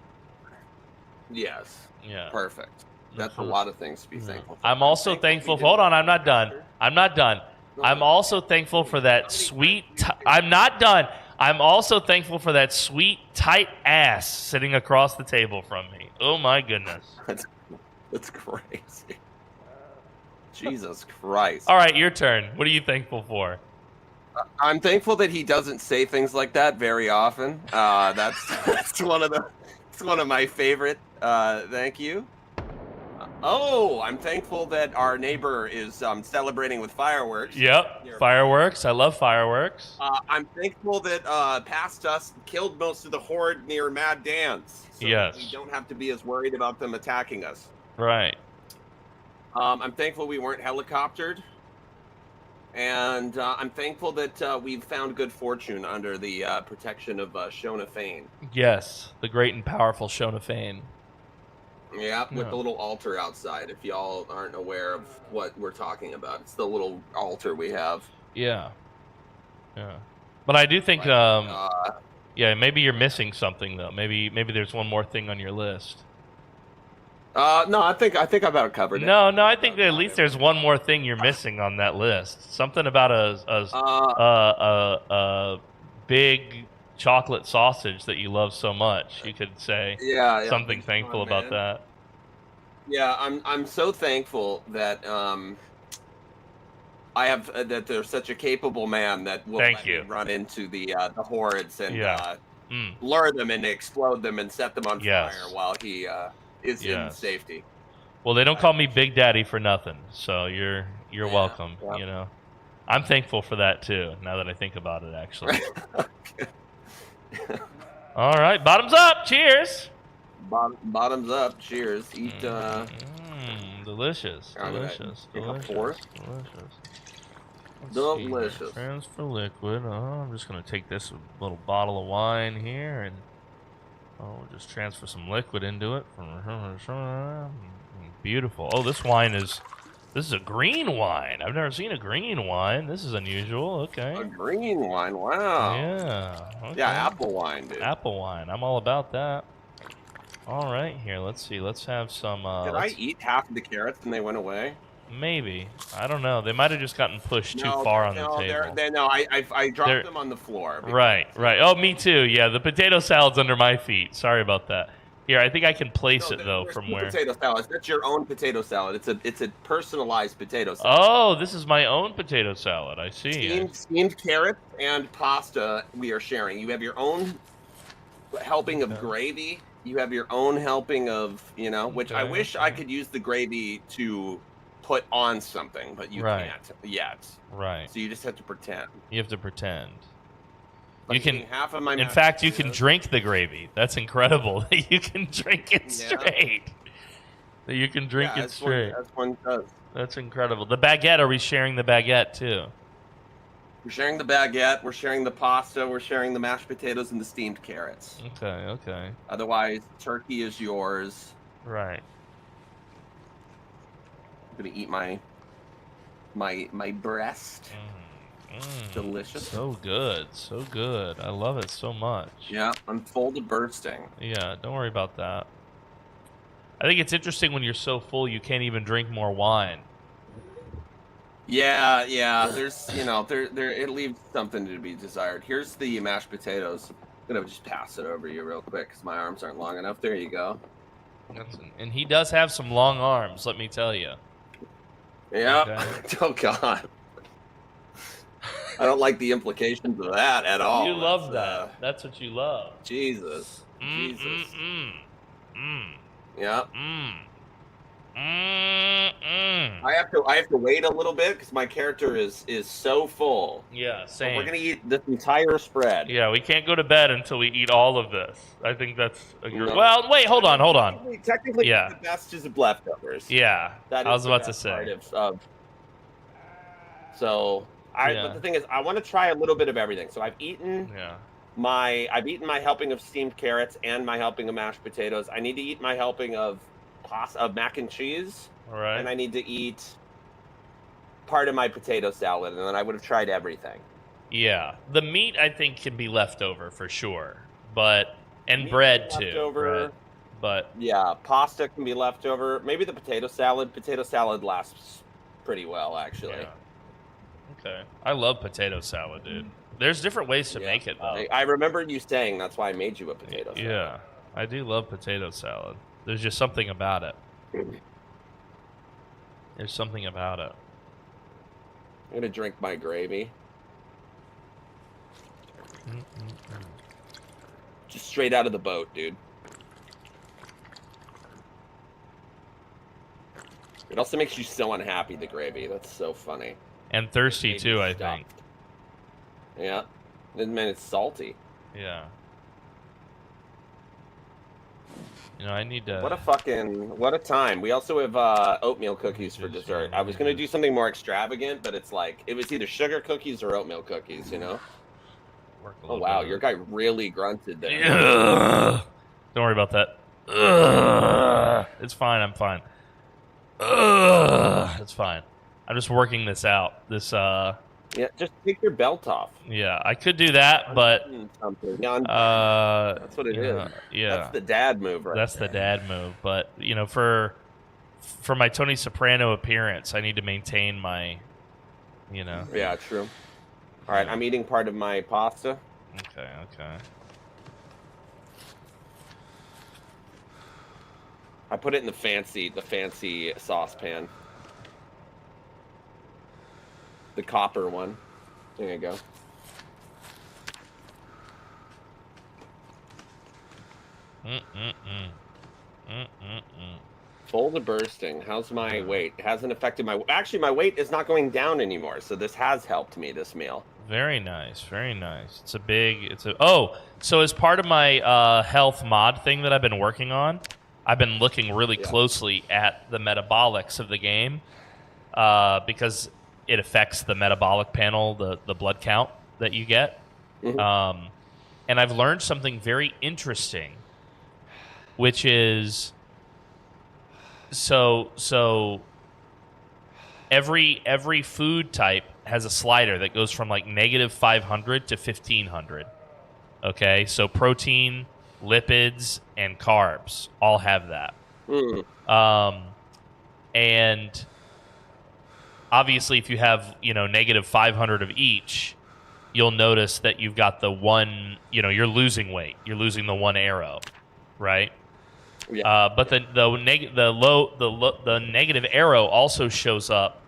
Yes. Yeah. Perfect. That's a lot of things to be thankful for. I'm also thankful. Hold on, I'm not done. I'm also thankful for that sweet. I'm not done. I'm also thankful for that sweet, tight ass sitting across the table from me. Oh my goodness. That's crazy. Jesus Christ. All right, your turn. What are you thankful for? I'm thankful that he doesn't say things like that very often. That's one of my favorite. Thank you. I'm thankful that our neighbor is celebrating with fireworks. Yep, fireworks. I love fireworks. I'm thankful that past us killed most of the horde near Mad Dan's. So yes. We don't have to be as worried about them attacking us. Right. I'm thankful we weren't helicoptered. And I'm thankful that we've found good fortune under the protection of Shona Fane. Yes, the great and powerful Shona Fane. Yeah, with the little altar outside. If y'all aren't aware of what we're talking about, it's the little altar we have. Yeah. But I do think, maybe you're missing something though. Maybe there's one more thing on your list. No, I think I've about covered it. No, I think that at least there's one more thing you're missing on that list. Something about a big chocolate sausage that you love so much. You could say something thankful about that. Yeah, I'm so thankful that I have that there's such a capable man that will run into the hordes and lure them and explode them and set them on fire while he is in safety. Well, they don't call me Big Daddy for nothing, so you're welcome. Yeah. You know, I'm thankful for that too. Now that I think about it, actually. All right, bottoms up. Cheers. Bottoms up. Cheers. Eat. Delicious. Delicious. Transfer liquid. I'm just gonna take this little bottle of wine here and just transfer some liquid into it. Beautiful. Oh, this is a green wine. I've never seen a green wine. This is unusual. Okay. A green wine. wow. Yeah. Okay. Yeah, apple wine, dude. Apple wine. I'm all about that. All right, here. Let's see. Let's have some. Did I eat half of the carrots and they went away? Maybe. I don't know. They might have just gotten pushed too far on the table. I dropped them on the floor. Right. Oh, me too. Yeah, the potato salad's under my feet. Sorry about that. Here, I think I can place it though from where. Potato salad. That's your own potato salad. It's a personalized potato salad. Oh, this is my own potato salad. I see. Steamed carrots and pasta we are sharing. You have your own helping of gravy. You have your own helping of, which I wish I could use the gravy to put on something, but you can't yet. Right. So you just have to pretend. You have to pretend. You can half of my. In fact, you can drink the gravy. That's incredible that you can drink it straight. That you can drink it straight. That's one does. That's incredible. The baguette. Are we sharing the baguette too? We're sharing the baguette. We're sharing the pasta. We're sharing the mashed potatoes and the steamed carrots. Okay. Otherwise, turkey is yours. Right. I'm gonna eat my breast. Delicious. So good. I love it so much. Yeah, I'm full to bursting. Yeah, don't worry about that. I think it's interesting when you're so full you can't even drink more wine. Yeah. There's, it leaves something to be desired. Here's the mashed potatoes. I'm gonna just pass it over you real quick because my arms aren't long enough. There you go. And he does have some long arms, let me tell you. Yeah. Okay. Oh God. I don't like the implications of that at all. You love that. That's what you love. Jesus. Yeah. I have to wait a little bit because my character is so full. Yeah, same. So we're gonna eat this entire spread. Yeah, we can't go to bed until we eat all of this. I think that's a good. No. Well, wait, hold on. Technically, the best is leftovers. Yeah, I was about to say. But the thing is, I want to try a little bit of everything. So I've eaten my helping of steamed carrots and my helping of mashed potatoes. I need to eat my helping of mac and cheese. All right. And I need to eat part of my potato salad, and then I would have tried everything. Yeah, the meat I think can be left over for sure, and bread too. Bread. But yeah, pasta can be left over. Maybe the potato salad. Potato salad lasts pretty well, actually. Yeah. Okay. I love potato salad, dude. There's different ways to make it, though. I remember you saying that's why I made you a potato salad. Yeah, I do love potato salad. There's just something about it. There's something about it. I'm going to drink my gravy. Just straight out of the boat, dude. It also makes you so unhappy, the gravy. That's so funny. And thirsty too, I think. Yeah. And man, it's salty. Yeah. I need to... What a time. We also have oatmeal cookies for dessert. I was going to do something more extravagant, but it's like, it was either sugar cookies or oatmeal cookies, Oh, wow. Your guy really grunted there. Yeah. Don't worry about that. It's fine. I'm fine. It's fine. I'm just working this out. Yeah, just take your belt off. Yeah, I could do that, but that's what it is. Yeah, that's the dad move, right? That's the dad move. But for my Tony Soprano appearance, I need to maintain my, Yeah, true. All right, I'm eating part of my pasta. Okay. I put it in the fancy saucepan. The copper one. There you go. Full to bursting. How's my weight? It hasn't affected my... Actually, my weight is not going down anymore, so this has helped me, this meal. Very nice. So as part of my health mod thing that I've been working on, I've been looking really closely at the metabolics of the game because it affects the metabolic panel, the blood count that you get. Mm-hmm. And I've learned something very interesting, which is so every food type has a slider that goes from like -500 to 1500. Okay, so protein, lipids, and carbs all have that. And obviously, if you have, negative 500 of each, you'll notice that you've got the one, you're losing weight. You're losing the one arrow, right? Yeah. But the negative arrow also shows up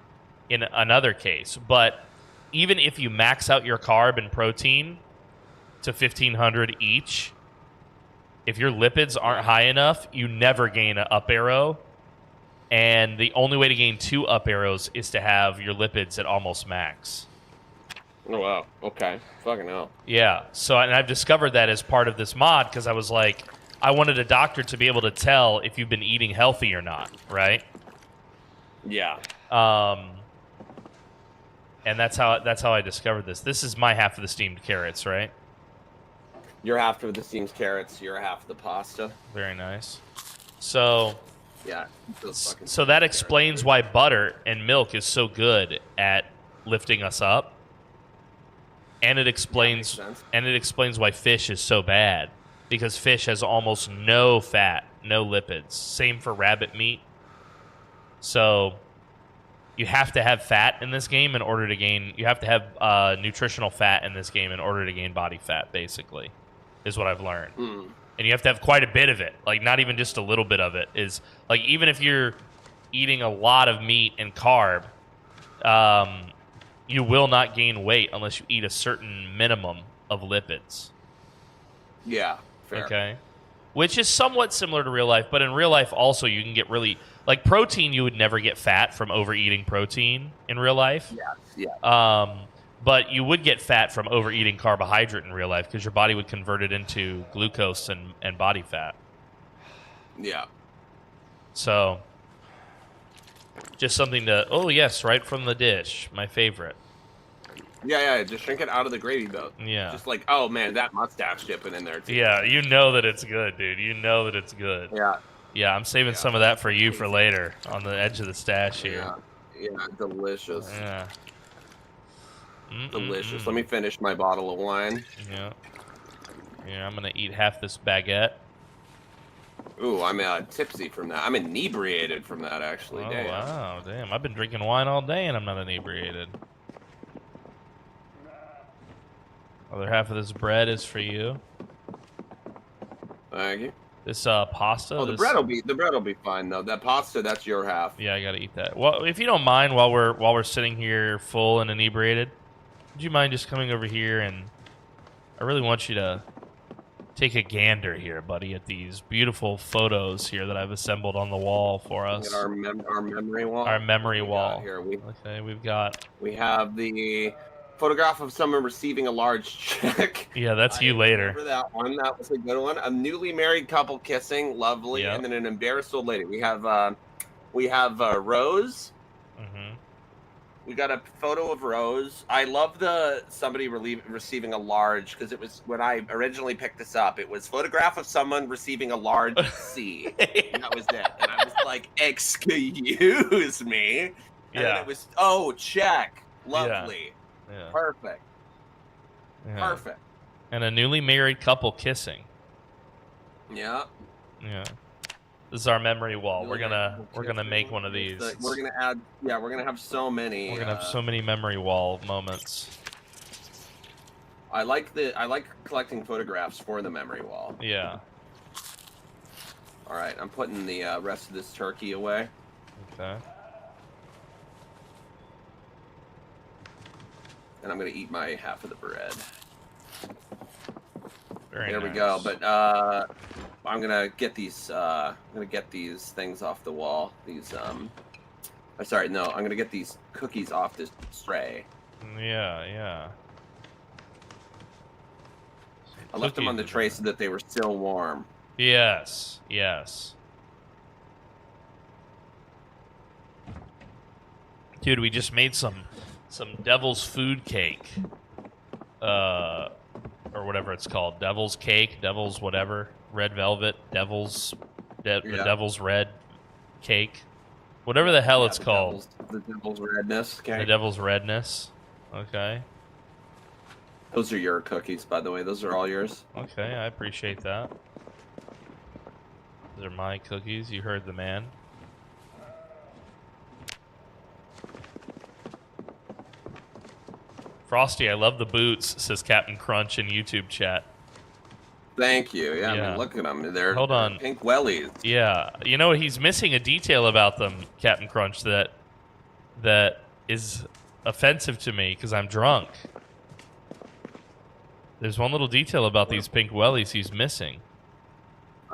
in another case. But even if you max out your carb and protein to 1,500 each, if your lipids aren't high enough, you never gain an up arrow. And the only way to gain 2 up arrows is to have your lipids at almost max. Oh, wow. Okay. Fucking hell. Yeah. So, and I've discovered that as part of this mod because I was like, I wanted a doctor to be able to tell if you've been eating healthy or not, right? Yeah. And that's how I discovered this. This is my half of the steamed carrots, right? You're half of the steamed carrots. You're half of the pasta. Very nice. So, Yeah. so that explains why butter and milk is so good at lifting us up. And it explains why fish is so bad, because fish has almost no fat, no lipids. Same for rabbit meat. So you have to have fat in this game in order to gain. You have to have nutritional fat in this game in order to gain body fat. Basically, is what I've learned. And you have to have quite a bit of it. Like not even just a little bit of it. Is like even if you're eating a lot of meat and carb, you will not gain weight unless you eat a certain minimum of lipids. Yeah, fair. Okay. Which is somewhat similar to real life, but in real life also you can get really... Like protein, you would never get fat from overeating protein in real life. Yeah. But you would get fat from overeating carbohydrate in real life because your body would convert it into glucose and body fat. Yeah. So... Just something to... Oh, yes, right from the dish. My favorite. Yeah, just drink it out of the gravy boat. Yeah. Just like, oh, man, that mustache dipping in there, too. Yeah, you know that it's good, dude. You know that it's good. Yeah. Yeah, I'm saving some of that for you for later on the edge of the stash here. Yeah, delicious. Yeah. Delicious. Let me finish my bottle of wine. Yeah. Yeah, I'm going to eat half this baguette. Ooh, I'm tipsy from that. I'm inebriated from that, actually. Oh, damn. wow, damn. I've been drinking wine all day and I'm not inebriated. Other half of this bread is for you. Thank you. This pasta. Oh, the bread will be fine though. That pasta, that's your half. Yeah, I gotta eat that. Well, if you don't mind, while we're sitting here full and inebriated, would you mind just coming over here and I really want you to take a gander here, buddy, at these beautiful photos here that I've assembled on the wall for us. Our memory wall. Our memory wall. Here we have the photograph of someone receiving a large check. Yeah, that's you later. Remember that one? That was a good one. A newly married couple kissing, lovely, yep. And then an embarrassed old lady. We have Rose. Mm-hmm. We got a photo of Rose. I love somebody receiving a large because it was when I originally picked this up. It was photograph of someone receiving a large C. And that was it. And I was like, excuse me. And then it was check. Lovely. Yeah. Perfect. Yeah. Perfect. And a newly married couple kissing. Yeah. Yeah. This is our memory wall. We're gonna make one of these. We're gonna add. Yeah, we're gonna have so many. We're gonna have so many memory wall moments. I like collecting photographs for the memory wall. Yeah. All right, I'm putting the rest of this turkey away. Okay. And I'm gonna eat my half of the bread. There we go. But I'm gonna get these. Things off the wall. These. Sorry, no. I'm gonna get these cookies off this tray. Yeah. I left them on the tray so that they were still warm. Yes. Dude, we just made some devil's food cake. Or whatever it's called. Devil's cake, devil's whatever. Red velvet, the devil's red cake. Whatever the hell it's called. The devil's redness cake. The devil's redness. Okay. Those are your cookies, by the way. Those are all yours. Okay, I appreciate that. Those are my cookies. You heard the man. Frosty, I love the boots, says Captain Crunch in YouTube chat. Thank you. Yeah, I Yeah. mean, look at them. They're Hold on. pink wellies. Yeah. You know, he's missing a detail about them, Captain Crunch, that is offensive to me because I'm drunk. There's one little detail about these pink wellies he's missing.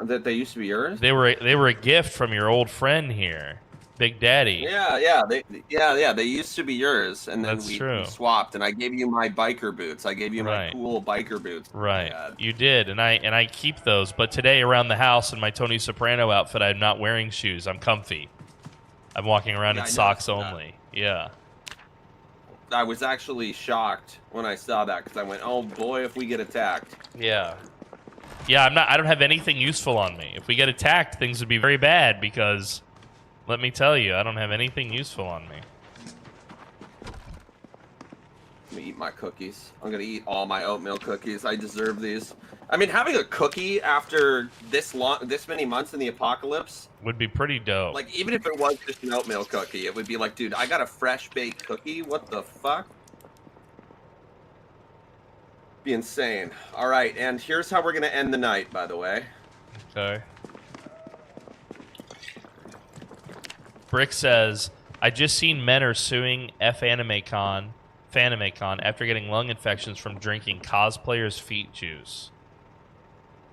That they used to be yours? They were a gift from your old friend here, Big Daddy. Yeah. They used to be yours, and then we swapped. And I gave you my biker boots. I gave you my cool biker boots. Right, you did, and I keep those. But today around the house in my Tony Soprano outfit, I'm not wearing shoes. I'm comfy. I'm walking around in socks only. Yeah. I was actually shocked when I saw that because I went, "Oh boy, if we get attacked." Yeah. Yeah, I don't have anything useful on me. If we get attacked, things would be very bad because, let me tell you, I don't have anything useful on me. I'm gonna eat my cookies. I'm gonna eat all my oatmeal cookies. I deserve these. I mean, having a cookie after this many months in the apocalypse would be pretty dope. Like, even if it was just an oatmeal cookie, it would be like, dude, I got a fresh baked cookie. What the fuck? Be insane. All right, and here's how we're gonna end the night, by the way. Okay. Brick says, I just seen men are suing Fanimacon after getting lung infections from drinking cosplayers' feet juice.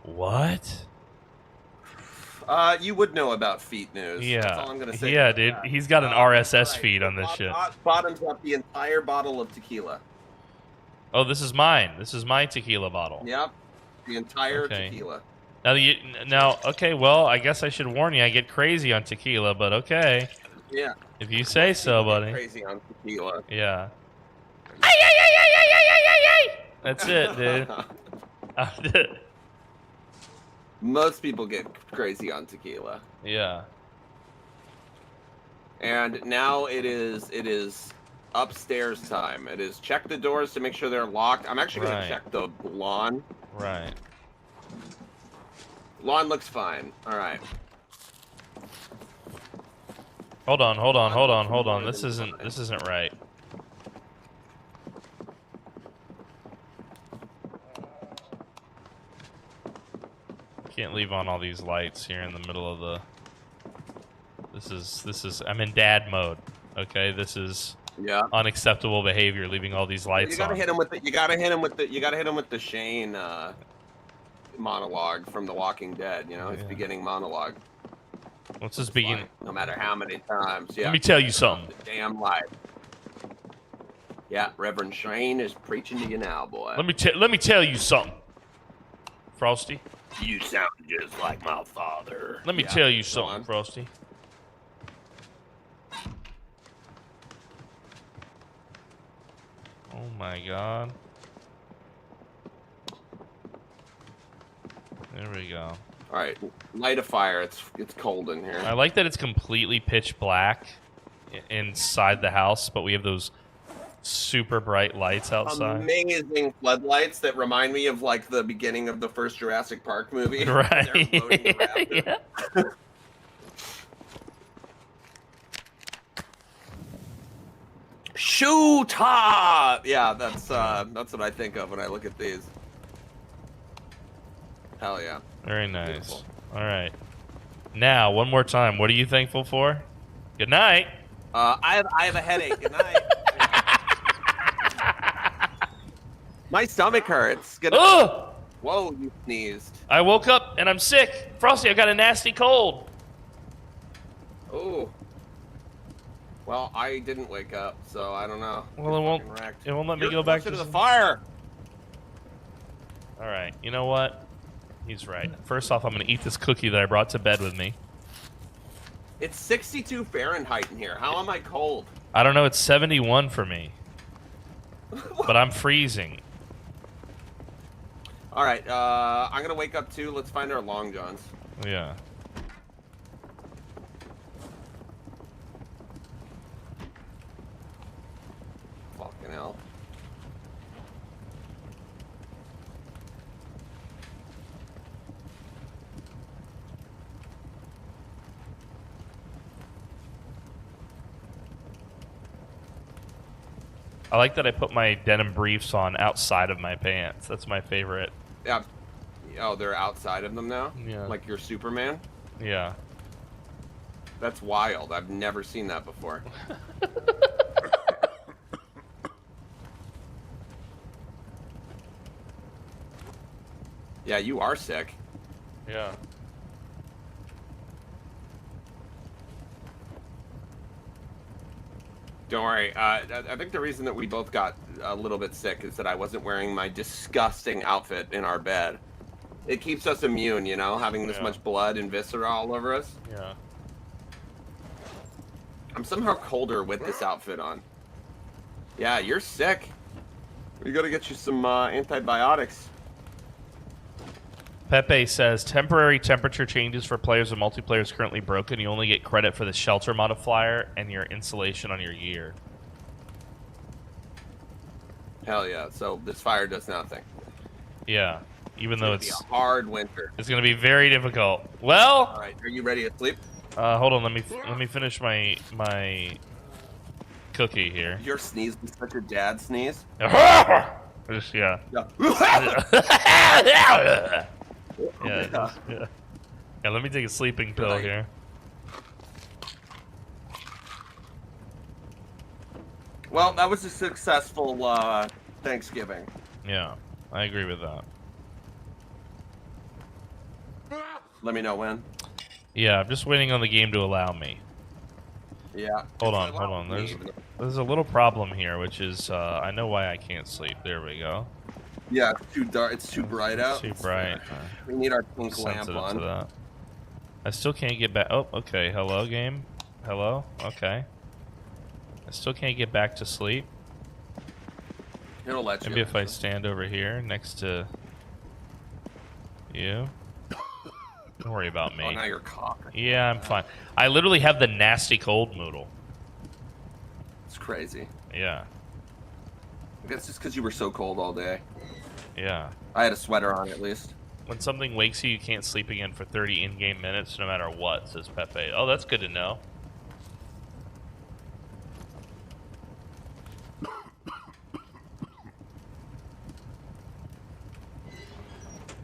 What? You would know about feet news. Yeah. That's all I'm gonna say. Yeah, dude. He's got an RSS feed on this shit. Bottoms up the entire bottle of tequila. Oh, this is mine. This is my tequila bottle. Yep. The entire tequila. Now, okay, well, I guess I should warn you. I get crazy on tequila, but okay. Yeah. If you say so, buddy. Crazy on tequila. Yeah. That's it, dude. Most people get crazy on tequila. Yeah. And now it is upstairs time. It is check the doors to make sure they're locked. I'm actually going to check the lawn. Right. Lawn looks fine. All right. Hold on. This isn't right. Can't leave on all these lights here in the middle of the. This is. I'm in dad mode. Okay, this is unacceptable behavior. Leaving all these lights you gotta on. hit him with the. You gotta hit him with the Shane monologue from The Walking Dead. You know, his beginning monologue. What's his beginning? No matter how many times. Yeah. Let me tell you something. The damn life. Yeah, Reverend Shane is preaching to you now, boy. Let me tell you something, Frosty. You sound just like my father. Let me tell you something, Frosty. Oh my god. There we go. All right, light a fire. It's cold in here. I like that it's completely pitch black inside the house, but we have those super bright lights outside. Amazing floodlights that remind me of like the beginning of the first Jurassic Park movie. Right. Yeah. Shoot top. Yeah, that's what I think of when I look at these. Hell yeah. Very nice. Beautiful. All right. Now, one more time. What are you thankful for? Good night. I have a headache. Good night. My stomach hurts. Good night. Oh! Whoa, you sneezed. I woke up and I'm sick. Frosty, I got a nasty cold. Oh. Well, I didn't wake up, so I don't know. Well, it won't let me go back to the fire. All right. You know what? He's right. First off, I'm going to eat this cookie that I brought to bed with me. It's 62 Fahrenheit in here. How am I cold? I don't know. It's 71 for me. But I'm freezing. All right. I'm going to wake up too. Let's find our long johns. Yeah. Fucking hell. I like that I put my denim briefs on outside of my pants. That's my favorite. Yeah. Oh, they're outside of them now? Yeah. Like you're Superman? Yeah. That's wild. I've never seen that before. Yeah, you are sick. Yeah. Don't worry. I think the reason that we both got a little bit sick is that I wasn't wearing my disgusting outfit in our bed. It keeps us immune, you know, having this much blood and viscera all over us. Yeah. I'm somehow colder with this outfit on. Yeah, you're sick. We gotta get you some antibiotics. Pepe says temporary temperature changes for players and multiplayer is currently broken. You only get credit for the shelter modifier and your insulation on your gear. Hell yeah! So this fire does nothing. Yeah, even though It's gonna be a hard winter. it's going to be very difficult. Well, all right, are you ready to sleep? Hold on, let me finish my cookie here. Your sneeze was such a dad sneeze. Just, yeah. Yeah. Yeah, let me take a sleeping pill here. Well, that was a successful Thanksgiving. Yeah, I agree with that. Let me know when. Yeah, I'm just waiting on the game to allow me. Yeah. Hold on. There's a little problem here, which is I know why I can't sleep. There we go. Yeah, it's too dark. It's too bright out. Too bright. We need our pink lamp Sensitive on. to that. I still can't get back. Oh, okay. Hello, game. Hello. Okay. I still can't get back to sleep. It'll let you. Maybe if I stand over here next to you. Don't worry about me. Oh, now you're coughing. Yeah, I'm fine. I literally have the nasty cold noodle. It's crazy. Yeah. I guess just because you were so cold all day. Yeah. I had a sweater on at least. When something wakes you, you can't sleep again for 30 in-game minutes, no matter what, says Pepe. Oh, that's good to know.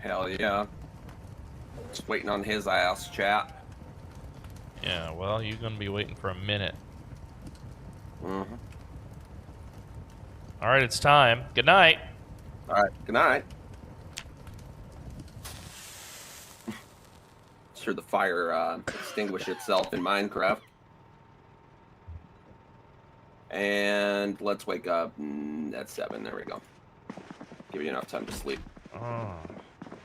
Hell yeah. Just waiting on his ass, chat. Yeah, well, you're going to be waiting for a minute. Mm-hmm. All right, it's time. Good night. All right, good night. Sure, the fire extinguish itself in Minecraft. And let's wake up at 7. There we go. Give you enough time to sleep. Oh,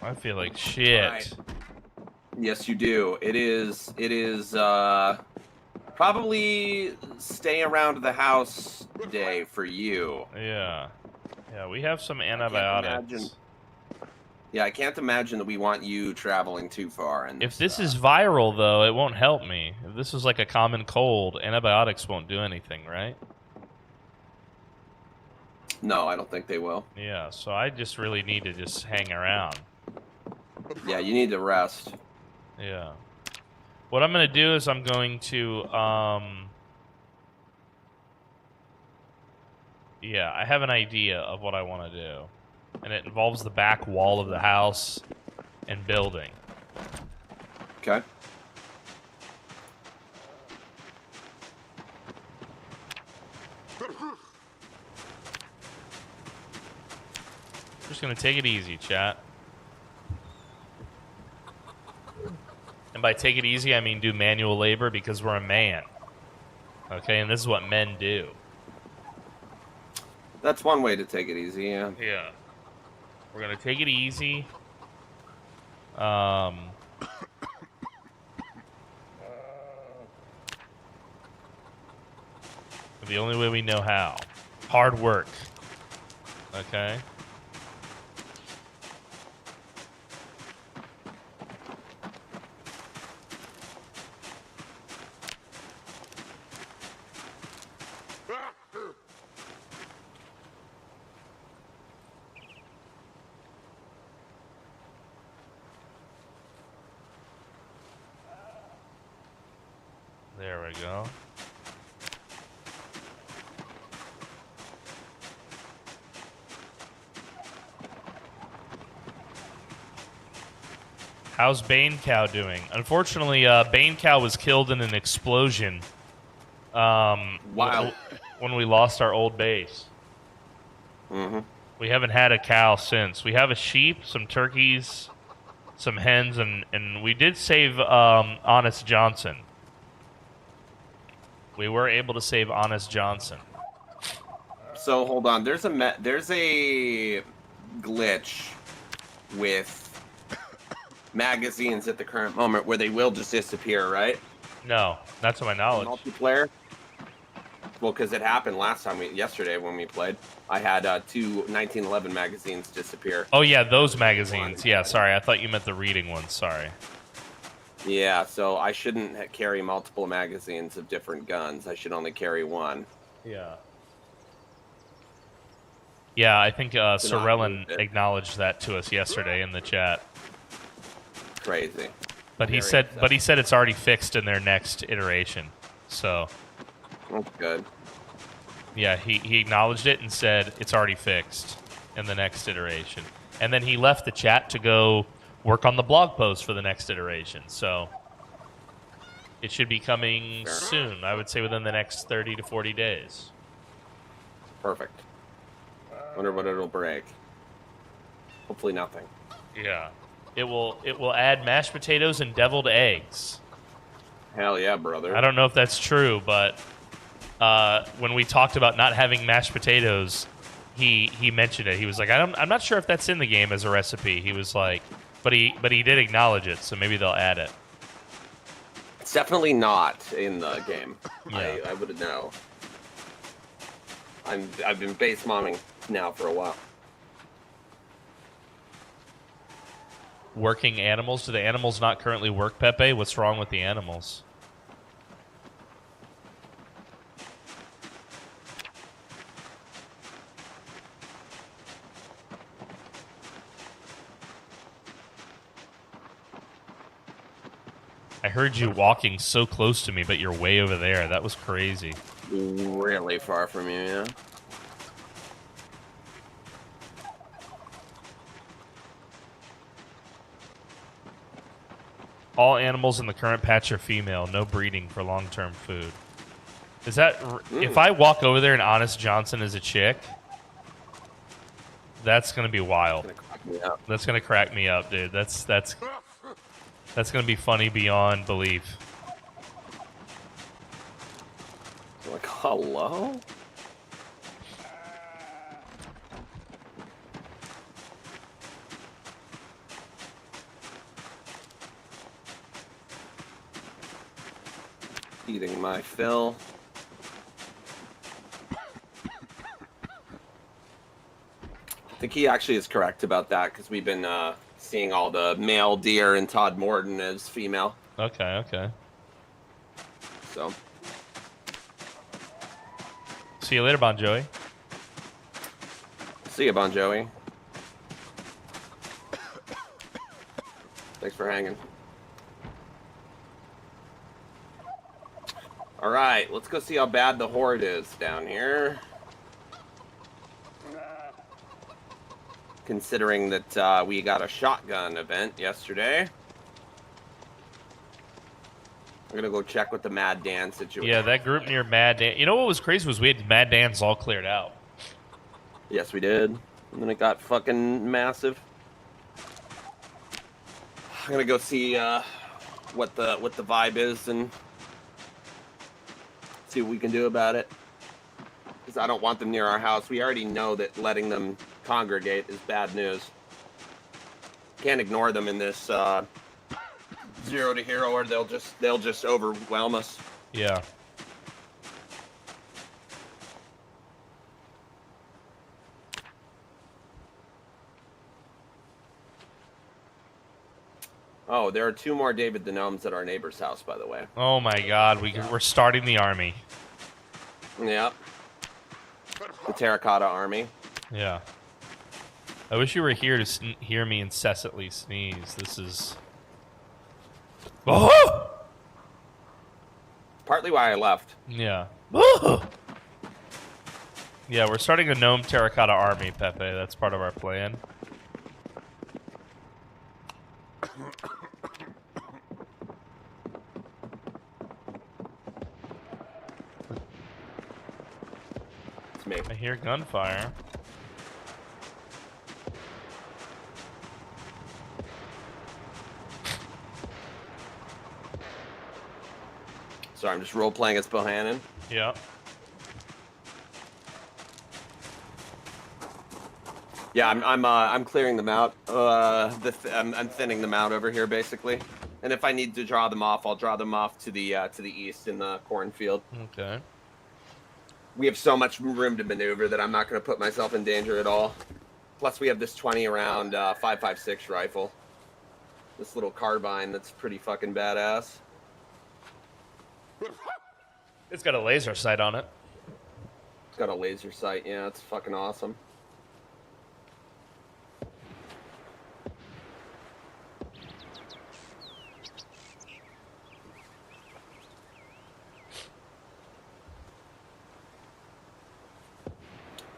I feel like shit. Right. Yes, you do. It is probably stay around the house day for you. Yeah. Yeah, we have some antibiotics. Yeah, I can't imagine that we want you traveling too far. And if this is viral, though, it won't help me. If this is like a common cold, antibiotics won't do anything, right? No, I don't think they will. Yeah, so I just really need to just hang around. Yeah, you need to rest. Yeah. What I'm going to do is I'm going to, yeah, I have an idea of what I want to do. And it involves the back wall of the house and building. Okay. Just going to take it easy, chat. And by take it easy, I mean do manual labor because we're a man. Okay, and this is what men do. That's one way to take it easy, yeah. Yeah. We're going to take it easy. The only way we know how. Hard work. Okay? There we go. How's Bane Cow doing? Unfortunately, Bane Cow was killed in an explosion. Wow. When we lost our old base. Mm-hmm. We haven't had a cow since. We have a sheep, some turkeys, some hens, and we did save Honest Johnson. We were able to save Honest Johnson. So hold on. There's a glitch with magazines at the current moment where they will just disappear, right? No, not to my knowledge. Multiplayer. Well, because it happened yesterday when we played. I had 2 1911 magazines disappear. Oh yeah, those magazines. Yeah, sorry, I thought you meant the reading ones. Sorry. Yeah, so I shouldn't carry multiple magazines of different guns. I should only carry one. Yeah. Yeah, I think Sorellen acknowledged that to us yesterday in the chat. Crazy. But he said it's already fixed in their next iteration. So. That's good. Yeah, he acknowledged it and said it's already fixed in the next iteration. And then he left the chat to go work on the blog post for the next iteration. So it should be coming soon. I would say within the next 30 to 40 days. Perfect. Wonder what it'll break. Hopefully nothing. Yeah. It will add mashed potatoes and deviled eggs. Hell yeah, brother. I don't know if that's true, but when we talked about not having mashed potatoes, he mentioned it. He was like, I'm not sure if that's in the game as a recipe. He was like, but he did acknowledge it, so maybe they'll add it. It's definitely not in the game. Yeah. I wouldn't know. I've been base momming now for a while. Working animals? Do the animals not currently work, Pepe? What's wrong with the animals? I heard you walking so close to me, but you're way over there. That was crazy. Really far from you, yeah. All animals in the current patch are female. No breeding for long-term food. Is that... If I walk over there and Honest Johnson is a chick, that's going to be wild. That's going to crack me up, dude. That's going to be funny beyond belief. Like, hello? Eating my fill. I think he actually is correct about that because we've been seeing all the male deer and Todd Morton as female. Okay. So. See you later, Bon Jovi. See you, Bon Jovi. Thanks for hanging. All right, let's go see how bad the horde is down here. Considering that we got a shotgun event yesterday. I'm gonna go check with the Mad Dan situation. Yeah, that group near Mad Dan. You know what was crazy was we had Mad Dan's all cleared out. Yes, we did. And then it got fucking massive. I'm gonna go see what the vibe is and see what we can do about it. Because I don't want them near our house. We already know that letting them congregate is bad news. Can't ignore them in this 0 to hero, or they'll just overwhelm us. Yeah. Oh, there are 2 more David the Gnomes at our neighbor's house, by the way. Oh my God, we're starting the army. Yep. The Terracotta Army. Yeah. I wish you were here to hear me incessantly sneeze. This is... Oh! Partly why I left. Yeah. Oh! Yeah, we're starting a gnome terracotta army, Pepe. That's part of our plan. It's me. I hear gunfire. Sorry, I'm just role playing as Bohannon. Yep. Yeah, I'm clearing them out. I'm thinning them out over here basically. And if I need to draw them off, I'll draw them off to the east in the cornfield. Okay. We have so much room to maneuver that I'm not going to put myself in danger at all. Plus, we have this 20 round 5.56 rifle. This little carbine that's pretty fucking badass. It's got a laser sight on it. It's got a laser sight. Yeah, it's fucking awesome.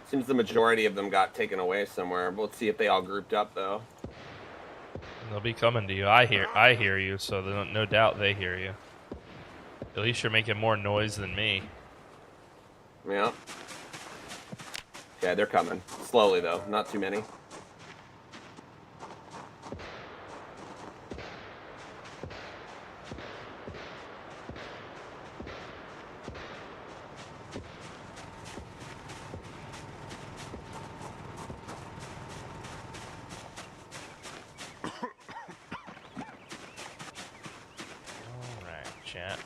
Seems the majority of them got taken away somewhere. Let's see if they all grouped up though. They'll be coming to you. I hear you, so no doubt they hear you. At least you're making more noise than me. Yeah. Yeah, they're coming. Slowly, though. Not too many. All right, chat.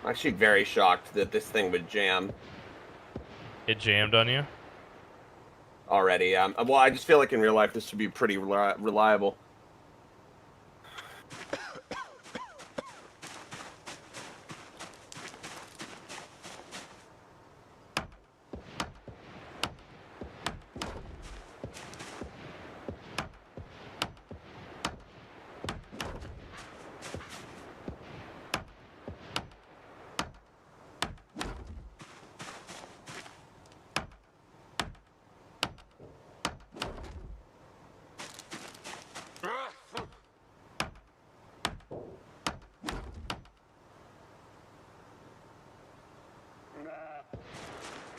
I'm actually very shocked that this thing would jam It jammed on you? already. Well, I just feel like in real life this should be pretty reliable.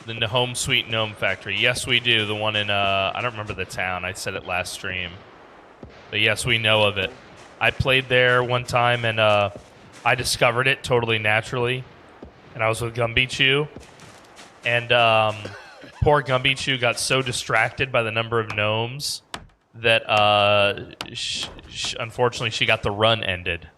The Home Sweet Gnome Factory. Yes, we do. The one in, I don't remember the town. I said it last stream. But yes, we know of it. I played there one time, and I discovered it totally naturally. And I was with Gumby and poor Gumby got so distracted by the number of gnomes that unfortunately she got the run ended.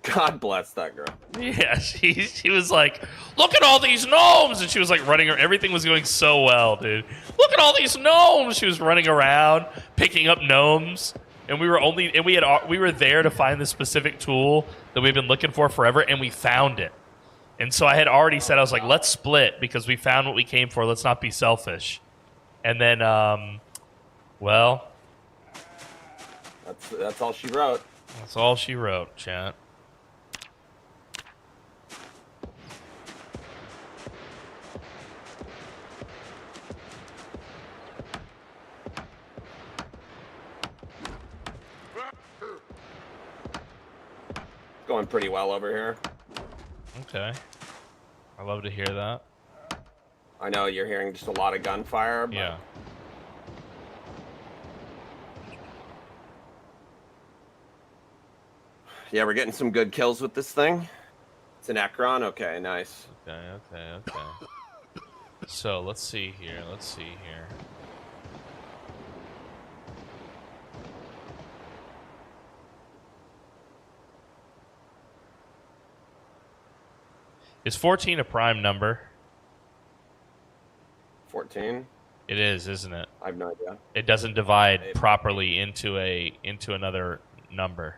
God bless that girl. Yeah, she was like, look at all these gnomes, and she was like running. Everything was going so well, dude. Look at all these gnomes. She was running around picking up gnomes, and we were there to find the specific tool that we've been looking for forever, and we found it. And so I had already said, I was like, let's split because we found what we came for. Let's not be selfish. And then, well, that's all she wrote. That's all she wrote, chat. Going pretty well over here. Okay. I love to hear that. I know you're hearing just a lot of gunfire. But Yeah. yeah, we're getting some good kills with this thing. It's an Ekron. Okay, nice. Okay. So let's see here. Is 14 a prime number? 14? It is, isn't it? I have no idea. It doesn't divide properly into another number.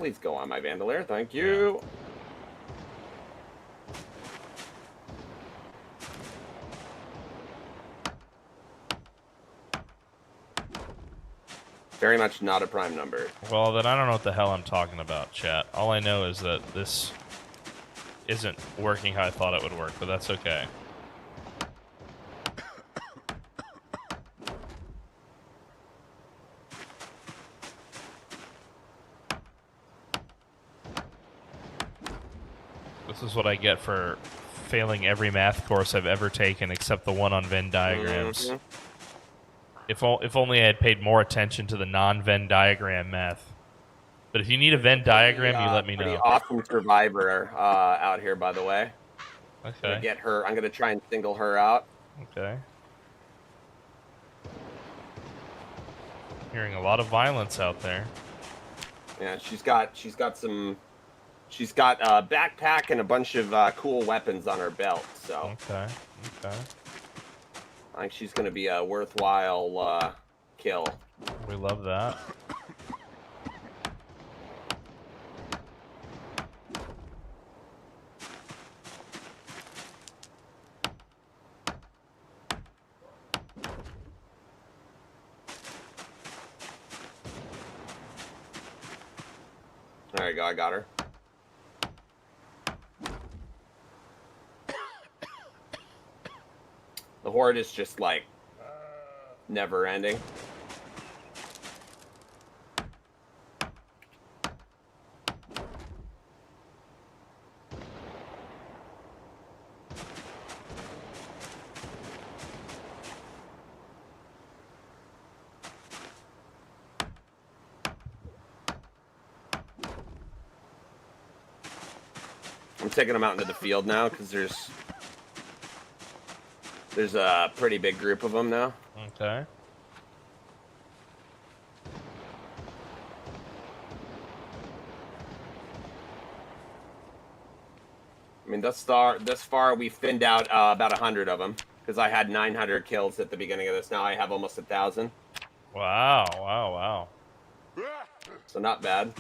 Please go on my Vandalier. Thank you. Yeah. Very much not a prime number. Well, then I don't know what the hell I'm talking about, chat. All I know is that this isn't working how I thought it would work, but that's okay. This is what I get for failing every math course I've ever taken except the one on Venn diagrams. Mm-hmm. If only I had paid more attention to the non-Venn diagram math. But if you need a Venn diagram, you let me know. Awesome survivor out here, by the way. Okay. I'm gonna get her. I'm gonna try and single her out. Okay. Hearing a lot of violence out there. Yeah, she's got a backpack and a bunch of cool weapons on her belt. So. Okay. Okay. I think she's going to be a worthwhile kill. We love that. There you go, I got her. The horde is just like never ending. I'm taking them out into the field now because there's a pretty big group of them now. Okay. I mean, thus far we've thinned out about 100 of them because I had 900 kills at the beginning of this. Now I have almost 1,000. Wow! Wow! Wow! So not bad.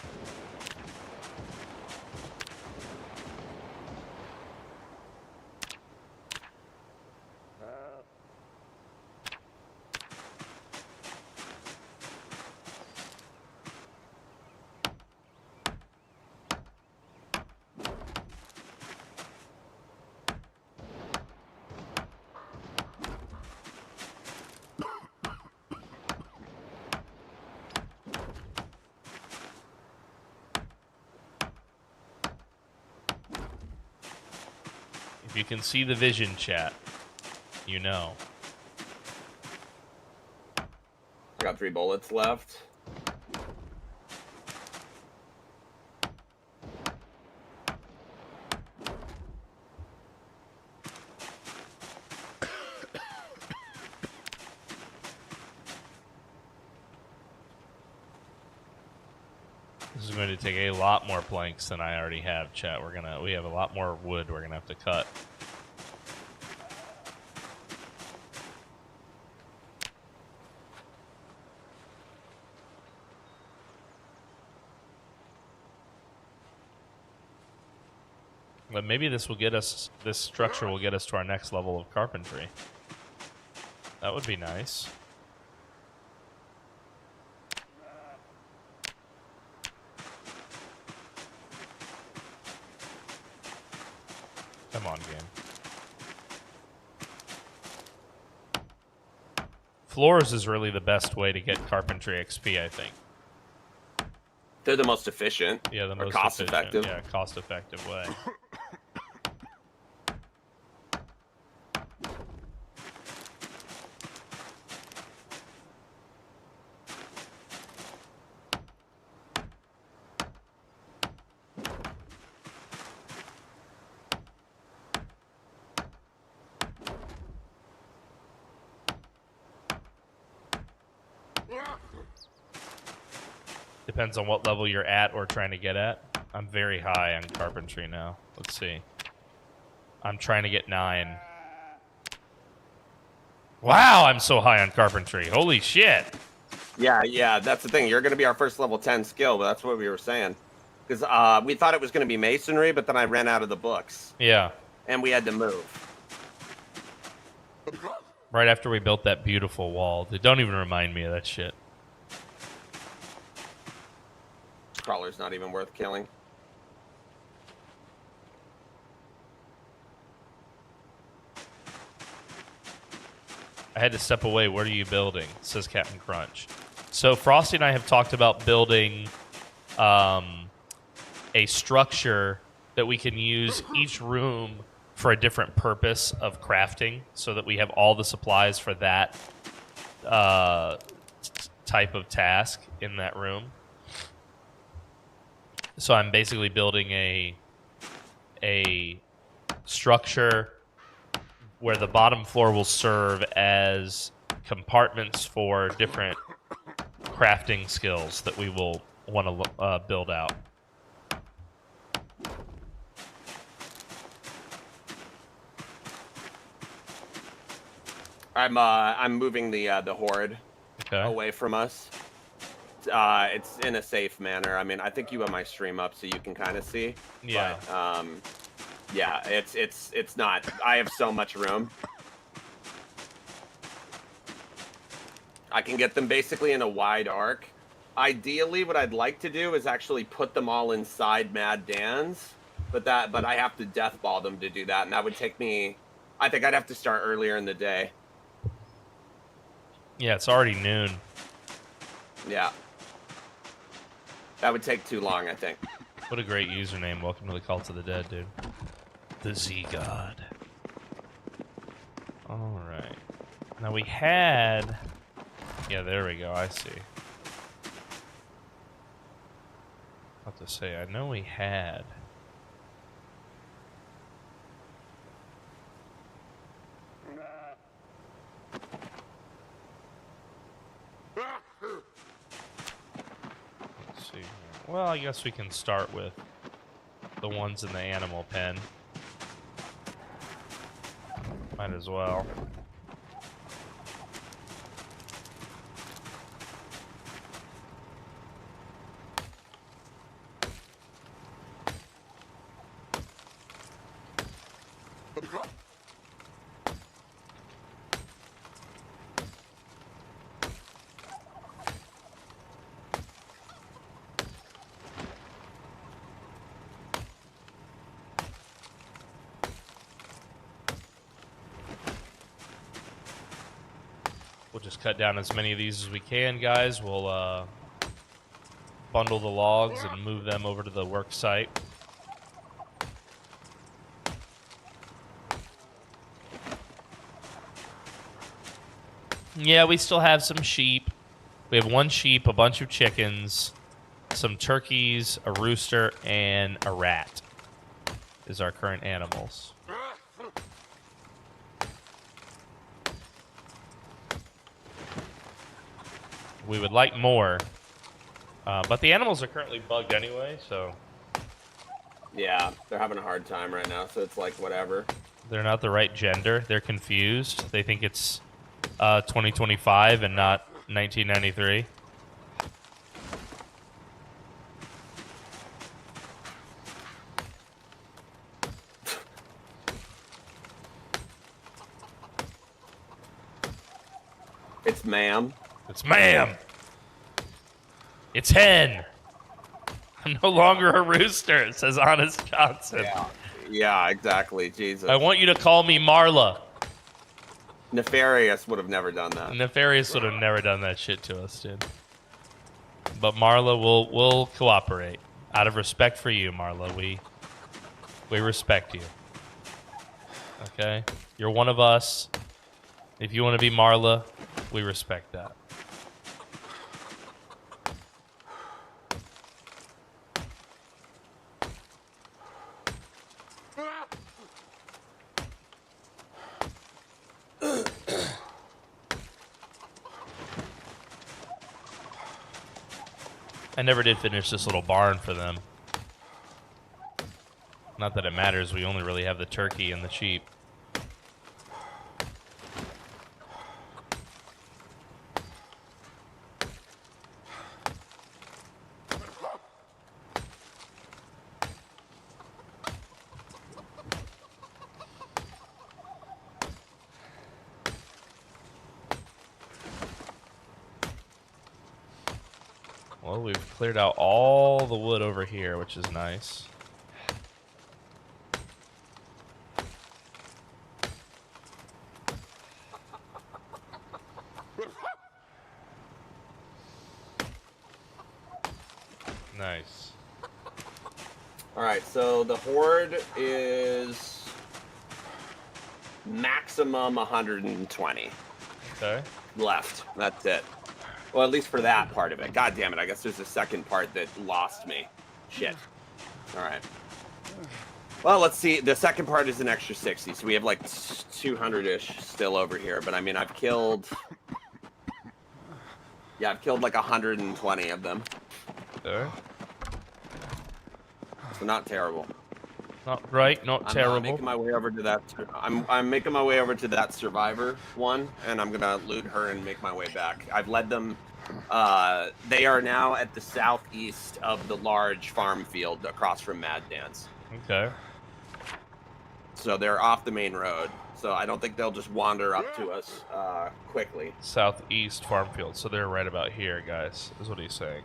If you can see the vision, chat, you know. Got 3 bullets left. This is going to take a lot more planks than I already have, chat. We have a lot more wood we're gonna have to cut. But maybe this structure will get us to our next level of carpentry. That would be nice. Come on, game. Floors is really the best way to get carpentry XP, I think. They're the most efficient. Yeah, the most cost efficient. effective. Yeah, cost-effective way. Depends on what level you're at or trying to get at. I'm very high on carpentry now. Let's see. I'm trying to get 9. Wow, I'm so high on carpentry. Holy shit. Yeah, that's the thing. You're going to be our first level 10 skill, but that's what we were saying. because we thought it was going to be masonry, but then I ran out of the books. Yeah. And we had to move. Right after we built that beautiful wall. Don't even remind me of that shit. Crawler's not even worth killing. I had to step away. What are you building? Says Captain Crunch. So Frosty and I have talked about building a structure that we can use each room for a different purpose of crafting, so that we have all the supplies for that type of task in that room. So I'm basically building a structure where the bottom floor will serve as compartments for different crafting skills that we will want to build out. I'm moving the horde away from us. It's in a safe manner. I mean, I think you have my stream up so you can kind of see. Yeah. But, yeah, it's not. I have so much room. I can get them basically in a wide arc. Ideally, what I'd like to do is actually put them all inside Mad Dan's, but I have to deathball them to do that, and that would take me. I think I'd have to start earlier in the day. Yeah, it's already noon. Yeah. That would take too long, I think. What a great username. Welcome to the Cult of the Dead, dude. The Z God. Alright. Now we had... Yeah, there we go. I see. What to say? I know we had... Let's see here. Well, I guess we can start with the ones in the animal pen. Might as well. We'll just cut down as many of these as we can, guys. We'll bundle the logs and move them over to the work site. Yeah, we still have some sheep. We have one sheep, a bunch of chickens, some turkeys, a rooster, and a rat is our current animals. We would like more, but the animals are currently bugged anyway, so... Yeah, they're having a hard time right now, so it's like, whatever. They're not the right gender. They're confused. They think it's 2025 and not 1993. It's ma'am. It's ma'am. It's hen. I'm no longer a rooster, says Honest Johnson. Yeah. Yeah, exactly. Jesus. I want you to call me Marla. Nefarious would have never done that. Nefarious would have never done that shit to us, dude. But Marla will cooperate. Out of respect for you, Marla, we respect you. Okay? You're one of us. If you want to be Marla, we respect that. I never did finish this little barn for them. Not that it matters, we only really have the turkey and the sheep. Well, we've cleared out all the wood over here, which is nice. Nice. All right, so the horde is maximum 120 Okay. left. That's it. Well, at least for that part of it. God damn it! I guess there's a second part that lost me. Shit. All right. Well, let's see. The second part is an extra 60, so we have like 200-ish still over here. But I mean, I've killed. Yeah, I've killed like 120 of them. Okay. So not terrible. Not right, not terrible. I'm making my way over to that. I'm making my way over to that survivor one, and I'm gonna loot her and make my way back. I've led them. They are now at the southeast of the large farm field across from Mad Dance. Okay. So they're off the main road. So I don't think they'll just wander up to us quickly. Southeast farm field, so they're right about here, guys, is what he's saying.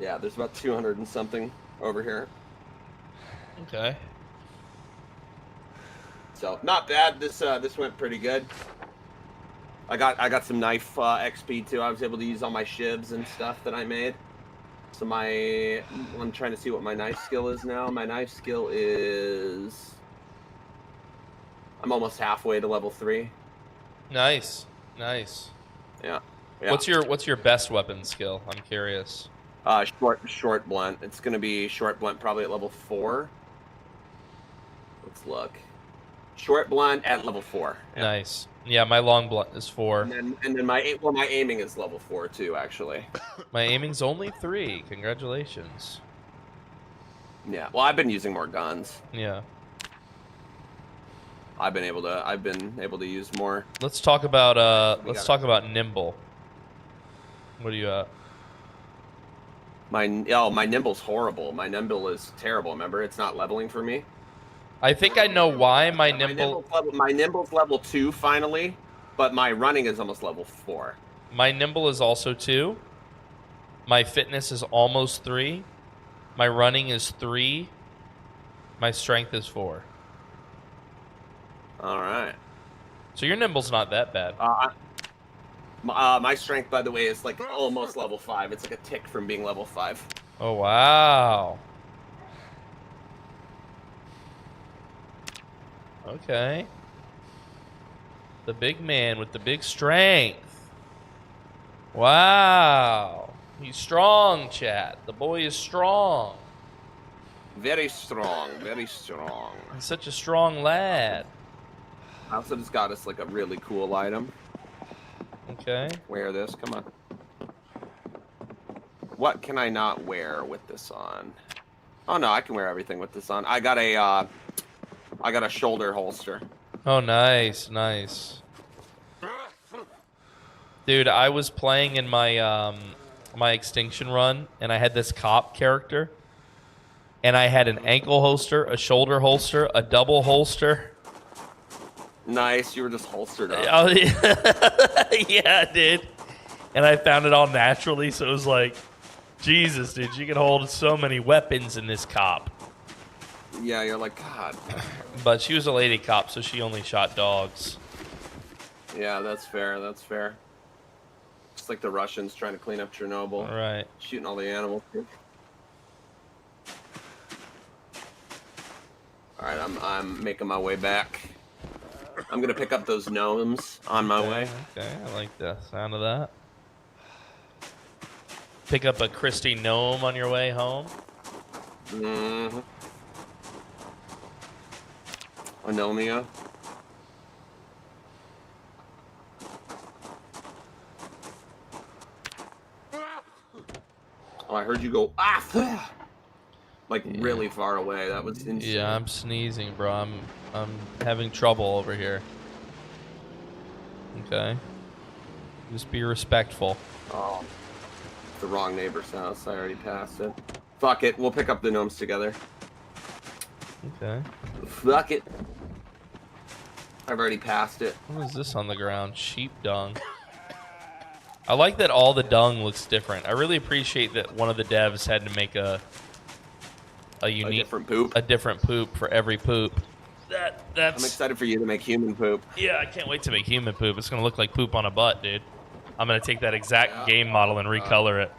Yeah, there's about 200 and something over here. Okay. So not bad. This went pretty good. I got some knife XP too. I was able to use all my shivs and stuff that I made. So I'm trying to see what my knife skill is now. My knife skill is I'm almost halfway to level 3. Nice. Nice. Yeah. What's your best weapon skill? I'm curious. Short blunt. It's gonna be short blunt probably at level 4. Let's look. Short blunt at level 4. Yeah. Nice. Yeah, my long blunt is 4. And then my aiming is level 4 too, actually. My aiming's only 3. Congratulations. Yeah. Well, I've been using more guns. Yeah. I've been able to use more. Let's talk about talk about nimble. What do you My nimble's horrible. My nimble is terrible. Remember, it's not leveling for me. I think I know why my nimble. My nimble's level 2 finally, but my running is almost level 4. My nimble is also 2. My fitness is almost 3. My running is 3. My strength is 4. All right. So your nimble's not that bad. My strength, by the way, is like almost level 5. It's like a tick from being level 5. Oh wow. Okay. The big man with the big strength. Wow. He's strong, chat. The boy is strong. Very strong. Very strong. He's such a strong lad. I also just got us like a really cool item. Okay. Wear this. Come on. What can I not wear with this on? Oh no, I can wear everything with this on. I got a shoulder holster. Oh, nice, nice. Dude, I was playing in my my extinction run, and I had this cop character, and I had an ankle holster, a shoulder holster, a double holster. Nice, you were just holstered up. Oh, yeah, dude. And I found it all naturally, so it was like, Jesus, dude, you can hold so many weapons in this cop. Yeah, you're like, God. But she was a lady cop, so she only shot dogs. Yeah, that's fair. That's fair. Just like the Russians trying to clean up Chernobyl. All right. Shooting all the animals. All right, I'm making my way back. I'm gonna pick up those gnomes on my way. Okay, I like the sound of that. Pick up a Christy gnome on your way home. Mm-hmm. Anomia. Oh, I heard you go, ah! Like, really far away. That was insane. Yeah, I'm sneezing, bro. I'm having trouble over here. Okay. Just be respectful. Oh. The wrong neighbor's house. I already passed it. Fuck it. We'll pick up the gnomes together. Okay. Fuck it. I've already passed it. What is this on the ground? Sheep dung. I like that all the dung looks different. I really appreciate that one of the devs had to make a unique, a different poop for every poop. That's. I'm excited for you to make human poop. Yeah, I can't wait to make human poop. It's gonna look like poop on a butt, dude. I'm gonna take that exact game model and recolor it.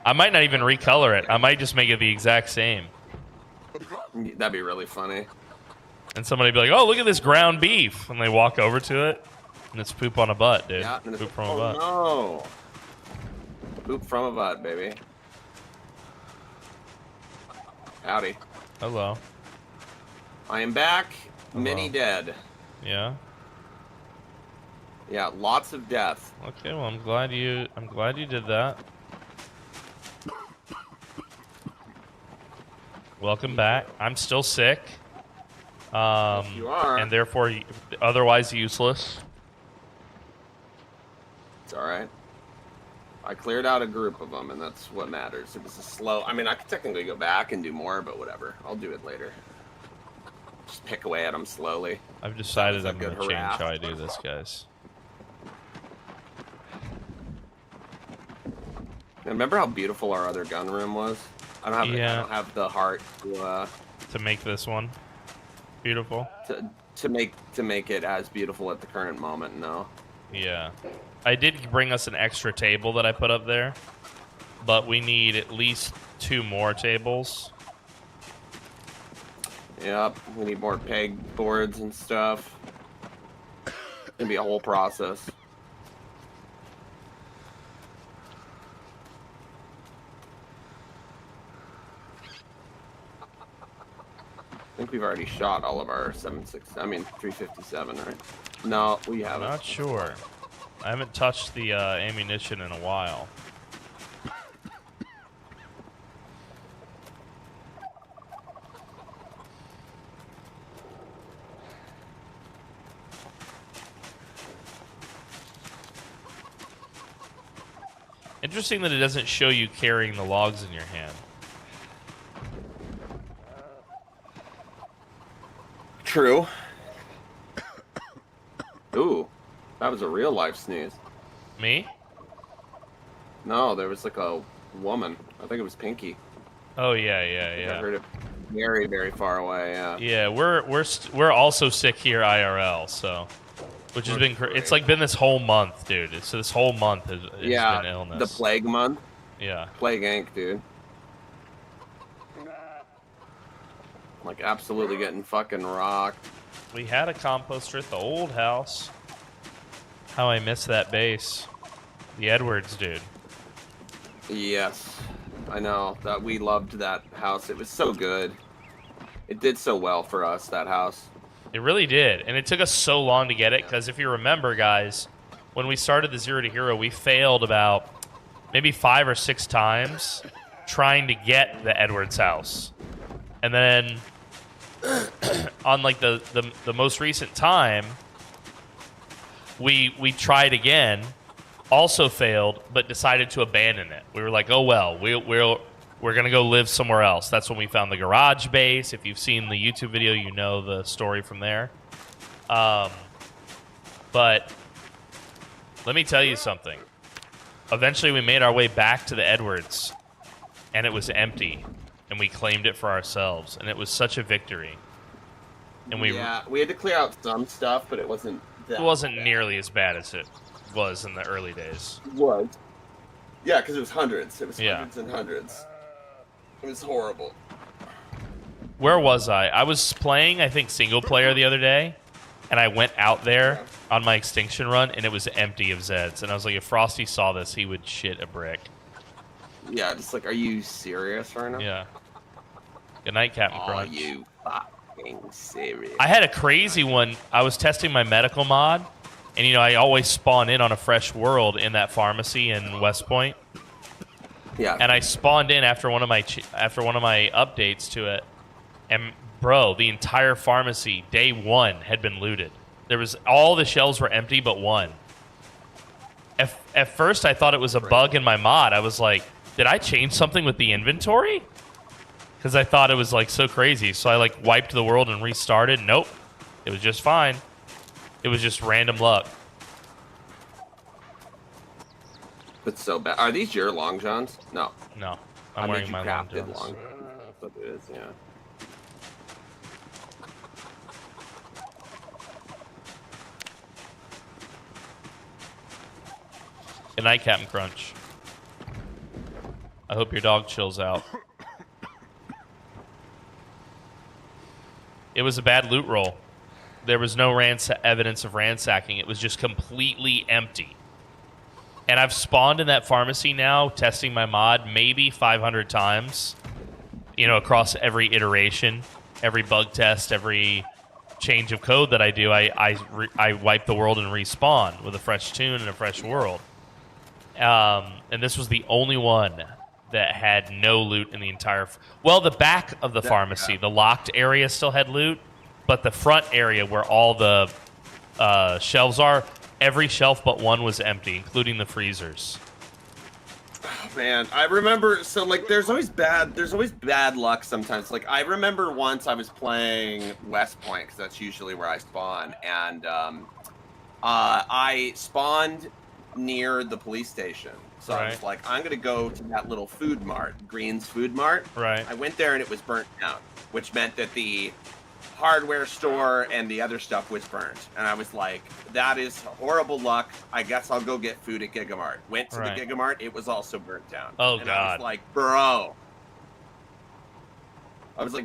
I might not even recolor it. I might just make it the exact same. That'd be really funny. And somebody be like, "Oh, look at this ground beef," and they walk over to it, and it's poop on a butt, dude. Yeah, poop from a butt. No. Poop from a butt, baby. Howdy. Hello. I am back. Hello. Many dead. Yeah. Yeah, lots of death. Okay, well, I'm glad you did that. Welcome back. I'm still sick. Yes, you are. And therefore otherwise useless. It's all right. I cleared out a group of them, and that's what matters. It was a slow. I mean, I could technically go back and do more, but whatever. I'll do it later. Just pick away at them slowly. I've decided I'm going to change how I do this, guys. Remember how beautiful our other gun room was? I don't have the heart to make this one beautiful. To make it as beautiful at the current moment. No. Yeah, I did bring us an extra table that I put up there, but we need at least 2 more tables. Yep, we need more peg boards and stuff. It's gonna be a whole process. I think we've already shot all of our 357, right? No, we haven't. Not sure. I haven't touched the ammunition in a while. Interesting that it doesn't show you carrying the logs in your hand. True. Ooh, that was a real life sneeze. Me? No, there was like a woman. I think it was Pinky. Oh yeah. I heard it very, very far away. Yeah. Yeah, we're also sick here IRL, so which has been it's like been this whole month, dude. So this whole month has been illness. The plague month. Yeah. Plague Inc., dude. Like absolutely getting fucking rocked. We had a composter at the old house. How I miss that base. The Edwards, dude. Yes. I know. That we loved that house. It was so good. It did so well for us, that house. It really did. And it took us so long to get it, because if you remember, guys, when we started the Zero to Hero, we failed about maybe 5 or 6 times trying to get the Edwards house. And then on like the most recent time, we tried again, also failed, but decided to abandon it. We were like, oh well, we're gonna go live somewhere else. That's when we found the garage base. If you've seen the YouTube video, you know the story from there. But let me tell you something. Eventually, we made our way back to the Edwards, and it was empty. And we claimed it for ourselves, and it was such a victory. And we had to clear out some stuff, but it wasn't nearly as bad as it was in the early days. It was. Yeah, because it was hundreds. It was hundreds and hundreds. It was horrible. Where was I? I was playing, I think, single player the other day, and I went out there on my extinction run, and it was empty of Zeds. And I was like, if Frosty saw this, he would shit a brick. Yeah, just like, are you serious right now? Yeah. Good night, Captain Crunch. Are you fucking serious? I had a crazy one. I was testing my medical mod, and you know I always spawn in on a fresh world in that pharmacy in West Point. Yeah. And I spawned in after one of my updates to it, and bro, the entire pharmacy day 1 had been looted. There was all the shelves were empty but one. At first, I thought it was a bug in my mod. I was like, did I change something with the inventory? Because I thought it was like so crazy. So I like wiped the world and restarted. Nope. It was just fine. It was just random luck. It's so bad. Are these your long johns? No. No, I I'm made wearing you my long crafted johns. long. That's what it is, yeah. Good night, Captain Crunch. I hope your dog chills out. It was a bad loot roll. There was no evidence of ransacking. It was just completely empty. And I've spawned in that pharmacy now, testing my mod maybe 500 times. You know, across every iteration, every bug test, every change of code that I do, I wipe the world and respawn with a fresh tune and a fresh world. And this was the only one that had no loot in the entire... Well, the back of the pharmacy, the locked area still had loot, but the front area where all the shelves are, every shelf but one was empty, including the freezers. Oh, man, I remember, so like there's always bad luck sometimes. Like I remember once I was playing West Point, because that's usually where I spawn, and I spawned near the police station. So I was like, I'm gonna go to that little food mart, Green's Food Mart. Right. I went there and it was burnt down, which meant that the hardware store and the other stuff was burnt. And I was like, that is horrible luck. I guess I'll go get food at Gigamart. Went to the Gigamart, it was also burnt down. Oh, and God. I was like,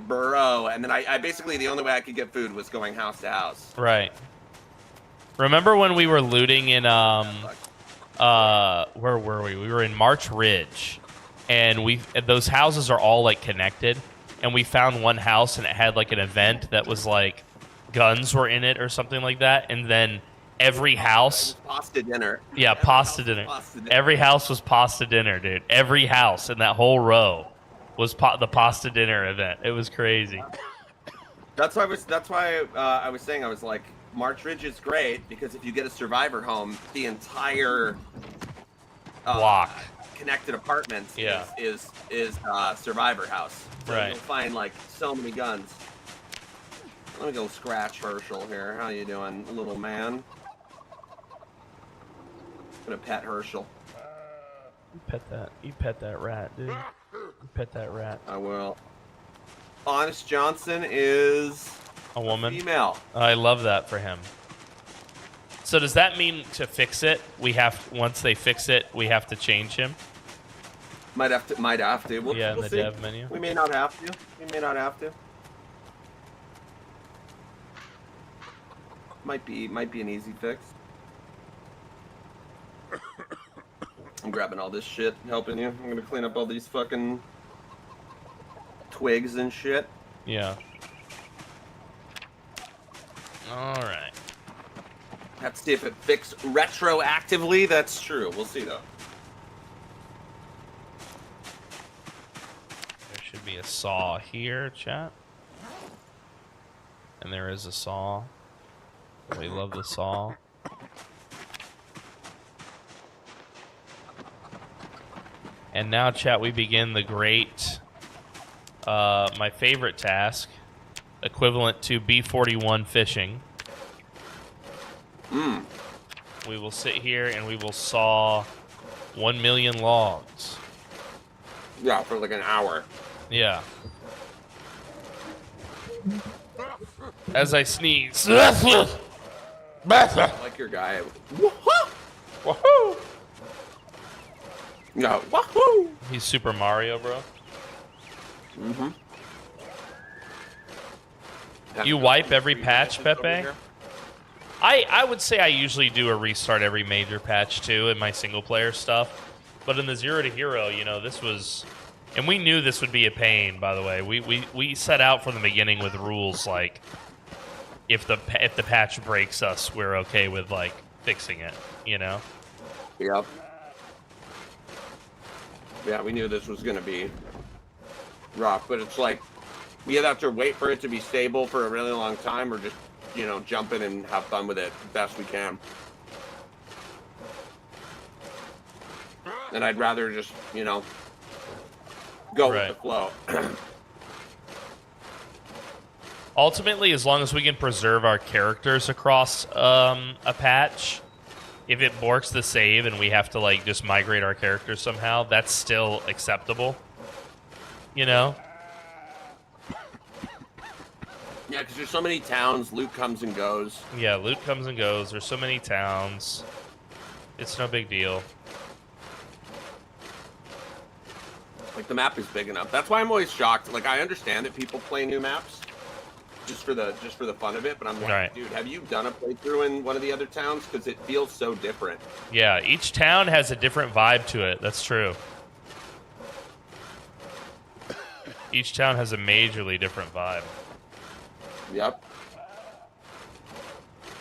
bro. And then I basically, the only way I could get food was going house to house. Right. Remember when we were looting in, where were we? We were in March Ridge, and those houses are all like connected, and we found one house and it had like an event that was like guns were in it or something like that, and then every house... Pasta dinner. Yeah, pasta dinner. Every house was pasta dinner, dude. Every house in that whole row was the pasta dinner event. It was crazy. That's why I was saying, I was like, March Ridge is great because if you get a survivor home, the entire block connected apartments is survivor house. So right. You'll find like so many guns. Let me go scratch Herschel here. How you doing, little man? I'm gonna pet Herschel. You pet that rat, dude. You pet that rat. I will. Honest Johnson is a woman. Female. I love that for him. So does that mean to fix it, once they fix it, we have to change him? Might have to. We'll in the see. dev menu. We may not have to. Might be an easy fix. I'm grabbing all this shit, helping you. I'm gonna clean up all these fucking twigs and shit. Yeah. Alright. Have to see if it fixed retroactively. That's true. We'll see though. There should be a saw here, chat. And there is a saw. We love the saw. And now, chat, we begin the great, my favorite task, equivalent to B41 fishing. We will sit here and we will saw 1 million logs. Yeah, for like an hour. Yeah. As I sneeze. I like your guy. Woohoo! No, wahoo! He's Super Mario, bro. Mm-hmm. You wipe every patch, Pepe? I would say I usually do a restart every major patch, too, in my single-player stuff. But in the Zero to Hero, you know, this was... And we knew this would be a pain, by the way. We set out from the beginning with rules, like, if the patch breaks us, we're okay with, like, fixing it, you know? Yep. Yeah, we knew this was going to be rough, but it's like, we either have to wait for it to be stable for a really long time or just, you know, jump in and have fun with it best we can. And I'd rather just, you know, go with the flow. Ultimately, as long as we can preserve our characters across a patch, if it borks the save and we have to like just migrate our characters somehow, that's still acceptable. You know? Yeah, because there's so many towns, loot comes and goes. Yeah, loot comes and goes. There's so many towns. It's no big deal. Like, the map is big enough. That's why I'm always shocked. Like, I understand that people play new maps just for the fun of it, but I'm like, right. Dude, have you done a playthrough in one of the other towns? Because it feels so different. Yeah, each town has a different vibe to it. That's true. Each town has a majorly different vibe. Yep.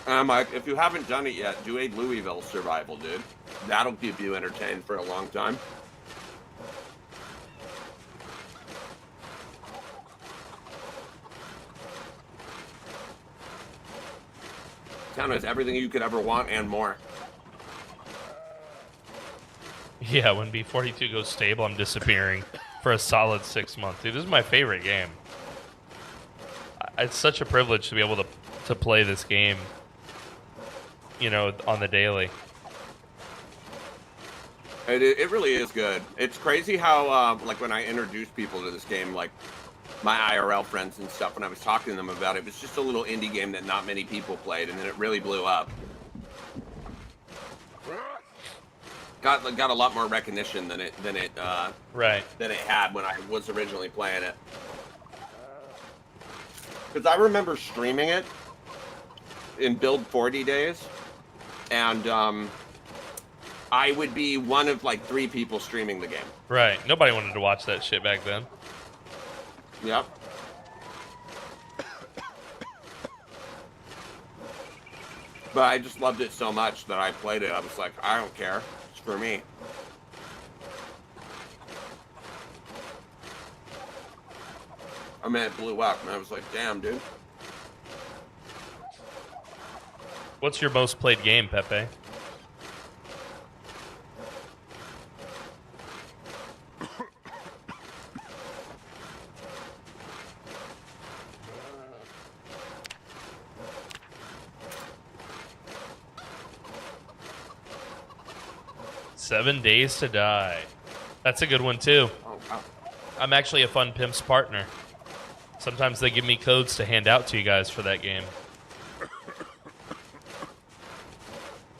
And I'm like, if you haven't done it yet, do a Louisville survival, dude. That'll keep you entertained for a long time. Town has everything you could ever want and more. Yeah, when B42 goes stable, I'm disappearing for a solid 6 months. Dude, this is my favorite game. It's such a privilege to be able to play this game, you know, on the daily. It really is good. It's crazy how, like, when I introduce people to this game, like, my IRL friends and stuff, when I was talking to them about it, it was just a little indie game that not many people played, and then it really blew up. Got a lot more recognition than it had when I was originally playing it. Because I remember streaming it in Build 40 days, and I would be one of like 3 people streaming the game. Right. Nobody wanted to watch that shit back then. Yep. But I just loved it so much that I played it. I was like, I don't care. It's for me. I mean, it blew up, and I was like, damn, dude. What's your most played game, Pepe? Seven Days to Die. That's a good one, too. Oh, wow. I'm actually a Fun Pimp's partner. Sometimes they give me codes to hand out to you guys for that game.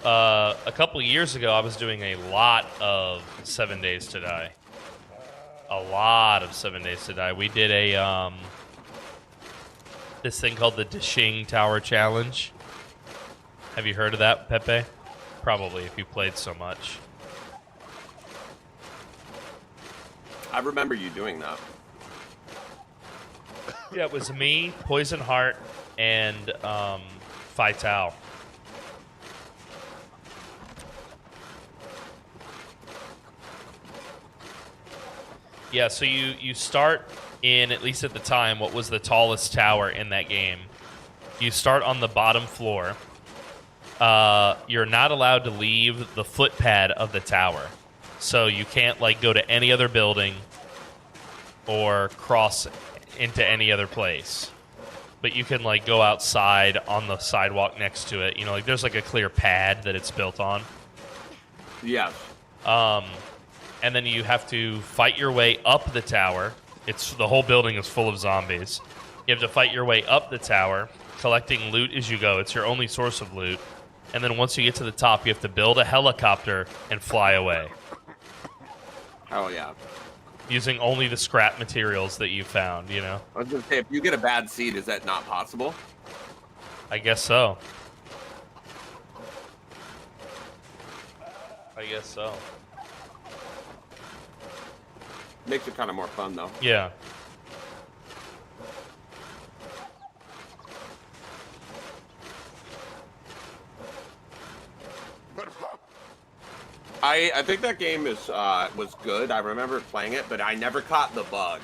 A couple years ago, I was doing a lot of 7 Days to Die. A lot of 7 Days to Die. We did a this thing called the Dishing Tower Challenge. Have you heard of that, Pepe? Probably, if you played so much. I remember you doing that. Yeah, it was me, Poison Heart, and Vital. Yeah, so you start in, at least at the time, what was the tallest tower in that game. You start on the bottom floor. You're not allowed to leave the footpad of the tower. So you can't like go to any other building or cross into any other place. But you can like go outside on the sidewalk next to it. You know, like there's like a clear pad that it's built on. Yes. And then you have to fight your way up the tower. The whole building is full of zombies. You have to fight your way up the tower, collecting loot as you go. It's your only source of loot. And then once you get to the top, you have to build a helicopter and fly away. Oh, yeah. Using only the scrap materials that you found, you know? I was going to say, if you get a bad seed, is that not possible? I guess so. I guess so. Makes it kind of more fun, though. Yeah. I think that game was good. I remember playing it, but I never caught the bug.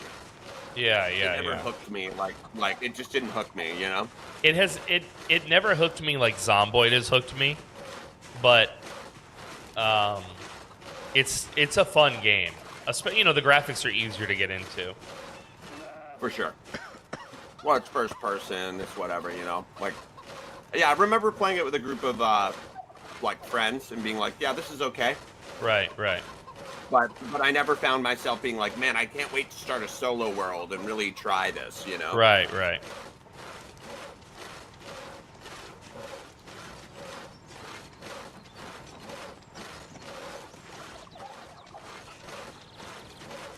Yeah. It never hooked me. Like it just didn't hook me, you know? It never hooked me like Zomboid has hooked me, but it's a fun game. You know, the graphics are easier to get into. For sure. Well, it's first person, it's whatever, you know? Like, yeah, I remember playing it with a group of like friends and being like, yeah, this is okay. Right, right. But I never found myself being like, man, I can't wait to start a solo world and really try this, you know? Right, right.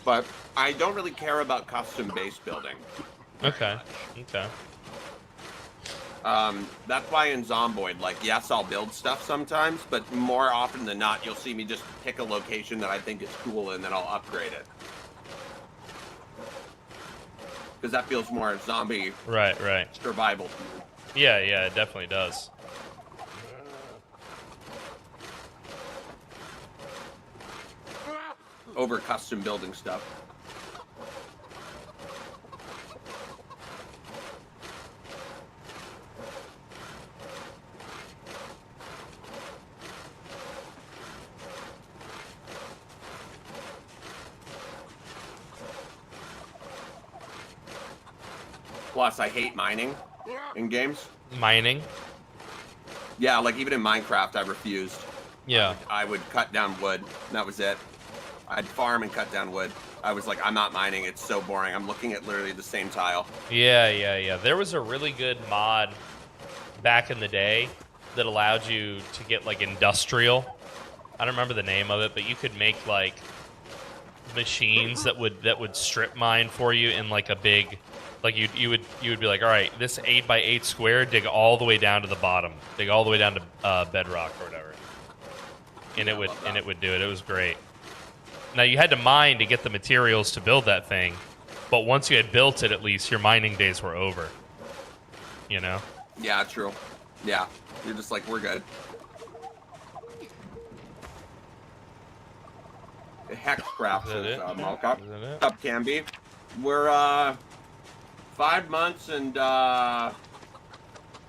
But I don't really care about custom base building. Okay, okay. That's why in Zomboid, like, yes, I'll build stuff sometimes, but more often than not, you'll see me just pick a location that I think is cool and then I'll upgrade it. Because that feels more zombie Right, right. survival to me. Yeah, yeah, it definitely does. Over custom building stuff. Plus, I hate mining in games. Mining? Yeah, like even in Minecraft, I refused. Yeah. I would cut down wood, and that was it. I'd farm and cut down wood. I was like, I'm not mining. It's so boring. I'm looking at literally the same tile. Yeah, yeah, yeah. There was a really good mod back in the day that allowed you to get like industrial. I don't remember the name of it, but you could make like machines that would strip mine for you in like a big, like you would be like, all right, this 8x8 square, dig all the way down to the bottom, dig all the way down to bedrock or whatever, and it would do it. It was great. Now you had to mine to get the materials to build that thing, but once you had built it, at least your mining days were over. You know? Yeah, true. Yeah, you're just like, we're good. Hexcraft is Malkup. Up can be. We're 5 months and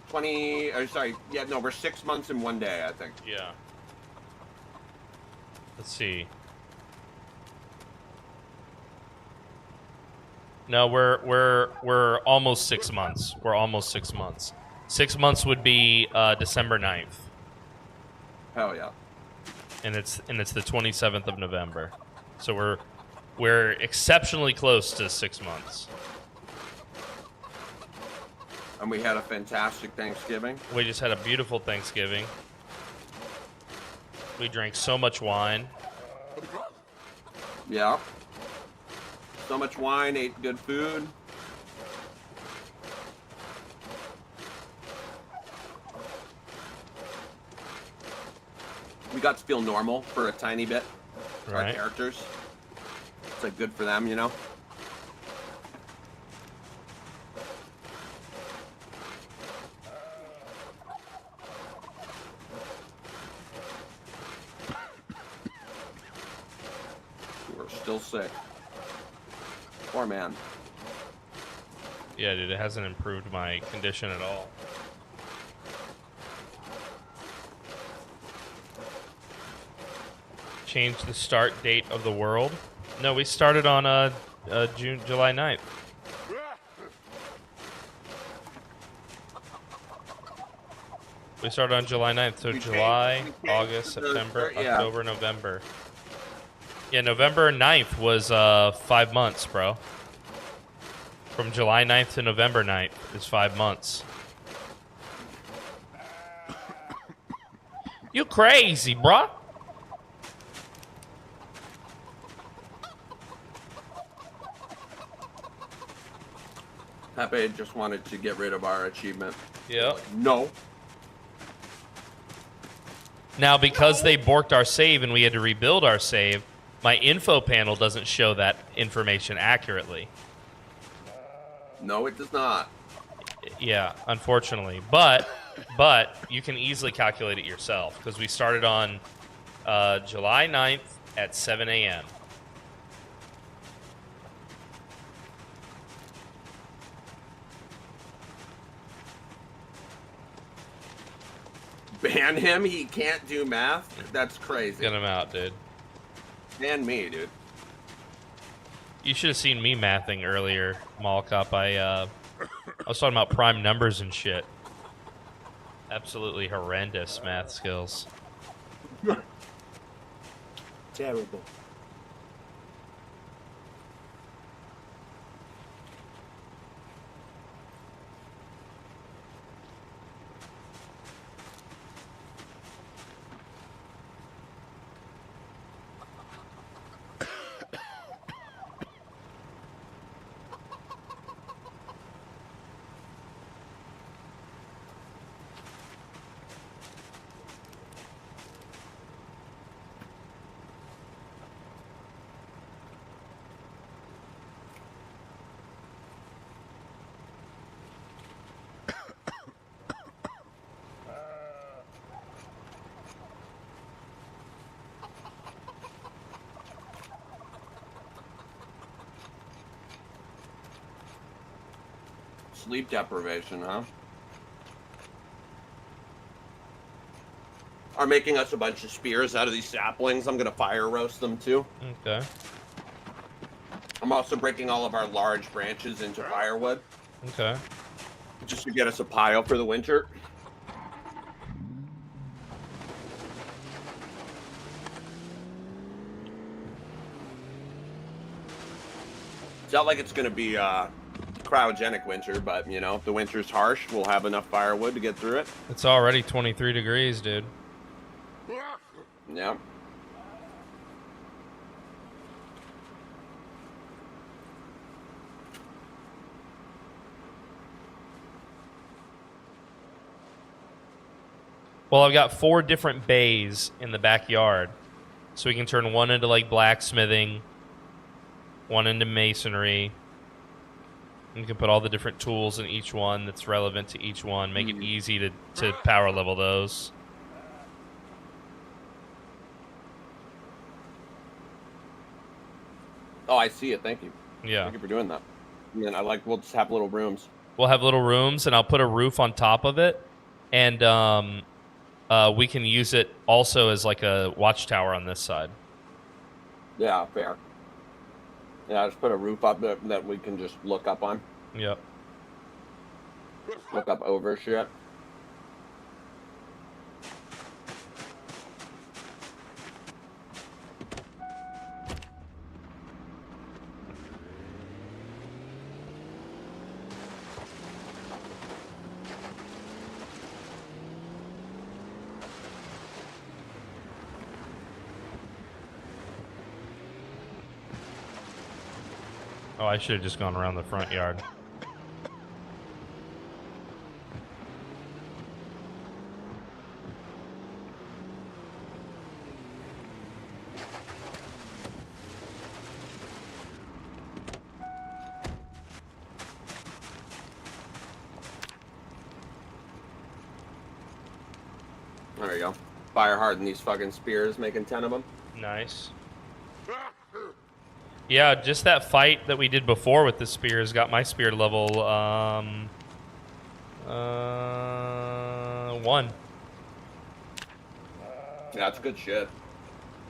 20. Or sorry, yeah, no, we're 6 months and 1 day, I think. Yeah. Let's see. No, we're almost 6 months. We're almost 6 months. 6 months would be December 9th. Hell yeah. And it's the 27th of November. So we're exceptionally close to 6 months. And we had a fantastic Thanksgiving. We just had a beautiful Thanksgiving. We drank so much wine. Yeah. So much wine, ate good food. We got to feel normal for a tiny bit. Our characters. It's like good for them, you know? We're still sick. Poor man. Yeah, dude, it hasn't improved my condition at all. Change the start date of the world? No, we started on July 9th. We started on July 9th, so July, August, September, October, November. Yeah, November 9th was 5 months, bro. From July 9th to November 9th is 5 months. You crazy, bruh. Pepe just wanted to get rid of our achievement. Yeah. Like, no. Now, because they borked our save and we had to rebuild our save, my info panel doesn't show that information accurately. No, it does not. Yeah, unfortunately. But you can easily calculate it yourself because we started on July 9th at 7 a.m. Ban him? He can't do math? That's crazy. Get him out, dude. Ban me, dude. You should have seen me mathing earlier, Mall Cop. I was talking about prime numbers and shit. Absolutely horrendous math skills. Terrible. Sleep deprivation, huh? Are making us a bunch of spears out of these saplings. I'm gonna fire roast them too. Okay. I'm also breaking all of our large branches into firewood. Okay. Just to get us a pile for the winter. It's not like it's gonna be cryogenic winter, but you know, if the winter's harsh, we'll have enough firewood to get through it. It's already 23 degrees, dude. Yeah. Well, I've got 4 different bays in the backyard. So we can turn one into like blacksmithing, one into masonry. You can put all the different tools in each one that's relevant to each one. Make it easy to power level those. Oh, I see it. Thank you. Yeah. Thank you for doing that. And then we'll just have little rooms. We'll have little rooms, and I'll put a roof on top of it. And we can use it also as like a watchtower on this side. Yeah, fair. Yeah, just put a roof up that we can just look up on. Yep. Look up over shit. Oh, I should have just gone around the front yard. There you go. Fire harden these fucking spears, making 10 of them. Nice. Yeah, just that fight that we did before with the spears got my spear level 1. Yeah, that's good shit.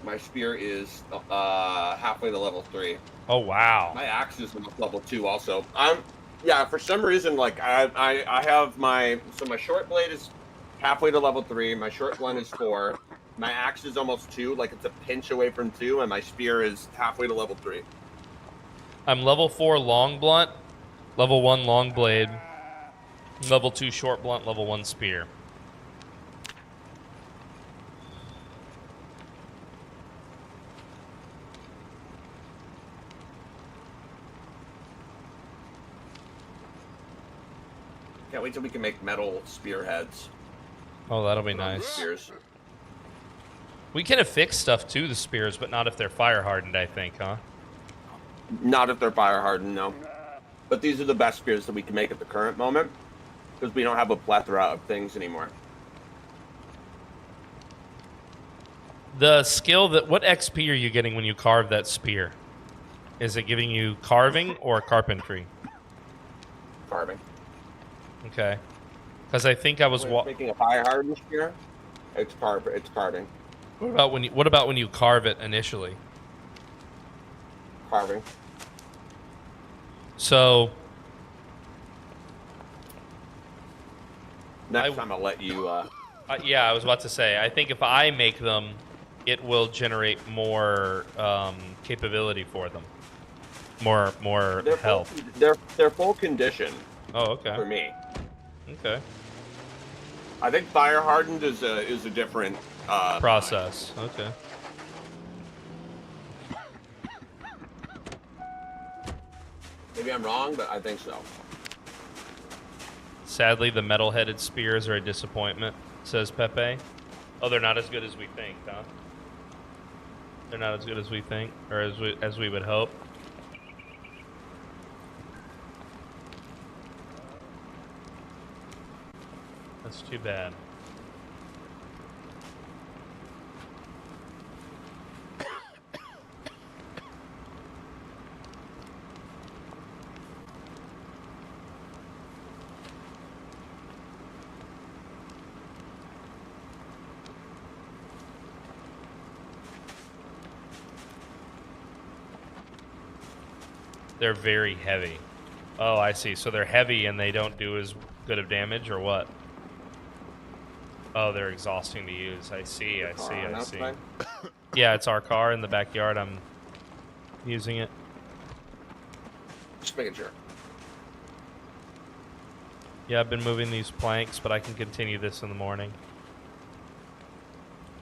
My spear is halfway to level 3. Oh wow. My axe is level 2 also. Yeah, for some reason, like I have my short blade is halfway to level 3. My short blunt is 4. My axe is almost 2, like it's a pinch away from 2, and my spear is halfway to level 3. I'm level 4 long blunt, level 1 long blade, level 2 short blunt, level 1 spear. Can't wait till we can make metal spearheads. Oh, that'll be nice. Spears. We can affix stuff to the spears, but not if they're fire hardened, I think, huh? Not if they're fire hardened, no. But these are the best spears that we can make at the current moment, because we don't have a plethora of things anymore. The skill that what XP are you getting when you carve that spear? Is it giving you carving or carpentry? Carving. Okay. Because I think I was making a fire hardened spear. It's carving. What about when you carve it initially? Carving. So next time I'll let you. Yeah, I was about to say. I think if I make them, it will generate more capability for them. More They're health. They're full condition. Oh, okay. For me. Okay. I think fire hardened is a different process. Okay. Maybe I'm wrong, but I think so. Sadly, the metal-headed spears are a disappointment, says Pepe. Oh, they're not as good as we think, huh? They're not as good as we think, or as we would hope. That's too bad. They're very heavy. Oh, I see. So they're heavy and they don't do as good of damage, or what? Oh, they're exhausting to use. I see. I see. Yeah, it's our car in the backyard. I'm using it. Just making sure. Yeah, I've been moving these planks, but I can continue this in the morning.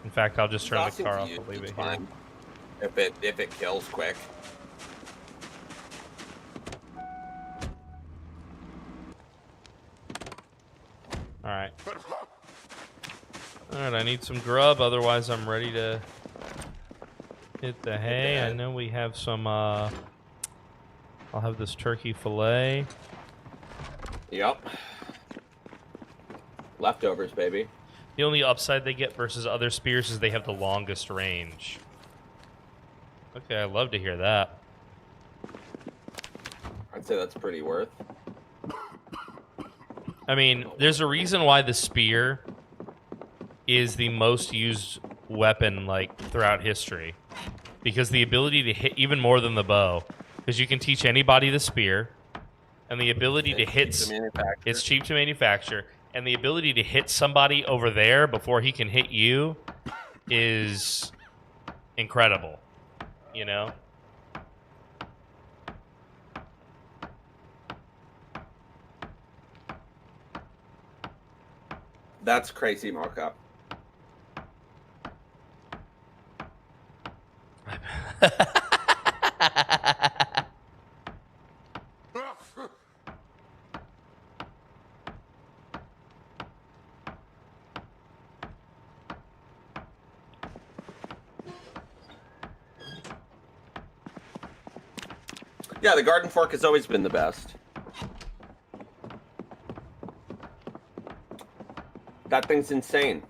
In fact, I'll just turn the car off and leave it here. If it kills quick. Alright. Alright, I need some grub, otherwise I'm ready to hit the hay. I know we have some, I'll have this turkey fillet. Yep. Leftovers, baby. The only upside they get versus other spears is they have the longest range. Okay, I'd love to hear that. I'd say that's pretty worth. I mean, there's a reason why the spear is the most used weapon, like, throughout history. Because the ability to hit, even more than the bow, because you can teach anybody the spear, and the ability to hit... It's cheap to manufacture, and the ability to hit somebody over there before he can hit you is incredible, you know? That's crazy, markup. Yeah, the garden fork has always been the best. That thing's insane.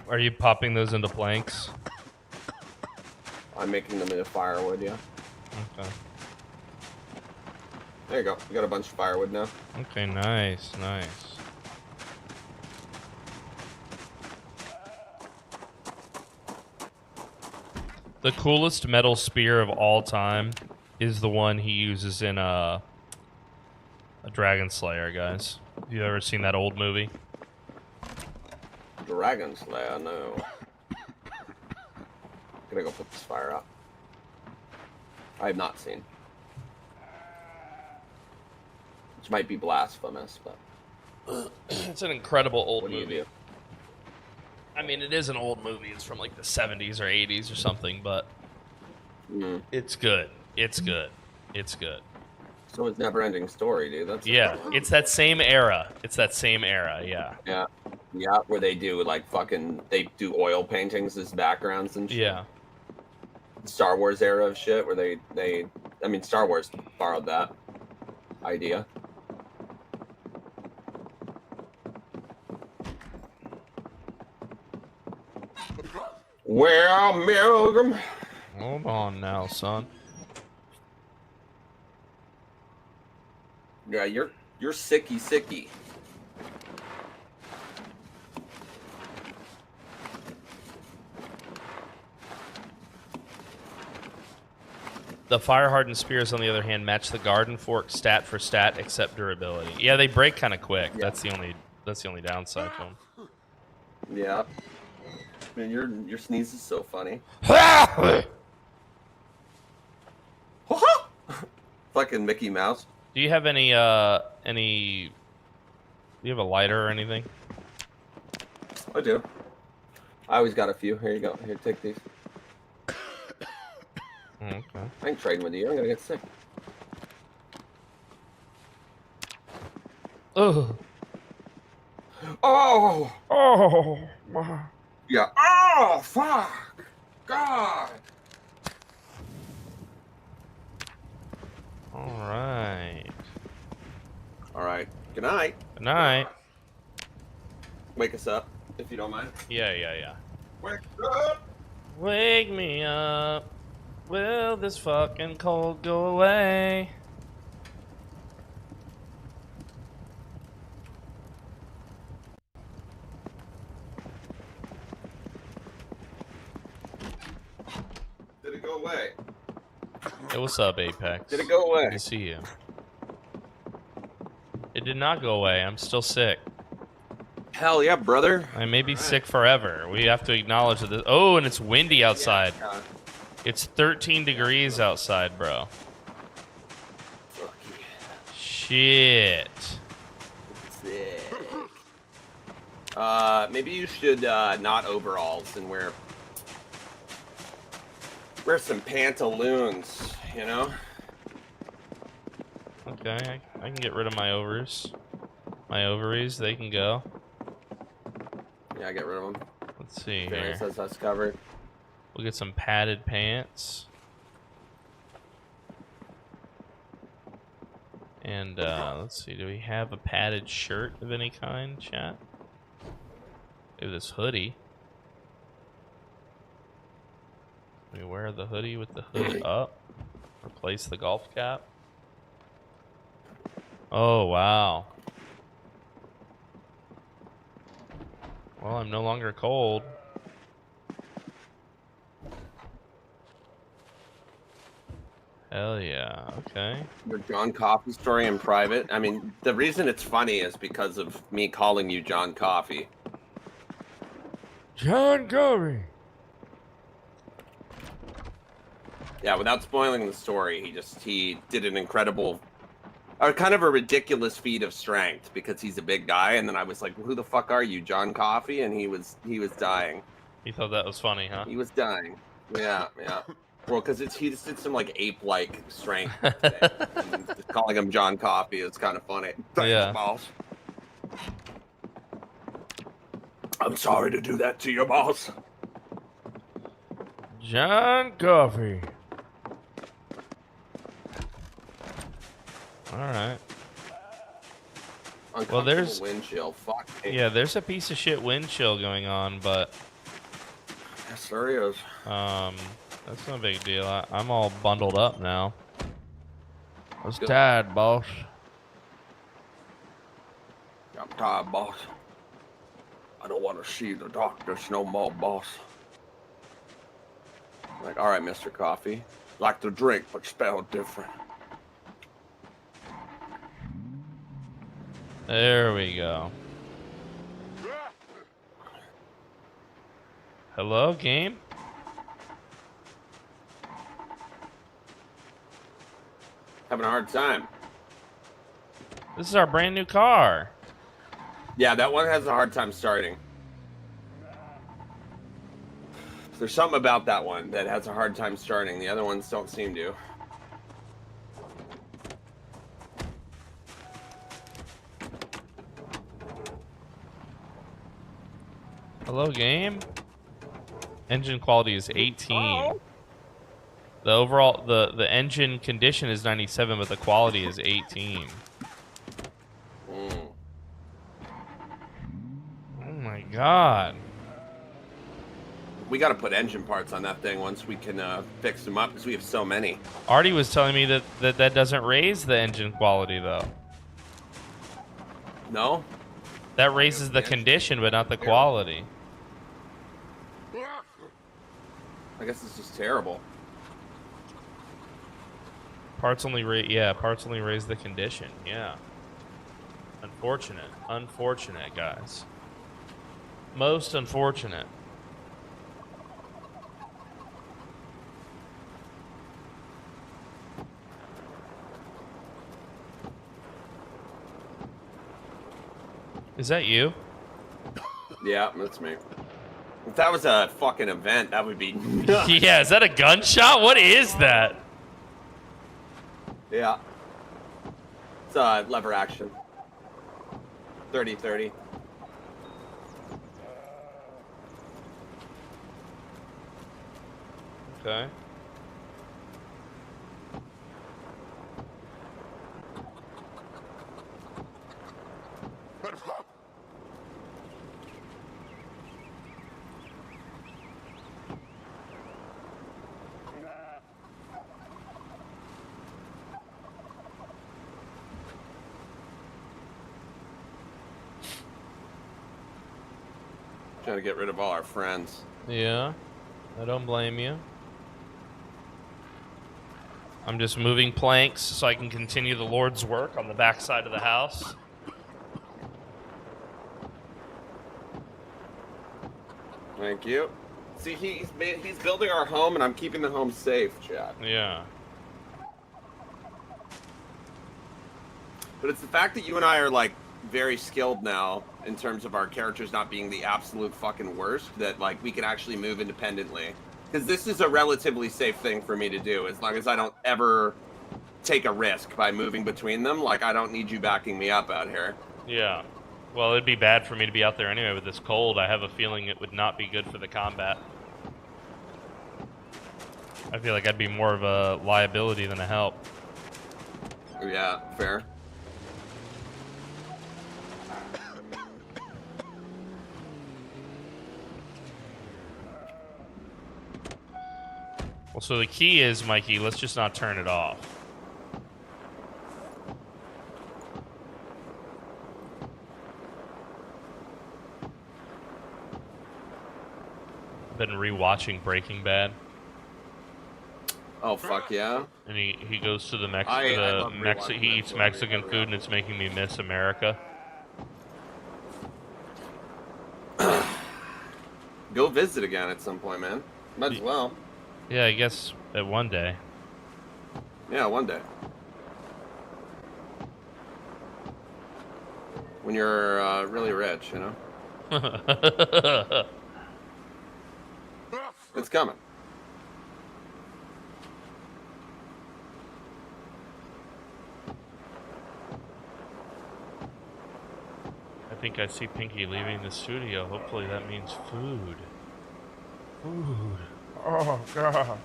Are you popping those into planks? I'm making them into firewood, yeah. Okay. There you go. You got a bunch of firewood now. Okay, nice, nice. The coolest metal spear of all time is the one he uses in a Dragon Slayer, guys. Have you ever seen that old movie? Dragon Slayer, no. Gonna go put this fire out. I have not seen. Which might be blasphemous, but It's an incredible old what do you movie. do? I mean, it is an old movie. It's from like the 70s or 80s or something, but it's good. It's good. It's good. So it's never-ending story, dude. That's Yeah, it's that same era. It's that same era, yeah. Yeah. Yeah, where they do like they do oil paintings as backgrounds and shit. Yeah. Star Wars era of shit where I mean Star Wars borrowed that idea. Well, Milgram. Hold on now, son. Yeah, you're sicky. The fire-hardened spears, on the other hand, match the garden fork stat for stat, except durability. Yeah, they break kind of quick. Yeah. That's the only downside to them. Yeah. Man, your sneeze is so funny. Fucking Mickey Mouse. Do you have any? Do you have a lighter or anything? I do. I always got a few. Here you go. Here, take these. Okay. I ain't trading with you. I'm gonna get sick. Oh. Oh. Oh. Yeah. Oh, fuck. God. All right. All right. Good night. Good night. Wake us up, if you don't mind. Yeah. Wake up. Wake me up. Will this fucking cold go away? Did it go away? Hey, what's up, Apex? Did it go away? Good to see you. It did not go away. I'm still sick. Hell yeah, brother. I may be sick forever. We have to acknowledge that. Oh, and it's windy outside. Yeah. It's 13 degrees outside, bro. Fuck Shit. Sick. Maybe you should not overalls and wear some pantaloons, you know? Okay, I can get rid of my my ovaries. They can go. Yeah, get rid of them. Let's see There here. it says that's covered. We'll get some padded pants. And let's see, do we have a padded shirt of any kind, chat? Maybe this hoodie. We wear the hoodie with the hood up. Replace the golf cap. Oh, wow. Well, I'm no longer cold. Hell yeah, okay. Your John Coffee story in private. I mean, the reason it's funny is because of me calling you John Coffee. John Coffee. Yeah, without spoiling the story, he did an incredible, or kind of a ridiculous feat of strength because he's a big guy. And then I was like, "Who the fuck are you, John Coffee?" And he was dying. You thought that was funny, huh? He was dying. Yeah. Well, because he just did some like ape-like strength thing. And just calling him John Coffee is kind of funny. Thanks, Yeah. boss. I'm sorry to do that to your boss. John Coffee. All right. Well, there's wind chill. Fuck. Yeah, there's a piece of shit wind chill going on, but Yes, there is. that's no big deal. I'm all bundled up now. I was Good. tired, boss. I'm tired, boss. I don't want to see the doctors no more, boss. Like, all right, Mr. Coffee. Like the drink, but spelled different. There we go. Hello, game? Having a hard time. This is our brand new car. Yeah, that one has a hard time starting. There's something about that one that has a hard time starting. The other ones don't seem to. Hello, game? Engine quality is 18. The overall, the engine condition is 97, but the quality is 18. Oh my god. We got to put engine parts on that thing once we can fix them up because we have so many. Artie was telling me that doesn't raise the engine quality, though. No? That raises the condition, but not the quality. I guess it's just terrible. Parts only raise the condition. Yeah. Unfortunate, guys. Most unfortunate. Is that you? Yeah, that's me. If that was a fucking event, that would be nuts. Yeah, is that a gunshot? What is that? Yeah. It's lever action. 30-30. Okay. Trying to get rid of all our friends. Yeah, I don't blame you. I'm just moving planks so I can continue the Lord's work on the back side of the house. Thank you. See, he's building our home, and I'm keeping the home safe, Chad. Yeah. But it's the fact that you and I are, like, very skilled now in terms of our characters not being the absolute fucking worst that, like, we can actually move independently. Because this is a relatively safe thing for me to do, as long as I don't ever take a risk by moving between them. Like, I don't need you backing me up out here. Yeah. Well, it'd be bad for me to be out there anyway with this cold. I have a feeling it would not be good for the combat. I feel like I'd be more of a liability than a help. Yeah, fair. Well, so the key is, Mikey, let's just not turn it off. I've been rewatching Breaking Bad. Oh, fuck yeah. And he goes to the he eats Mexican food, and it's making me miss America. Go visit again at some point, man. Might as well. Yeah, I guess at one day. Yeah, one day. When you're really rich, you know? It's coming. I think I see Pinky leaving the studio. Hopefully that means food. Food. Oh, God.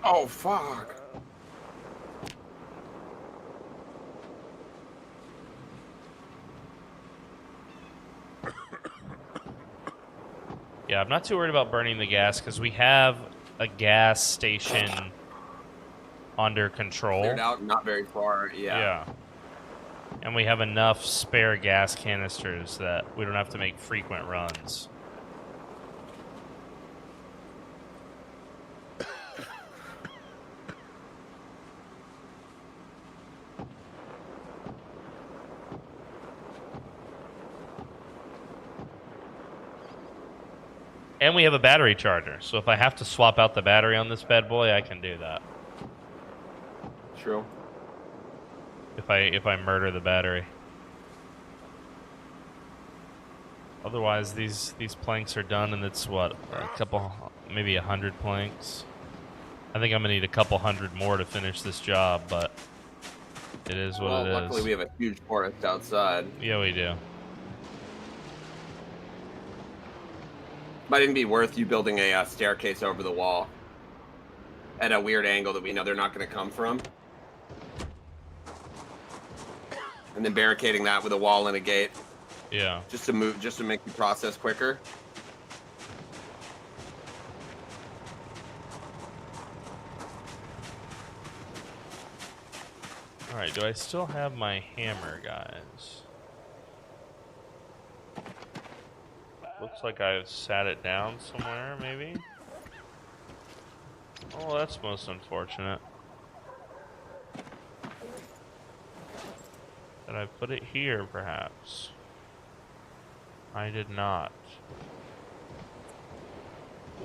Oh, fuck. Yeah, I'm not too worried about burning the gas because we have a gas station under control. Cleared out, not very far, Yeah. And we have enough spare gas canisters that we don't have to make frequent runs. And we have a battery charger, so if I have to swap out the battery on this bad boy, I can do that. True. If I murder the battery. Otherwise, these planks are done, and it's what, a couple, maybe 100 planks. I think I'm gonna need a couple hundred more to finish this job, but it is what it is. Luckily we have a huge forest outside. Yeah, we do. Might even be worth you building a staircase over the wall at a weird angle that we know they're not going to come from, and then barricading that with a wall and a gate. Yeah. Just to make the process quicker. All right. Do I still have my hammer, guys? Looks like I've sat it down somewhere, maybe. Oh, that's most unfortunate. Did I put it here, perhaps? I did not.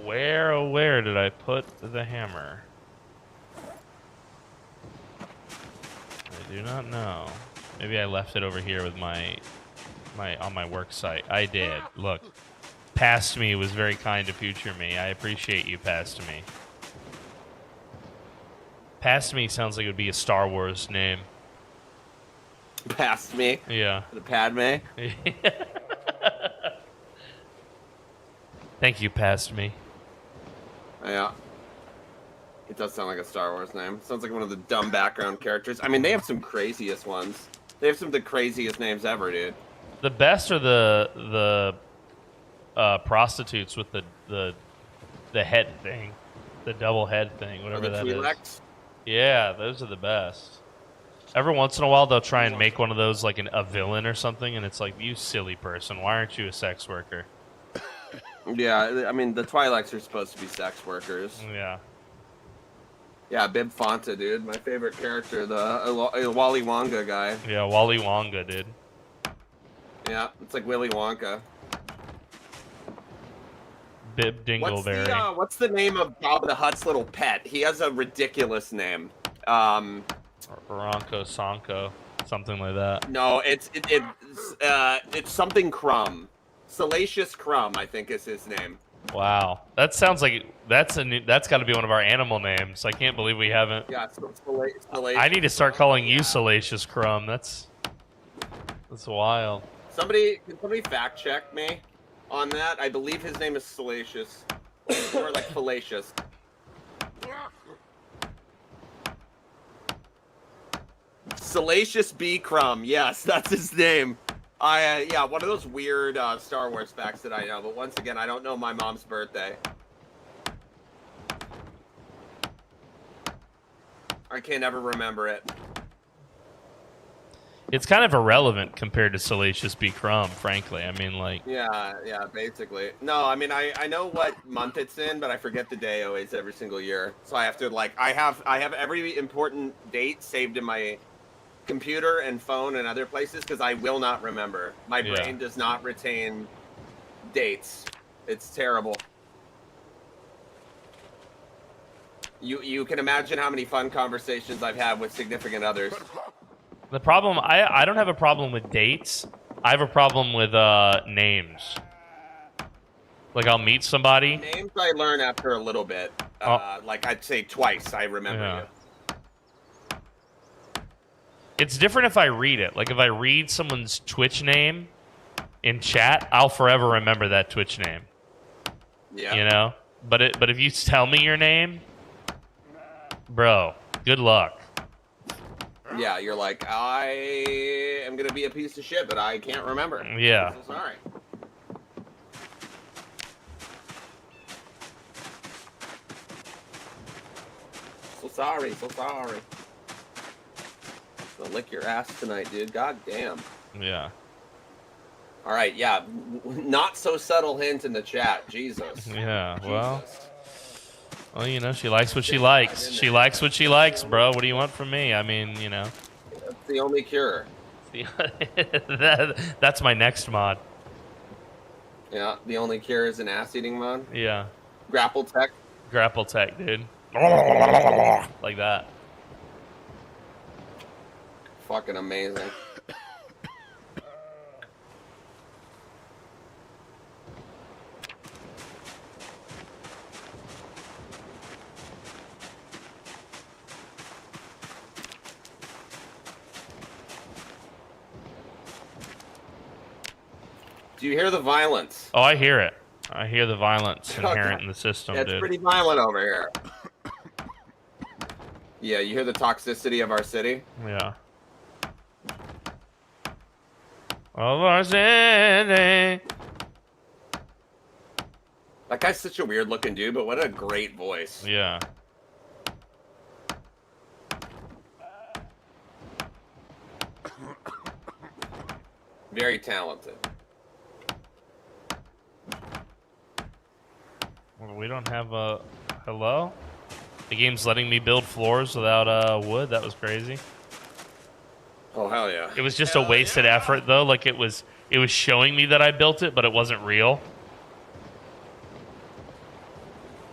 Where, oh where did I put the hammer? I do not know. Maybe I left it over here with on my work site. I did. Look. Past me was very kind to future me. I appreciate you, past me. Past me sounds like it would be a Star Wars name. Past me? Yeah. The Padme? Thank you, past me. Yeah. It does sound like a Star Wars name. Sounds like one of the dumb background characters. I mean, they have some craziest ones. They have some of the craziest names ever, dude. The best are the prostitutes with the head thing, the double head thing, whatever that is. Yeah, those are the best. Every once in a while, they'll try and make one of those like a villain or something, and it's like, you silly person, why aren't you a sex worker? Yeah, I mean, the Twi'leks are supposed to be sex workers. Yeah. Yeah, Bib Fonta, dude. My favorite character, the Wally Wonka guy. Yeah, Wally Wonka, dude. Yeah, it's like Willy Wonka. Bib Dingleberry. What's the name of Jabba the Hutt's little pet? He has a ridiculous name. Ronco Sonko, something like that. No, it's something Crumb. Salacious Crumb, I think is his name. Wow, that sounds like that's got to be one of our animal names. I can't believe we haven't. Yeah, Salacious. I need to start calling you Salacious Crumb. That's wild. Can somebody fact check me on that? I believe his name is Salacious, or like fallacious. Salacious B. Crumb. Yes, that's his name. Yeah, one of those weird Star Wars facts that I know. But once again, I don't know my mom's birthday. I can't ever remember it. It's kind of irrelevant compared to Salacious B. Crumb, frankly. I mean, like... Yeah, basically. No, I mean, I know what month it's in, but I forget the day always every single year. So I have to, like, I have every important date saved in my computer and phone and other places because I will not remember. My brain does not retain dates. It's terrible. You can imagine how many fun conversations I've had with significant others. The problem, I don't have a problem with dates. I have a problem with names. Like, I'll meet somebody. Names I learn after a little bit. Like, I'd say twice I remember you. It's different if I read it. Like, if I read someone's Twitch name in chat, I'll forever remember that Twitch name. Yeah. You know? But if you tell me your name, bro, good luck. Yeah, you're like, I am going to be a piece of shit, but I can't remember. Yeah. I'm so sorry. So sorry. I'll lick your ass tonight, dude. God damn. Yeah. All right, yeah. Not so subtle hint in the chat. Jesus. Yeah, well, you know, she likes what she likes. She likes what she likes, bro. What do you want from me? I mean, you know. That's the only cure. That's my next mod. Yeah, the only cure is an ass-eating mod? Yeah. Grapple tech? Grapple tech, dude. Like that. Fucking amazing. Do you hear the violence? Oh, I hear it. I hear the violence inherent in the system, it's dude. Pretty violent over here. Yeah, you hear the toxicity of our city? Yeah. Of our city. That guy's such a weird looking dude, but what a great voice. Yeah. Very talented. Well, we don't have a... Hello? The game's letting me build floors without wood. That was crazy. Oh, hell yeah. It was just a wasted effort, though. Like, it was it was showing me that I built it, but it wasn't real.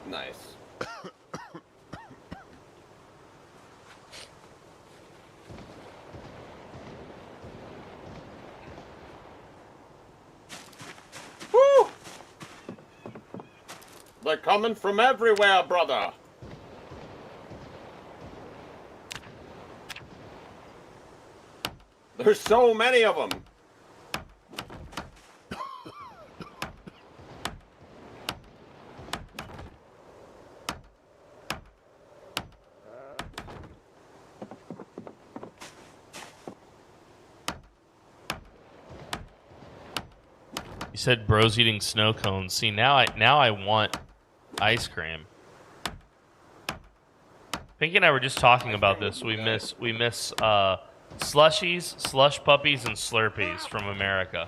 Nice. Woo! They're coming from everywhere, brother. There's so many of them. You said bro's eating snow cones. See, now I want ice cream. Pinky and I were just talking about this. We miss slushies, slush puppies, and Slurpees from America.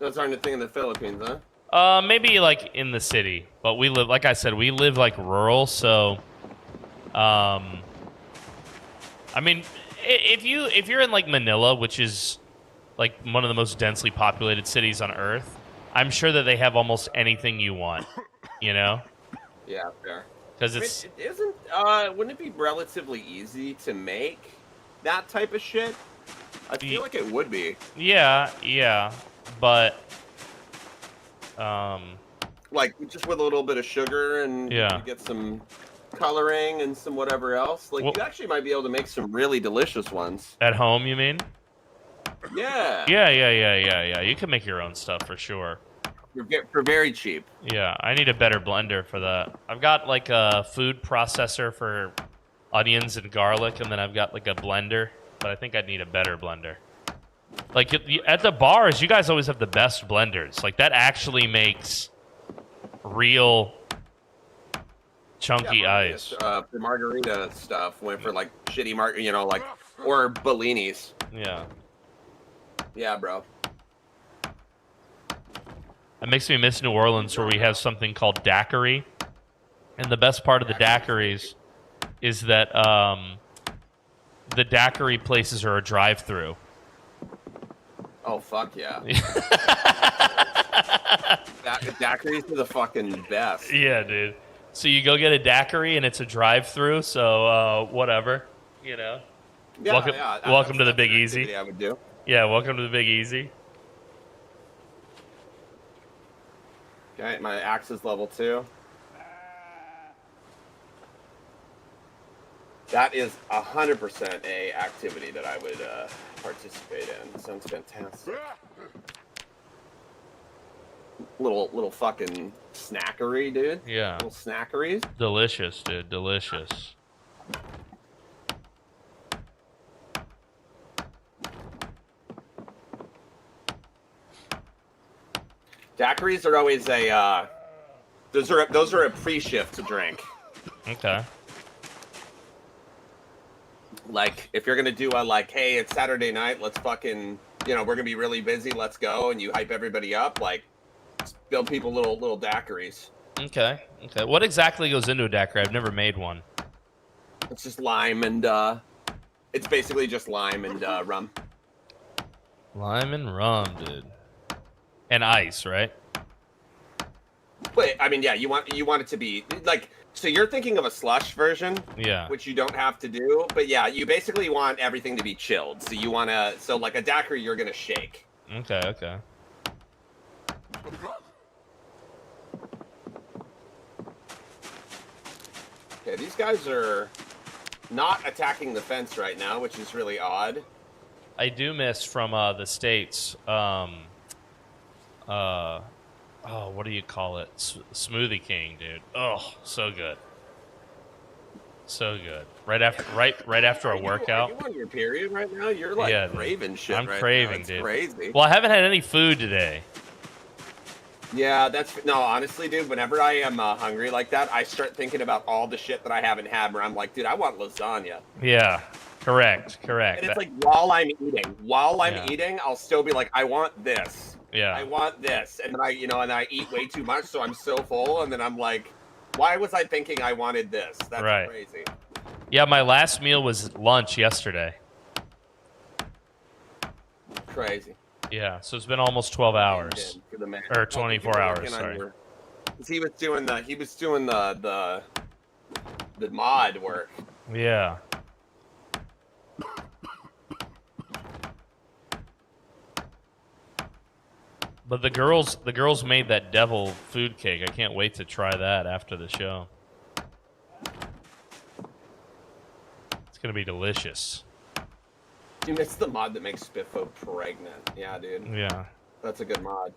Those aren't a thing in the Philippines, huh? Maybe like in the city, but we live, like I said, we live like rural, so, I mean, if you're in like Manila, which is like one of the most densely populated cities on Earth, I'm sure that they have almost anything you want, you know? Yeah, fair. Because it's wouldn't it be relatively easy to make that type of shit? I feel like it would be. Yeah, but like just with a little bit of sugar and you get some coloring and some whatever else. Like you actually might be able to make some really delicious ones at home. You mean? Yeah. Yeah. You can make your own stuff for sure. For very cheap. Yeah, I need a better blender for that. I've got like a food processor for onions and garlic, and then I've got like a blender, but I think I'd need a better blender. Like at the bars, you guys always have the best blenders. Like that actually makes real chunky ice. For margarita stuff, went for like shitty like or Bellinis. Yeah. Yeah, bro. It makes me miss New Orleans, where we have something called daiquiri, and the best part of the daiquiris is that the daiquiri places are a drive-through. Oh fuck yeah! Daiquiris are the fucking best. Yeah, dude. So you go get a daiquiri, and it's a drive-through. So whatever, you know. Yeah, welcome to the Big Easy. I would do. Yeah, welcome to the Big Easy. Okay, my axe is level 2. That is 100% a activity that I would participate in. Sounds fantastic. Little fucking snackery, dude. Yeah. Little snackeries. Delicious, dude. Delicious. Daiquiris are always a those are a pre-shift drink. Okay. Like if you're gonna do a like, hey, it's Saturday night, let's fucking we're gonna be really busy, let's go, and you hype everybody up, like build people little daiquiris. Okay. What exactly goes into a daiquiri? I've never made one. It's just lime and it's basically just lime and rum. Lime and rum, dude. And ice, right? Wait, I mean, yeah, you want it to be like, so you're thinking of a slush version, yeah, which you don't have to do, but yeah, you basically want everything to be chilled. So you want to, so like a daiquiri, you're gonna shake. Okay. Okay, these guys are not attacking the fence right now, which is really odd. I do miss from the States. What do you call it? Smoothie King, dude. Oh, so good. So good. Right after a workout. Are you on your period right now? You're like craving shit I'm right craving, now. It's dude. Crazy. Well, I haven't had any food today. Yeah, honestly, dude, whenever I am hungry like that, I start thinking about all the shit that I haven't had where I'm like, dude, I want lasagna. Yeah, correct. And it's like while I'm eating, I'll still be like, I want this. Yeah. I want this. And then I eat way too much, so I'm so full, and then I'm like, why was I thinking I wanted this? That's crazy. Yeah, my last meal was lunch yesterday. crazy. Yeah, so it's been almost 12 hours. Good man. Or 24 hours, sorry. He was doing the mod work. Yeah. But the girls made that devil food cake. I can't wait to try that after the show. It's gonna be delicious. Dude, it's the mod that makes Spiffo pregnant. Yeah, dude. Yeah. That's a good mod.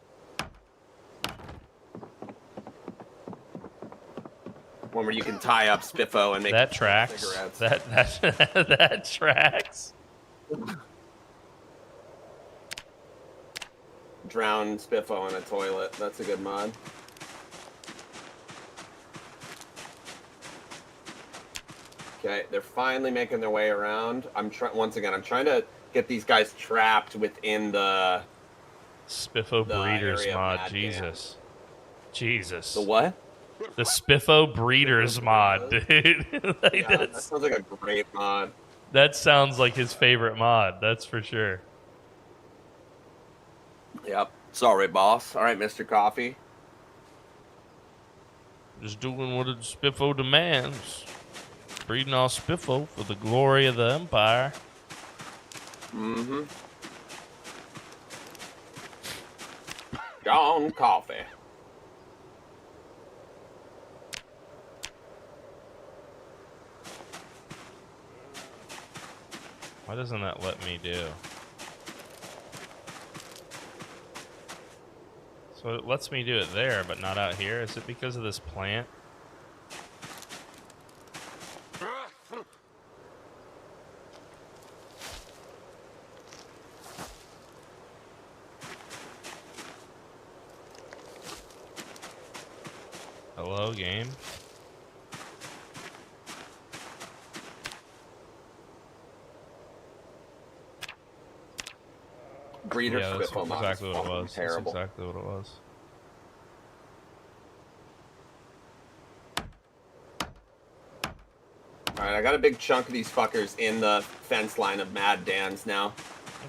One where you can tie up Spiffo and make that tracks. cigarettes. That tracks. Drown Spiffo in a toilet. That's a good mod. Okay, they're finally making their way around. Once again, I'm trying to get these guys trapped within the Spiffo Breeders mod. Jesus. Jesus. The what? The Spiffo Breeders mod, dude. Yeah, that sounds like a great mod. That sounds like his favorite mod. That's for sure. Yep. Sorry, boss. All right, Mr. Coffee. Just doing what Spiffo demands. Breeding all Spiffo for the glory of the Empire. Mm-hmm. John Coffee. Why doesn't that let me do? So it lets me do it there, but not out here. Is it because of this plant? Hello, game. Breeder Yeah, that's Spiffo mod. exactly what it was. That's Terrible. exactly what it was. Alright, I got a big chunk of these fuckers in the fence line of Mad Dan's now.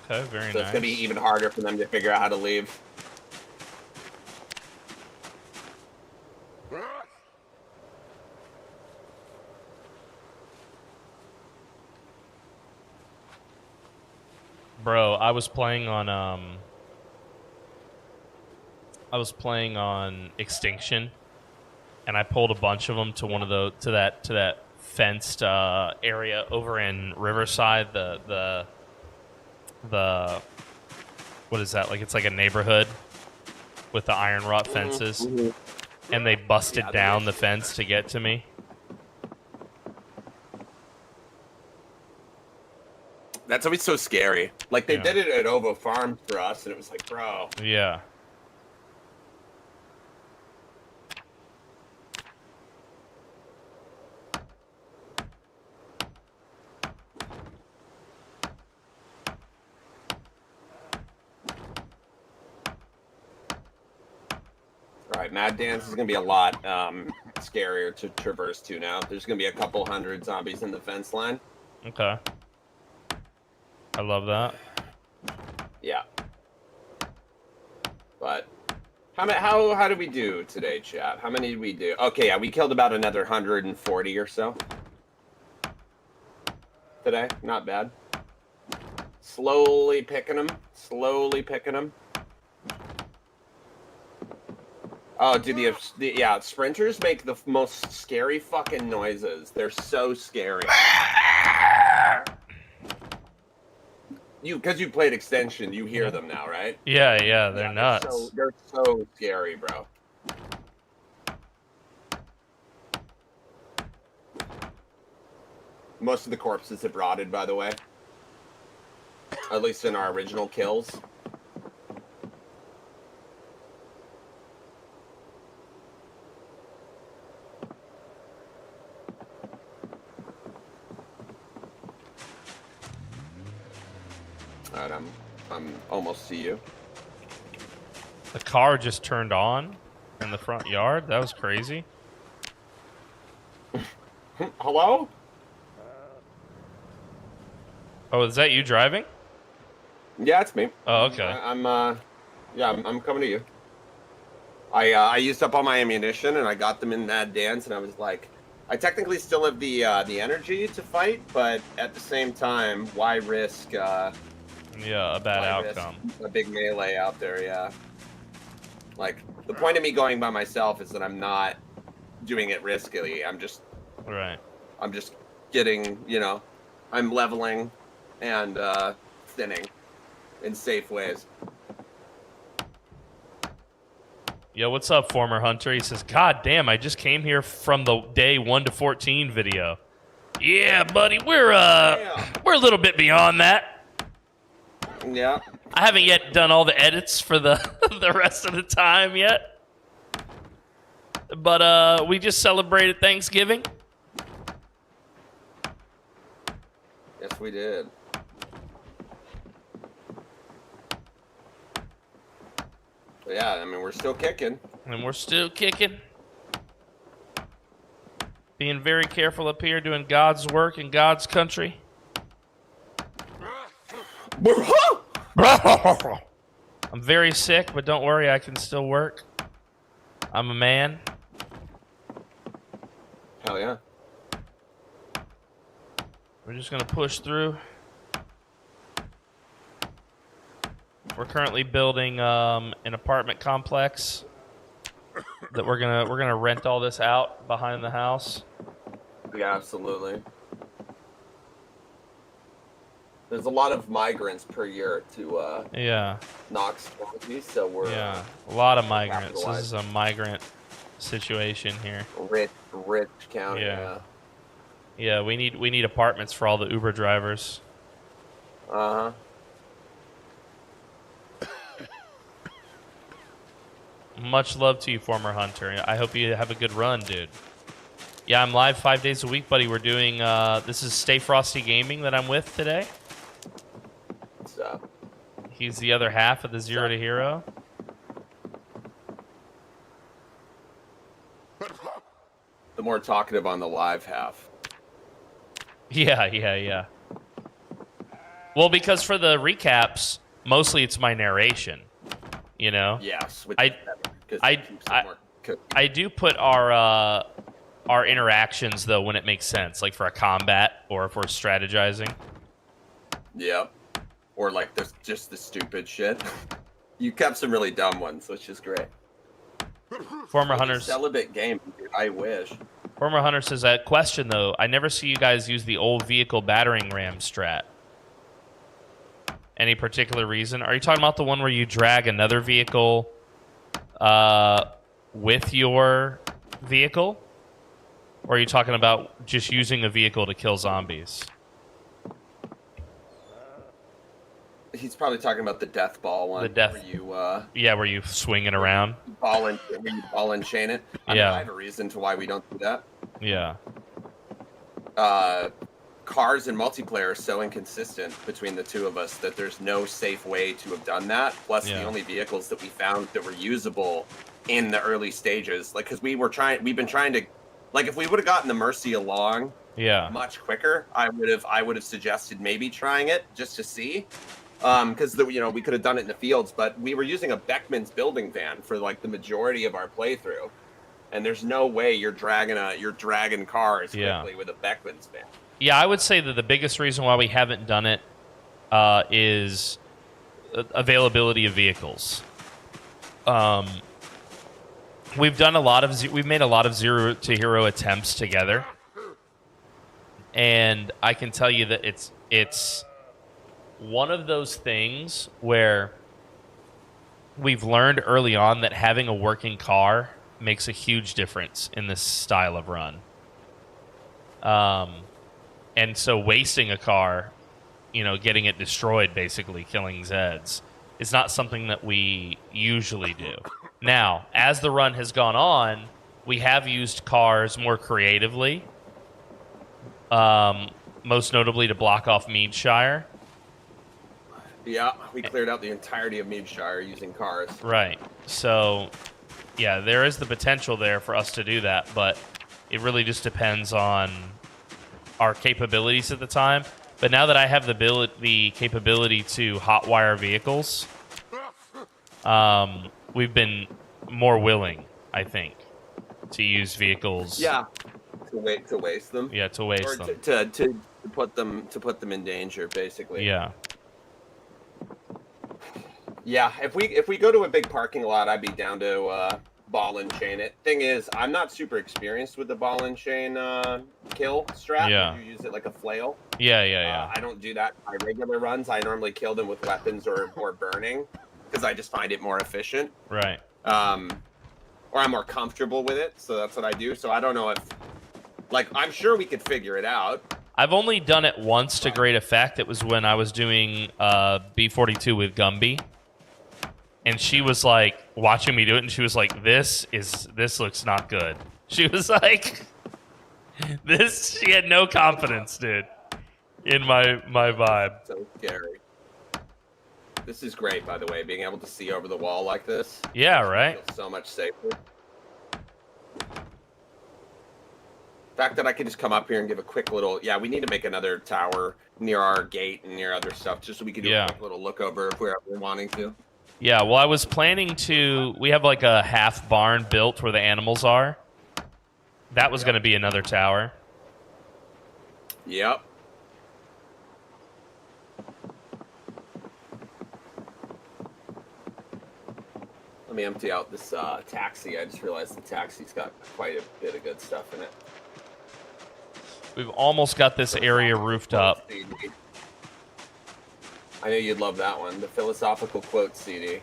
Okay, very nice. So it's gonna be even harder for them to figure out how to leave. Bro, I was playing on Extinction, and I pulled a bunch of them to one of to that fenced area over in Riverside. The what is that? Like, it's like a neighborhood with the iron wrought fences, and they busted down the fence to get to me. That's always so scary. Like, they did it at Ovo Farm for us, and it was like, bro. Yeah. Alright, Mad Dance is going to be a lot scarier to traverse to now. There's going to be a couple hundred zombies in the fence line. Okay. I love that. Yeah. But how did we do today, chat? How many did we do? Okay, yeah, we killed about another 140 or so today. Not bad. Slowly picking them. Slowly picking them. Oh, dude, yeah, sprinters make the most scary fucking noises. They're so scary. Because you played Extension, you hear them now, right? Yeah, they're nuts. They're so scary, bro. Most of the corpses have rotted, by the way. At least in our original kills. Alright, I'm almost to you. The car just turned on in the front yard. That was crazy. Hello? Oh, is that you driving? Yeah, it's me. Oh, okay. I'm coming to you. I used up all my ammunition and I got them in that dance, and I was like, I technically still have the energy to fight, but at the same time, why risk? Yeah, a bad outcome. A big melee out there, yeah. Like, the point of me going by myself is that I'm not doing it riskily. I'm just getting, I'm leveling and thinning in safe ways. Yo, what's up, former hunter? He says, God damn, I just came here from the day 1 to 14 video. Yeah, buddy, we're a little bit beyond that. Yeah. I haven't yet done all the edits for the the rest of the time yet. But we just celebrated Thanksgiving. Yes, we did. But yeah, I mean, we're still kicking. And we're still kicking. Being very careful up here, doing God's work in God's country. I'm very sick, but don't worry, I can still work. I'm a man. Hell yeah. We're just gonna push through. We're currently building an apartment complex that we're gonna rent all this out behind the house. Yeah, absolutely. There's a lot of migrants per year to Knox County, so we're a lot of migrants. This is a migrant situation here. Rich county. Yeah, we need apartments for all the Uber drivers. Uh-huh. Much love to you, former hunter. I hope you have a good run, dude. Yeah, I'm live 5 days a week, buddy. We're doing this is Stay Frosty Gaming that I'm with today. What's up? He's the other half of the Zero to Hero. The more talkative on the live half. Yeah. Well, because for the recaps, mostly it's my narration. You know? Yes. I do put our interactions, though, when it makes sense, like for a combat or if we're strategizing. Yep. Or like just the stupid shit. You kept some really dumb ones, which is great. Former Hunters. Celibate game, dude. I wish. Former Hunter says, a question, though. I never see you guys use the old vehicle battering ram strat. Any particular reason? Are you talking about the one where you drag another vehicle with your vehicle? Or are you talking about just using a vehicle to kill zombies? He's probably talking about the death ball one. The death. Where you, where you swing it around. Where you ball and chain it. I mean, I have a reason to why we don't do that. Yeah. Cars and multiplayer are so inconsistent between the two of us that there's no safe way to have done that. Plus, the only vehicles that we found that were usable in the early stages, like, because we've been trying to, like, if we would have gotten the Mercy along, much quicker, I would have suggested maybe trying it just to see, because we could have done it in the fields, but we were using a Beckman's building van for like the majority of our playthrough, and there's no way you're dragging cars quickly with a Beckman's van. Yeah, I would say that the biggest reason why we haven't done it is availability of vehicles. We've made a lot of Zero to Hero attempts together, and I can tell you that it's one of those things where we've learned early on that having a working car makes a huge difference in this style of run. And so wasting a car, getting it destroyed, basically killing Zeds, is not something that we usually do. Now, as the run has gone on, we have used cars more creatively, most notably to block off Meadshire. Yeah, we cleared out the entirety of Meadshire using cars. Right. So, yeah, there is the potential there for us to do that, but it really just depends on our capabilities at the time. But now that I have the capability to hotwire vehicles, we've been more willing, I think, to use vehicles. Yeah, to waste them. Yeah, to waste or them. to put them in danger, basically. Yeah. Yeah, if we go to a big parking lot, I'd be down to ball and chain it. Thing is, I'm not super experienced with the ball and chain kill strat. Yeah. You use it like a flail. Yeah. I don't do that in my regular runs. I normally kill them with weapons or burning because I just find it more efficient. Right. Or I'm more comfortable with it, so that's what I do. So I don't know if, like, I'm sure we could figure it out. I've only done it once to great effect. It was when I was doing B-42 with Gumby. And she was like watching me do it, and she was like, "This looks not good." She was like, "This." She had no confidence, dude, in my vibe. So scary. This is great, by the way, being able to see over the wall like this. Yeah, right. Feels so much safer. The fact that I can just come up here and give a quick little, we need to make another tower near our gate and near other stuff, just so we can do a quick little look over if we're ever wanting to. Yeah, well, I was planning to... We have like a half barn built where the animals are. That was going to be another tower. Yep. Let me empty out this taxi. I just realized the taxi's got quite a bit of good stuff in it. We've almost got this area roofed up. I know you'd love that one, the philosophical quote CD.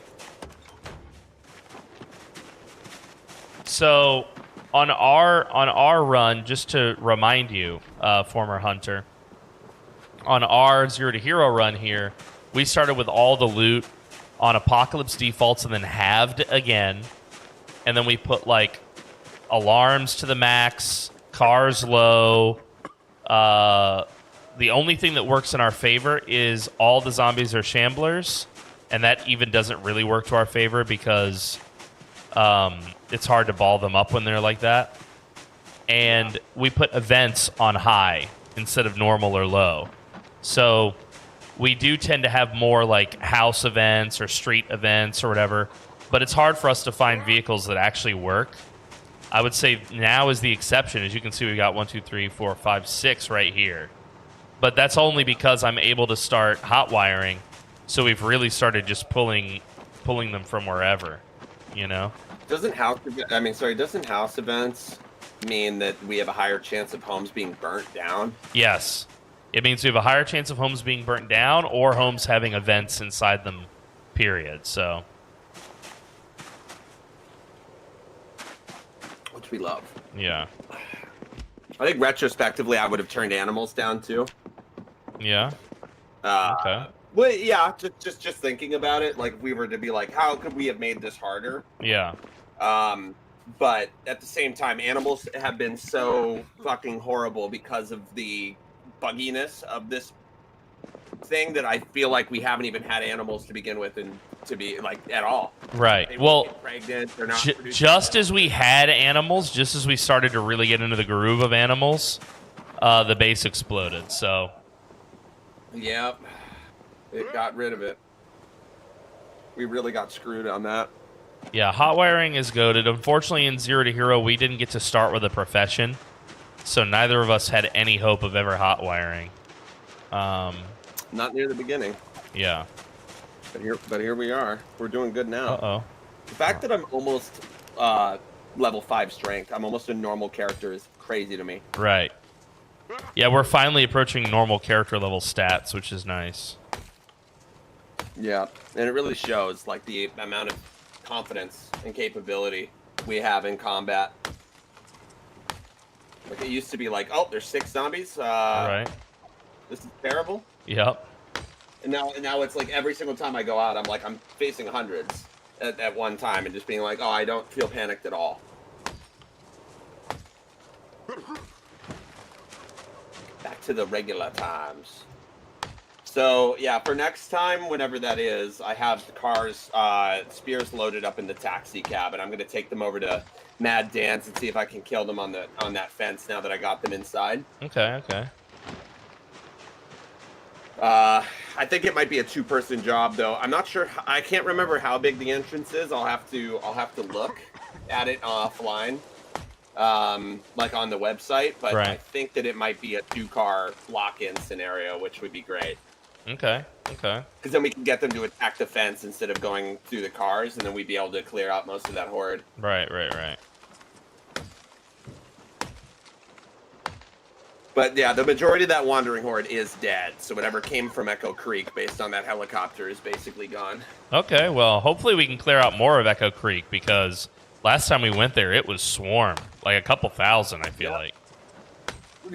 So, on our run, just to remind you, former hunter, on our Zero to Hero run here, we started with all the loot on Apocalypse defaults and then halved again, and then we put like alarms to the max, cars low. The only thing that works in our favor is all the zombies are shamblers, and that even doesn't really work to our favor because it's hard to ball them up when they're like that. And we put events on high instead of normal or low. So we do tend to have more like house events or street events or whatever, but it's hard for us to find vehicles that actually work. I would say now is the exception. As you can see, we got 1, 2, 3, 4, 5, 6 right here. But that's only because I'm able to start hot wiring. So we've really started just pulling them from wherever, you know? Doesn't house events mean that we have a higher chance of homes being burnt down? Yes. It means we have a higher chance of homes being burnt down or homes having events inside them, period. So, which we love. Yeah. I think retrospectively I would have turned animals down too. Yeah. Okay. Well, yeah, just thinking about it, like if we were to be like, how could we have made this harder? Yeah. But at the same time, animals have been so fucking horrible because of the bugginess of this thing that I feel like we haven't even had animals to begin with and to be like at all. Right. They well, get pregnant, they're not just as we had animals, just as we started to really get into the groove of animals, the base exploded. So. Yep. It got rid of it. We really got screwed on that. Yeah, hot wiring is goated. Unfortunately, in Zero to Hero, we didn't get to start with a profession, so neither of us had any hope of ever hot wiring. Not near the beginning. Yeah. But here we are. We're doing good now. Uh-oh. The fact that I'm almost level 5 strength, I'm almost a normal character, is crazy to me. Right. Yeah, we're finally approaching normal character level stats, which is nice. Yeah, and it really shows, like, the amount of confidence and capability we have in combat. Like, it used to be like, oh, there's 6 zombies. Right. This is terrible. Yep. And now it's like every single time I go out, I'm facing hundreds at one time and just being like, oh, I don't feel panicked at all. Back to the regular times. So, yeah, for next time, whenever that is, I have the cars, spears loaded up in the taxi cab, and I'm going to take them over to Mad Dan's and see if I can kill them on that fence now that I got them inside. Okay. I think it might be a 2-person job though. I'm not sure. I can't remember how big the entrance is. I'll have to look at it offline, like on the website. But Right. I think that it might be a 2-car lock-in scenario, which would be great. Okay. Okay. Because then we can get them to attack the fence instead of going through the cars, and then we'd be able to clear out most of that horde. Right. Right. Right. But yeah, the majority of that wandering horde is dead. So whatever came from Echo Creek based on that helicopter is basically gone. Okay. Well, hopefully we can clear out more of Echo Creek because last time we went there, it was swarmed, like a couple thousand. I feel like.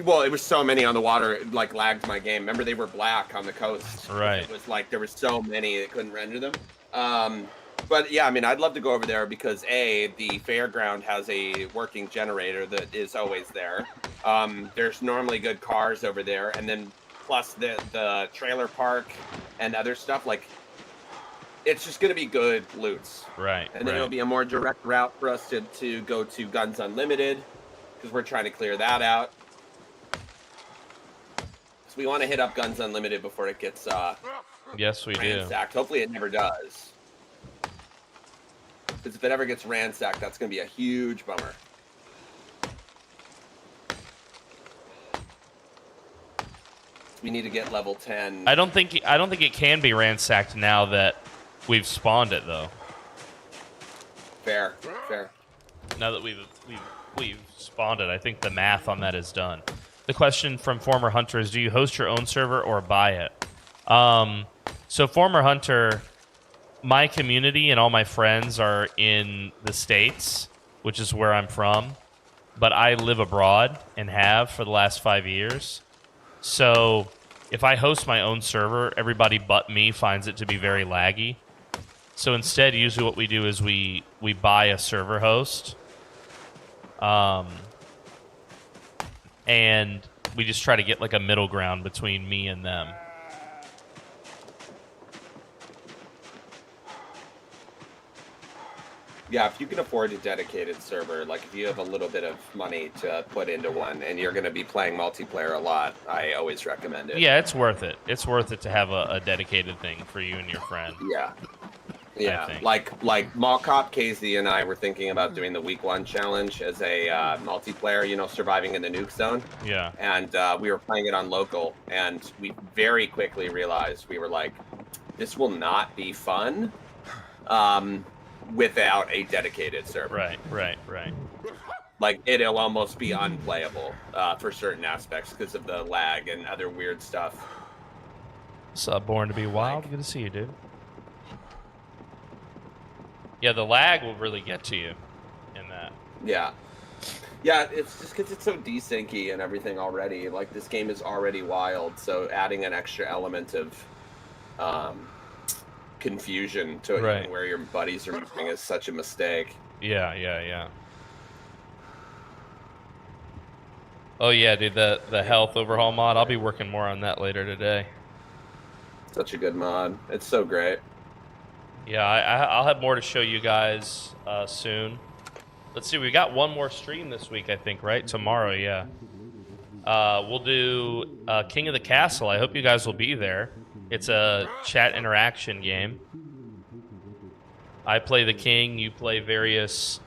Well, it was so many on the water, it like lagged my game. Remember, they were black on the coast. Right. It was like there were so many that couldn't render them. But yeah, I mean, I'd love to go over there because the fairground has a working generator that is always there. There's normally good cars over there, and then plus the trailer park and other stuff. Like, it's just gonna be good loots. Right. And then it'll be a more direct route for us to go to Guns Unlimited because we're trying to clear that out. So we want to hit up Guns Unlimited before it gets yes, we ransacked. Hopefully, it never does. Because if it ever gets ransacked, that's going to be a huge bummer. We need to get level 10. I don't think it can be ransacked now that we've spawned it though. Fair. Now that we've spawned it, I think the math on that is done. The question from Former Hunter is, do you host your own server or buy it? So Former Hunter, my community and all my friends are in the States, which is where I'm from, but I live abroad and have for the last 5 years. So if I host my own server, everybody but me finds it to be very laggy. So instead, usually what we do is we buy a server host, and we just try to get like a middle ground between me and them. Yeah, if you can afford a dedicated server, like if you have a little bit of money to put into one and you're going to be playing multiplayer a lot, I always recommend it. Yeah, it's worth it. It's worth it to have a dedicated thing for you and your friend. Yeah, like Mall Cop, KZ, and I were thinking about doing the week 1 challenge as a multiplayer, you know, surviving in the nuke zone. Yeah. And we were playing it on local, and we very quickly realized we were like, this will not be fun without a dedicated server. Right. Like, it'll almost be unplayable for certain aspects because of the lag and other weird stuff. What's up, Born to be Wild? Good to see you, dude. Yeah, the lag will really get to you in that. Yeah, it's just because it's so desyncy and everything already. Like, this game is already wild, so adding an extra element of confusion to it, where your buddies are moving is such a mistake. Yeah. Oh yeah, dude, the health overhaul mod, I'll be working more on that later today. Such a good mod. It's so great. Yeah, I'll have more to show you guys soon. Let's see, we got one more stream this week, I think, right? Tomorrow, yeah. We'll do King of the Castle. I hope you guys will be there. It's a chat interaction game. I play the king, you play various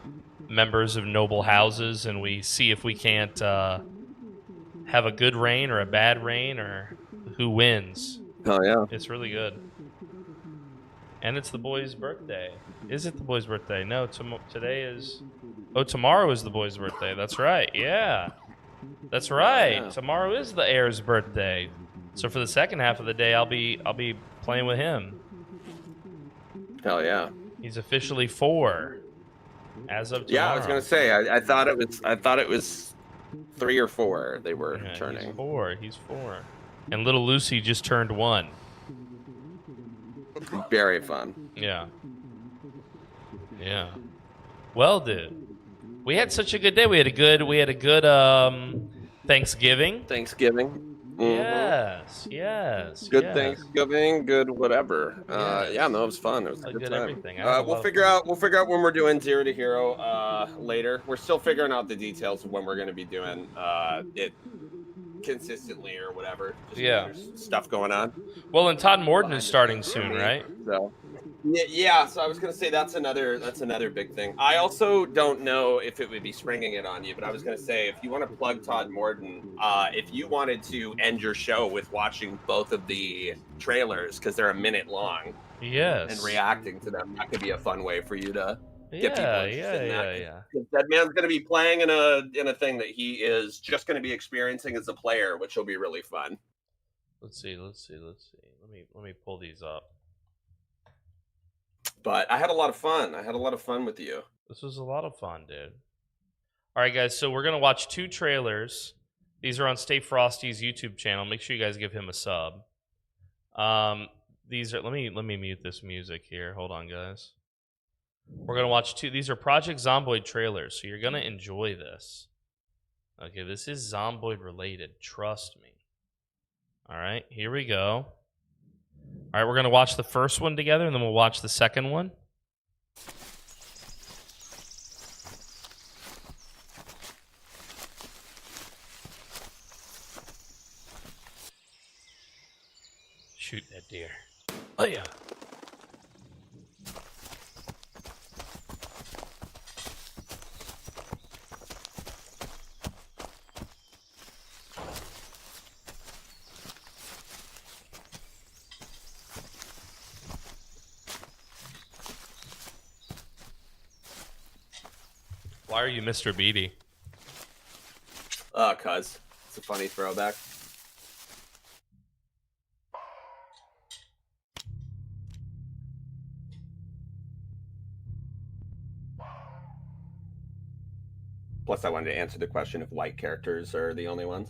members of noble houses, and we see if we can't have a good reign or a bad reign, or who wins. Oh, yeah. It's really good. And it's the boy's birthday. Is it the boy's birthday? No, today is... Oh, tomorrow is the boy's birthday. That's right, yeah. That's right. Yeah. Tomorrow is the heir's birthday. So for the second half of the day, I'll be playing with him. Hell yeah. He's officially 4 as of tomorrow. Yeah, I was gonna say I thought it was 3 or 4 they were turning. He's 4. And little Lucy just turned 1. Very fun. Yeah. Well, dude, we had such a good day. We had a good Thanksgiving. Mm-hmm. Yes. Good Thanksgiving, good whatever. Yeah, no, it was fun. It was a good time. Everything. We'll figure out when we're doing 0 to Hero later. We're still figuring out the details of when we're going to be doing it consistently or whatever. Just Yeah. there's stuff going on. Well, and Todd Morden is behind the starting scenes for soon, me, right? So yeah, so I was gonna say that's another big thing. I also don't know if it would be springing it on you, but I was gonna say if you want to plug Todd Morden, if you wanted to end your show with watching both of the trailers because they're a minute long and Yes. reacting to them, that could be a fun way for you to get people Yeah, interested in that. yeah. That man's gonna be playing in a thing that he is just gonna be experiencing as a player, which will be really fun. Let's see. Let me pull these up. But I had a lot of fun. I had a lot of fun with you. This was a lot of fun, dude. All right, guys. So we're gonna watch 2 trailers. These are on Stay Frosty's YouTube channel. Make sure you guys give him a sub. These are. Let me mute this music here. Hold on, guys. We're gonna watch 2. These are Project Zomboid trailers, so you're gonna enjoy this. Okay, this is Zomboid related. Trust me. All right, here we go. All right, we're gonna watch the first one together, and then we'll watch the second one. Shoot that deer. Oh yeah. Why are you Mr. Beatty? Cuz. It's a funny throwback. Plus, I wanted to answer the question if white characters are the only ones.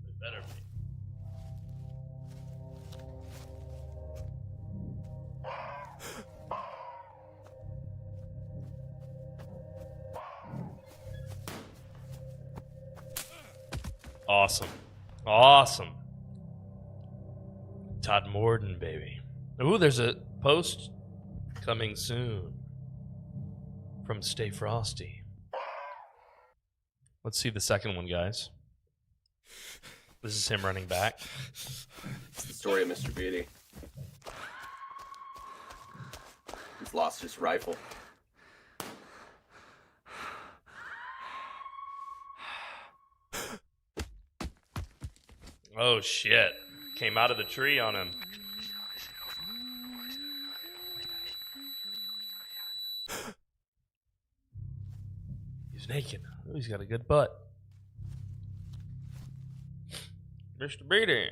It better be. Awesome. Awesome. Todd Morden, baby. Ooh, there's a post coming soon from Stay Frosty. Let's see the second one, guys. This is him running back. It's the story of Mr. Beatty. He's lost his rifle. Oh, shit. Came out of the tree on him. He's naked. Ooh, he's got a good butt. Mr. Beatty.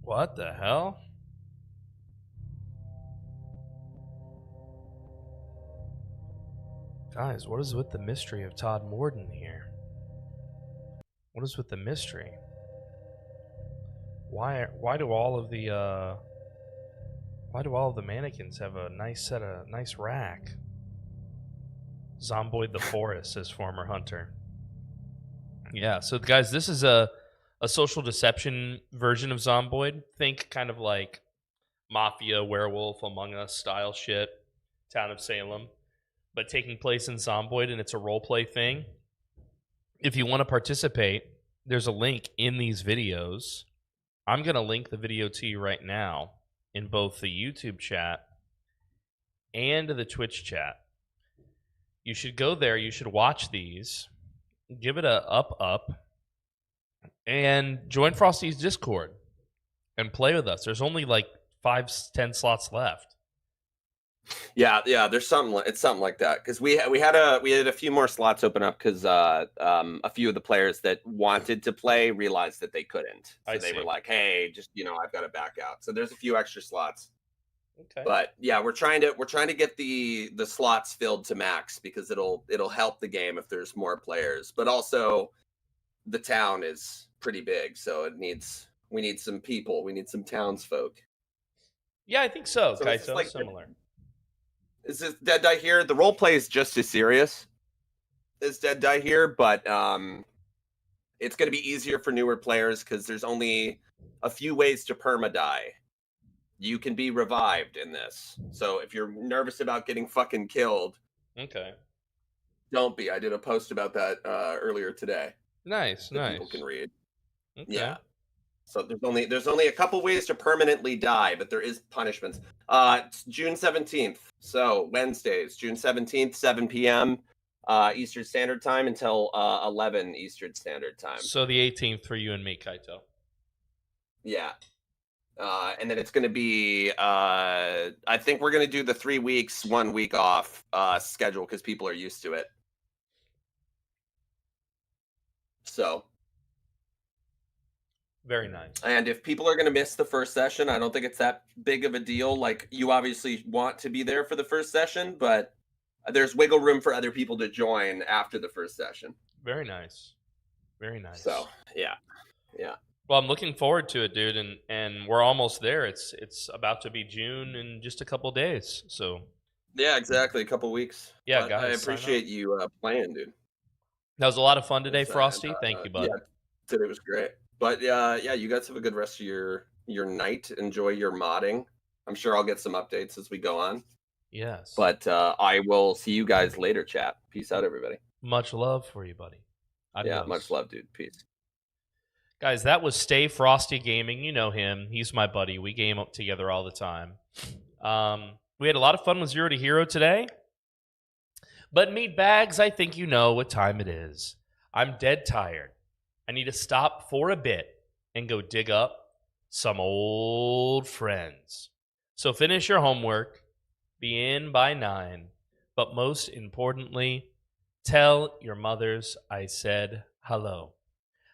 What the hell? Guys, what is with the mystery of Todd Morden here? What is with the mystery? Why do all of the mannequins have a nice rack? Zomboid the Forest, says former hunter. Yeah, so guys, this is a social deception version of Zomboid. Think kind of like Mafia, Werewolf, Among Us style shit, Town of Salem, but taking place in Zomboid, and it's a roleplay thing. If you want to participate, there's a link in these videos. I'm going to link the video to you right now in both the YouTube chat and the Twitch chat. You should go there. You should watch these. Give it a up, and join Frosty's Discord and play with us. There's only like 5-10 slots left. Yeah, there's something. It's something like that because we had a few more slots open up because a few of the players that wanted to play realized that they couldn't. So they were like, "Hey, just I've got to back out." So there's a few extra slots. Okay. But yeah, we're trying to get the slots filled to max because it'll help the game if there's more players. But also, the town is pretty big, so we need some people. We need some townsfolk. Yeah, I think so. So Kaito, like similar. Is this Dead Die Here? The role play is just as serious as Dead Die Here, but it's going to be easier for newer players because there's only a few ways to perma-die. You can be revived in this. So if you're nervous about getting fucking killed, Okay. Don't be. I did a post about that earlier today Nice, that people nice. can read. Okay. Yeah. So there's only a couple ways to permanently die, but there is punishments. It's June 17th. So Wednesdays, June 17th, 7 p.m. Eastern Standard Time until 11 Eastern Standard Time. So the 18th for you and me, Kaito. Yeah. And then it's going to be, I think we're going to do the 3 weeks, 1 week off schedule because people are used to it. So, Very nice. and if people are going to miss the first session, I don't think it's that big of a deal. Like, you obviously want to be there for the first session, but there's wiggle room for other people to join after the first session. Very nice. Very nice. So, yeah. Yeah. Well, I'm looking forward to it, dude, and we're almost there. It's about to be June in just a couple days. So Yeah, exactly. A couple weeks. yeah, But guys, I sign appreciate up. you playing, dude. That was a lot of fun today, And, Frosty. Thank you, bud. yeah, today was great. But yeah, you guys have a good rest of your night. Enjoy your modding. I'm sure I'll get some updates as we go on. Yes. But I will see you guys later, chat. Peace out, everybody. Much love for you, buddy. Adios. Yeah, much love, dude. Peace. Guys, that was Stay Frosty Gaming. You know him. He's my buddy. We game up together all the time. We had a lot of fun with Zero to Hero today. But meat bags, I think you know what time it is. I'm dead tired. I need to stop for a bit and go dig up some old friends. So finish your homework, be in by 9, but most importantly, tell your mothers I said hello.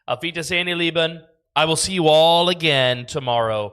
Auf Wiedersehen, ihr Lieben. I will see you all again tomorrow.